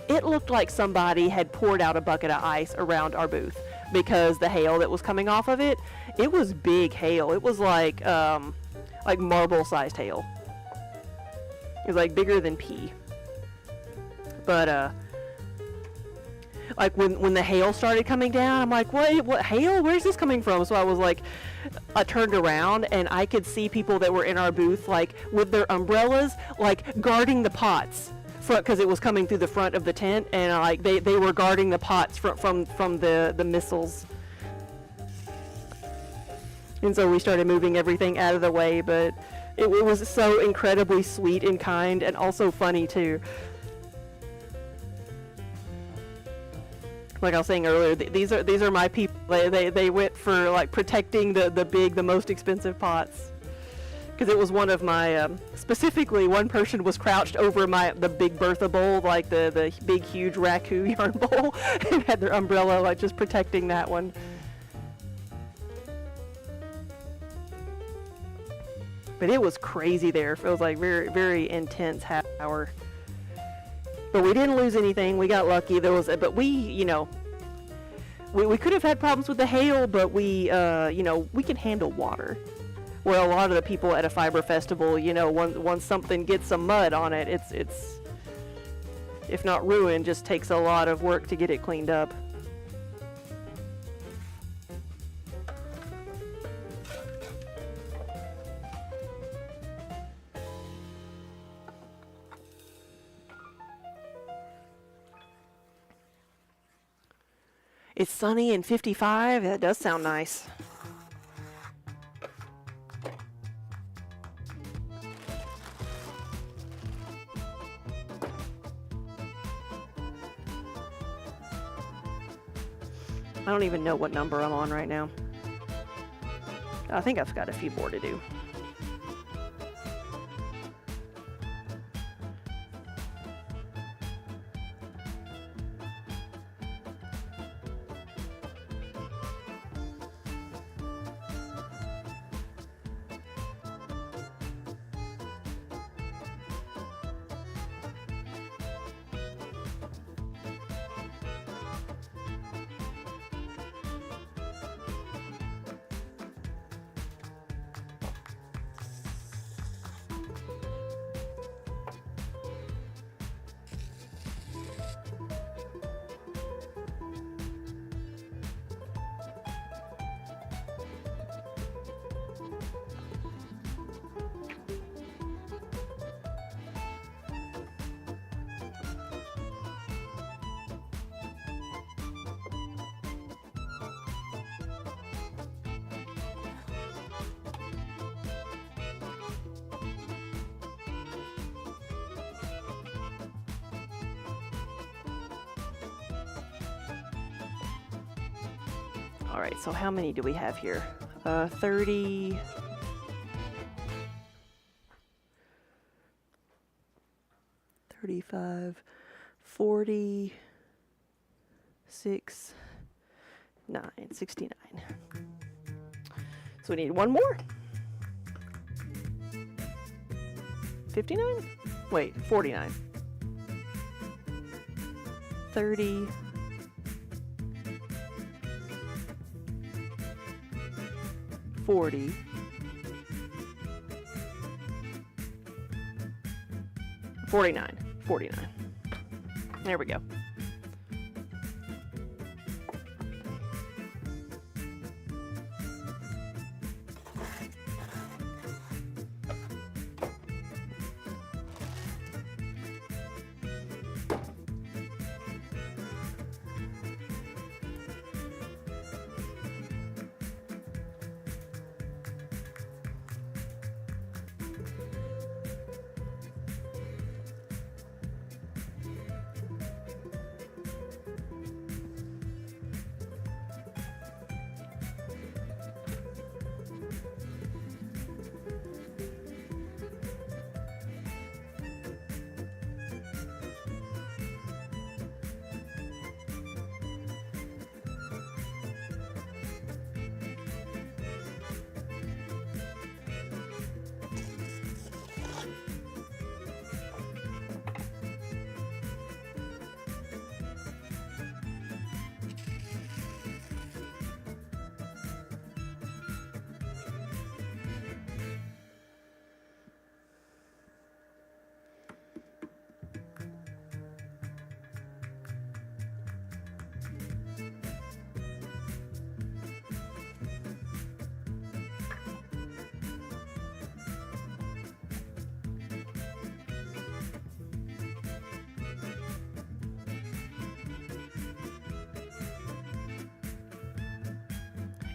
S1: It looked like somebody had poured out a bucket of ice around our booth because the hail that was coming off of it, it was big hail. It was like marble-sized hail. It was like bigger than pea. But like when the hail started coming down, I'm like, what hail? Where's this coming from? So I was like, I turned around and I could see people that were in our booth like with their umbrellas, like guarding the pots, because it was coming through the front of the tent, and like they were guarding the pots from the missiles. And so we started moving everything out of the way, but it was so incredibly sweet and kind, and also funny too. Like I was saying earlier, these are my people. They went for like protecting the most expensive pots. Because it was one of my, specifically one person was crouched over the big Bertha bowl, like the big huge raku yarn bowl, and had their umbrella like just protecting that one. But it was crazy there. It was like very, very intense half hour. But we didn't lose anything. We got lucky. But we could have had problems with the hail, but we can handle water. Where a lot of the people at a fiber festival, once something gets some mud on it, it's if not ruined, just takes a lot of work to get it cleaned up. It's sunny and 55. That does sound nice. I don't even know what number I'm on right now. I think I've got a few more to do. All right, so how many do we have here? 30. 35, 40, 6, 9, 69. So we need one more. 59? Wait, 49. 30. 40. 49. 49. There we go.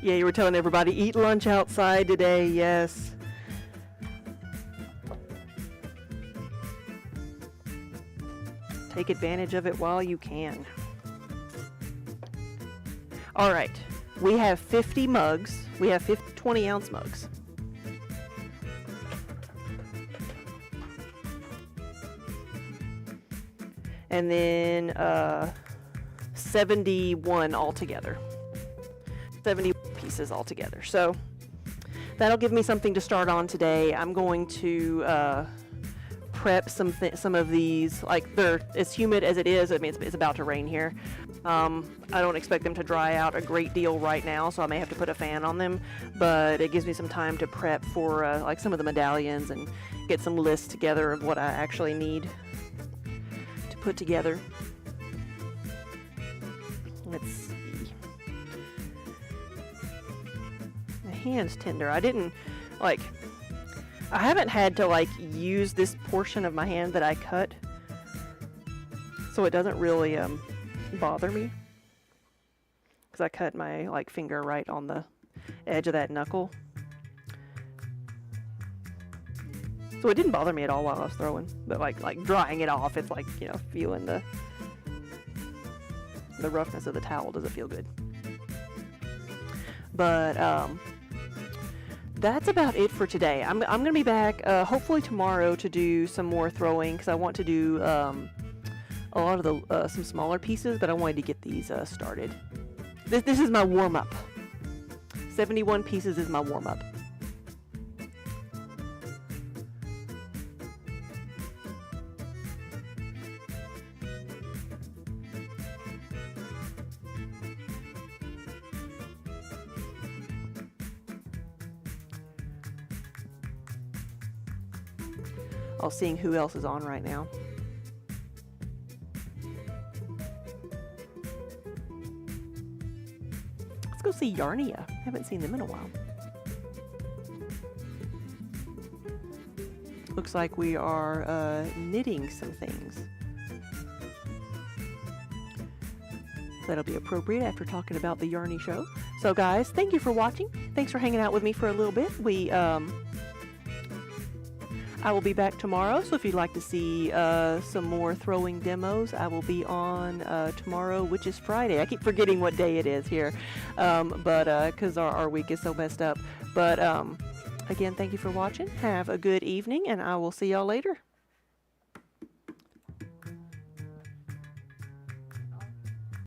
S1: Yeah, you were telling everybody, eat lunch outside today, yes. Take advantage of it while you can. All right, we have 50 mugs. We have 20-ounce mugs. And then 71 altogether. 70 pieces altogether. So that'll give me something to start on today. I'm going to prep some of these. Like, they're as humid as it is. I mean, it's about to rain here. I don't expect them to dry out a great deal right now, so I may have to put a fan on them, but it gives me some time to prep for like some of the medallions and get some lists together of what I actually need to put together. Let's see. My hand's tender. I haven't had to like use this portion of my hand that I cut, so it doesn't really bother me, because I cut my like finger right on the edge of that knuckle, so it didn't bother me at all while I was throwing. But like drying it off, it's like, you know, feeling the roughness of the towel doesn't feel good. But that's about it for today. I'm gonna be back hopefully tomorrow to do some more throwing, because I want to do a lot of the some smaller pieces, but I wanted to get these started. This is my warm-up. 71 pieces is my warm-up. I'll seeing who else is on right now. Let's go see Yarnia. Haven't seen them in a while. Looks like we are knitting some things. That'll be appropriate after talking about the Yarny show. So guys, thank you for watching. Thanks for hanging out with me for a little bit. I will be back tomorrow, so if you'd like to see some more throwing demos, I will be on tomorrow, which is Friday. I keep forgetting what day it is here, because our week is so messed up. But again, thank you for watching. Have a good evening, and I will see y'all later.